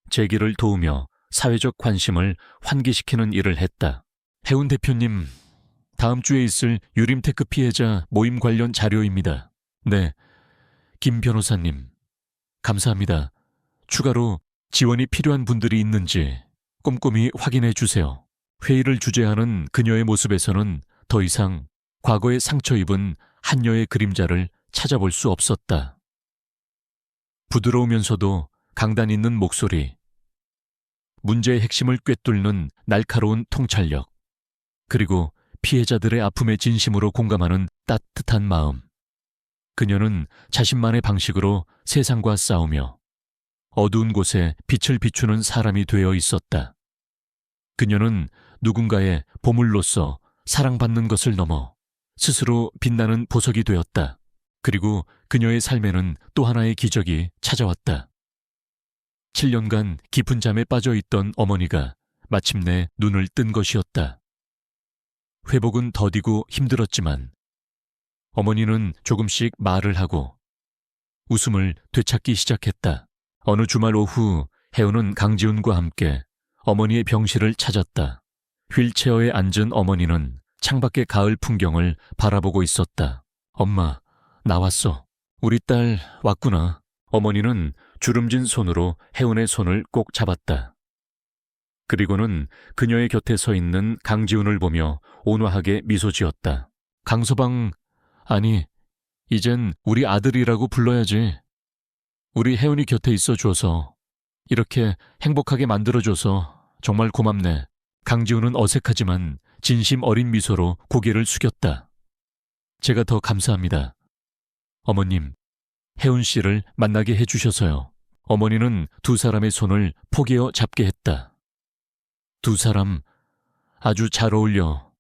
재기를 도우며 사회적 관심을 환기시키는 일을 했다. 혜운 대표님, 다음 주에 있을 유림테크 피해자 모임 관련 자료입니다. 네, 김 변호사님, 감사합니다. 추가로 지원이 필요한 분들이 있는지 꼼꼼히 확인해 주세요. 회의를 주재하는 그녀의 모습에서는 더 이상 과거에 상처 입은 한여의 그림자를 찾아볼 수 없었다. 부드러우면서도 강단 있는 목소리, 문제의 핵심을 꿰뚫는 날카로운 통찰력, 그리고 피해자들의 아픔에 진심으로 공감하는 따뜻한 마음. 그녀는 자신만의 방식으로 세상과 싸우며 어두운 곳에 빛을 비추는 사람이 되어 있었다. 그녀는 누군가의 보물로서 사랑받는 것을 넘어 스스로 빛나는 보석이 되었다. 그리고 그녀의 삶에는 또 하나의 기적이 찾아왔다. 7년간 깊은 잠에 빠져있던 어머니가 마침내 눈을 뜬 것이었다. 회복은 더디고 힘들었지만 어머니는 조금씩 말을 하고 웃음을 되찾기 시작했다. 어느 주말 오후 혜우는 강지훈과 함께 어머니의 병실을 찾았다. 휠체어에 앉은 어머니는 창밖의 가을 풍경을 바라보고 있었다. 엄마, 나왔어. 우리 딸 왔구나. 어머니는 주름진 손으로 혜운의 손을 꼭 잡았다. 그리고는 그녀의 곁에 서 있는 강지훈을 보며 온화하게 미소 지었다. 강서방, 아니, 이젠 우리 아들이라고 불러야지. 우리 혜운이 곁에 있어 줘서, 이렇게 행복하게 만들어줘서 정말 고맙네. 강지훈은 어색하지만 진심 어린 미소로 고개를 숙였다. 제가 더 감사합니다. 어머님, 혜운 씨를 만나게 해주셔서요. 어머니는 두 사람의 손을 포개어 잡게 했다. 두 사람 아주 잘 어울려.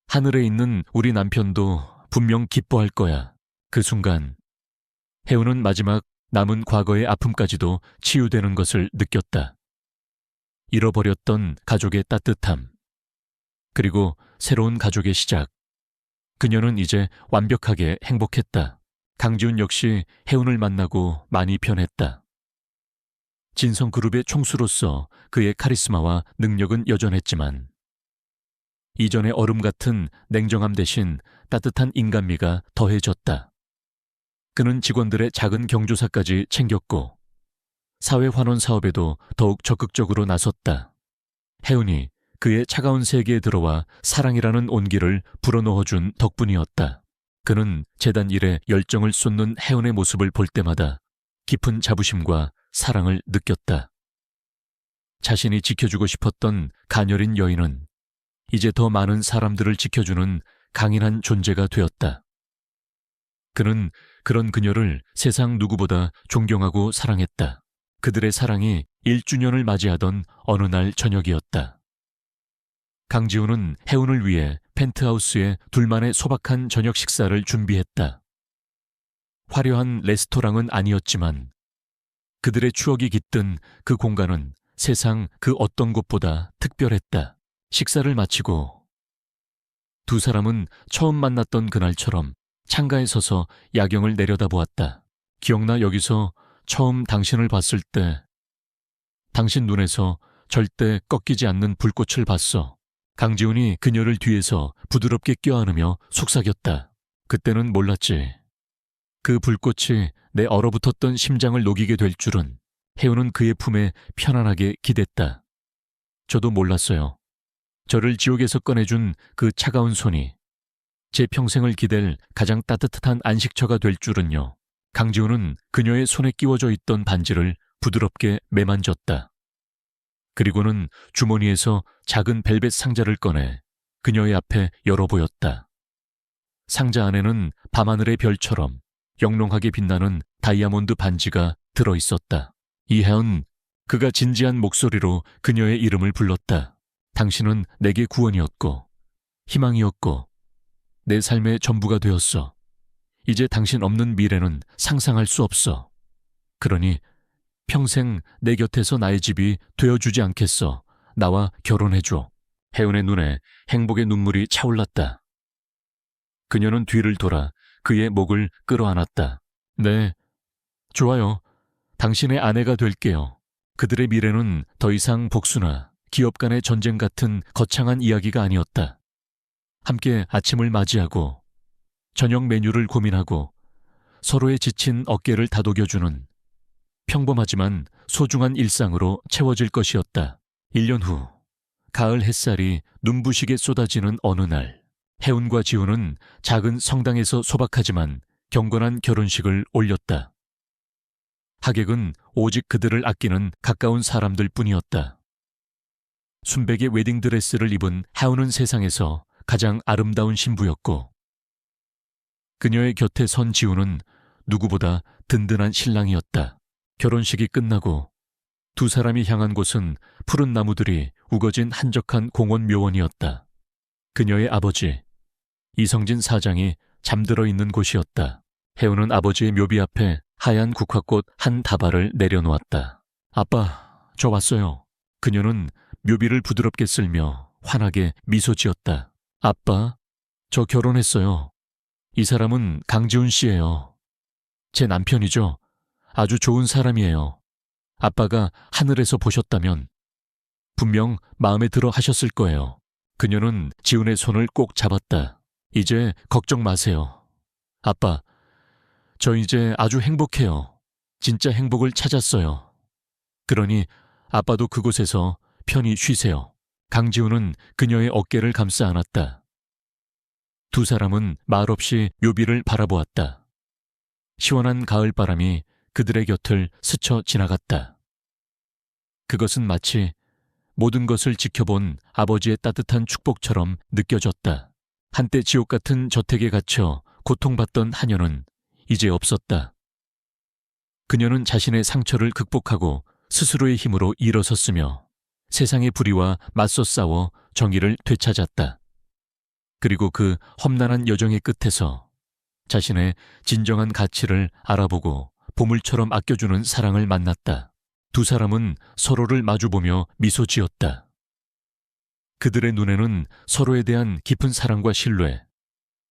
하늘에 있는 우리 남편도 분명 기뻐할 거야. 그 순간 혜운은 마지막 남은 과거의 아픔까지도 치유되는 것을 느꼈다. 잃어버렸던 가족의 따뜻함, 그리고 새로운 가족의 시작. 그녀는 이제 완벽하게 행복했다. 강지훈 역시 혜운을 만나고 많이 변했다. 진성그룹의 총수로서 그의 카리스마와 능력은 여전했지만 이전의 얼음 같은 냉정함 대신 따뜻한 인간미가 더해졌다. 그는 직원들의 작은 경조사까지 챙겼고 사회환원 사업에도 더욱 적극적으로 나섰다. 혜운이 그의 차가운 세계에 들어와 사랑이라는 온기를 불어넣어준 덕분이었다. 그는 재단 일에 열정을 쏟는 혜운의 모습을 볼 때마다 깊은 자부심과 사랑을 느꼈다. 자신이 지켜주고 싶었던 가녀린 여인은 이제 더 많은 사람들을 지켜주는 강인한 존재가 되었다. 그는 그런 그녀를 세상 누구보다 존경하고 사랑했다. 그들의 사랑이 1주년을 맞이하던 어느 날 저녁이었다. 강지훈은 혜운을 위해 펜트하우스에 둘만의 소박한 저녁 식사를 준비했다. 화려한 레스토랑은 아니었지만 그들의 추억이 깃든 그 공간은 세상 그 어떤 곳보다 특별했다. 식사를 마치고 두 사람은 처음 만났던 그날처럼 창가에 서서 야경을 내려다보았다. 기억나, 여기서 처음 당신을 봤을 때 당신 눈에서 절대 꺾이지 않는 불꽃을 봤어. 강지훈이 그녀를 뒤에서 부드럽게 껴안으며 속삭였다. 그때는 몰랐지. 그 불꽃이 내 얼어붙었던 심장을 녹이게 될 줄은. 혜운은 그의 품에 편안하게 기댔다. 저도 몰랐어요. 저를 지옥에서 꺼내준 그 차가운 손이 제 평생을 기댈 가장 따뜻한 안식처가 될 줄은요. 강지훈은 그녀의 손에 끼워져 있던 반지를 부드럽게 매만졌다. 그리고는 주머니에서 작은 벨벳 상자를 꺼내 그녀의 앞에 열어보였다. 상자 안에는 밤하늘의 별처럼 영롱하게 빛나는 다이아몬드 반지가 들어있었다. 이혜은, 그가 진지한 목소리로 그녀의 이름을 불렀다. 당신은 내게 구원이었고 희망이었고 내 삶의 전부가 되었어. 이제 당신 없는 미래는 상상할 수 없어. 그러니 평생 내 곁에서 나의 집이 되어주지 않겠어. 나와 결혼해줘. 혜은의 눈에 행복의 눈물이 차올랐다. 그녀는 뒤를 돌아 그의 목을 끌어안았다. 네, 좋아요. 당신의 아내가 될게요. 그들의 미래는 더 이상 복수나 기업 간의 전쟁 같은 거창한 이야기가 아니었다. 함께 아침을 맞이하고 저녁 메뉴를 고민하고 서로의 지친 어깨를 다독여주는 평범하지만 소중한 일상으로 채워질 것이었다. 1년 후 가을 햇살이 눈부시게 쏟아지는 어느 날, 혜운과 지훈은 작은 성당에서 소박하지만 경건한 결혼식을 올렸다. 하객은 오직 그들을 아끼는 가까운 사람들 뿐이었다. 순백의 웨딩드레스를 입은 혜운은 세상에서 가장 아름다운 신부였고 그녀의 곁에 선 지훈은 누구보다 든든한 신랑이었다. 결혼식이 끝나고 두 사람이 향한 곳은 푸른 나무들이 우거진 한적한 공원 묘원이었다. 그녀의 아버지 이성진 사장이 잠들어 있는 곳이었다. 혜운은 아버지의 묘비 앞에 하얀 국화꽃 한 다발을 내려놓았다. 아빠, 저 왔어요. 그녀는 묘비를 부드럽게 쓸며 환하게 미소 지었다. 아빠, 저 결혼했어요. 이 사람은 강지훈 씨예요. 제 남편이죠. 아주 좋은 사람이에요. 아빠가 하늘에서 보셨다면 분명 마음에 들어 하셨을 거예요. 그녀는 지훈의 손을 꼭 잡았다. 이제 걱정 마세요. 아빠, 저 이제 아주 행복해요. 진짜 행복을 찾았어요. 그러니 아빠도 그곳에서 편히 쉬세요. 강지훈은 그녀의 어깨를 감싸 안았다. 두 사람은 말없이 묘비를 바라보았다. 시원한 가을바람이 그들의 곁을 스쳐 지나갔다. 그것은 마치 모든 것을 지켜본 아버지의 따뜻한 축복처럼 느껴졌다. 한때 지옥 같은 저택에 갇혀 고통받던 한여는 이제 없었다. 그녀는 자신의 상처를 극복하고 스스로의 힘으로 일어섰으며 세상의 불의와 맞서 싸워 정의를 되찾았다. 그리고 그 험난한 여정의 끝에서 자신의 진정한 가치를 알아보고 보물처럼 아껴주는 사랑을 만났다. 두 사람은 서로를 마주보며 미소 지었다. 그들의 눈에는 서로에 대한 깊은 사랑과 신뢰,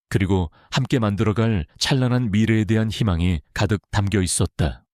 그리고 함께 만들어갈 찬란한 미래에 대한 희망이 가득 담겨 있었다.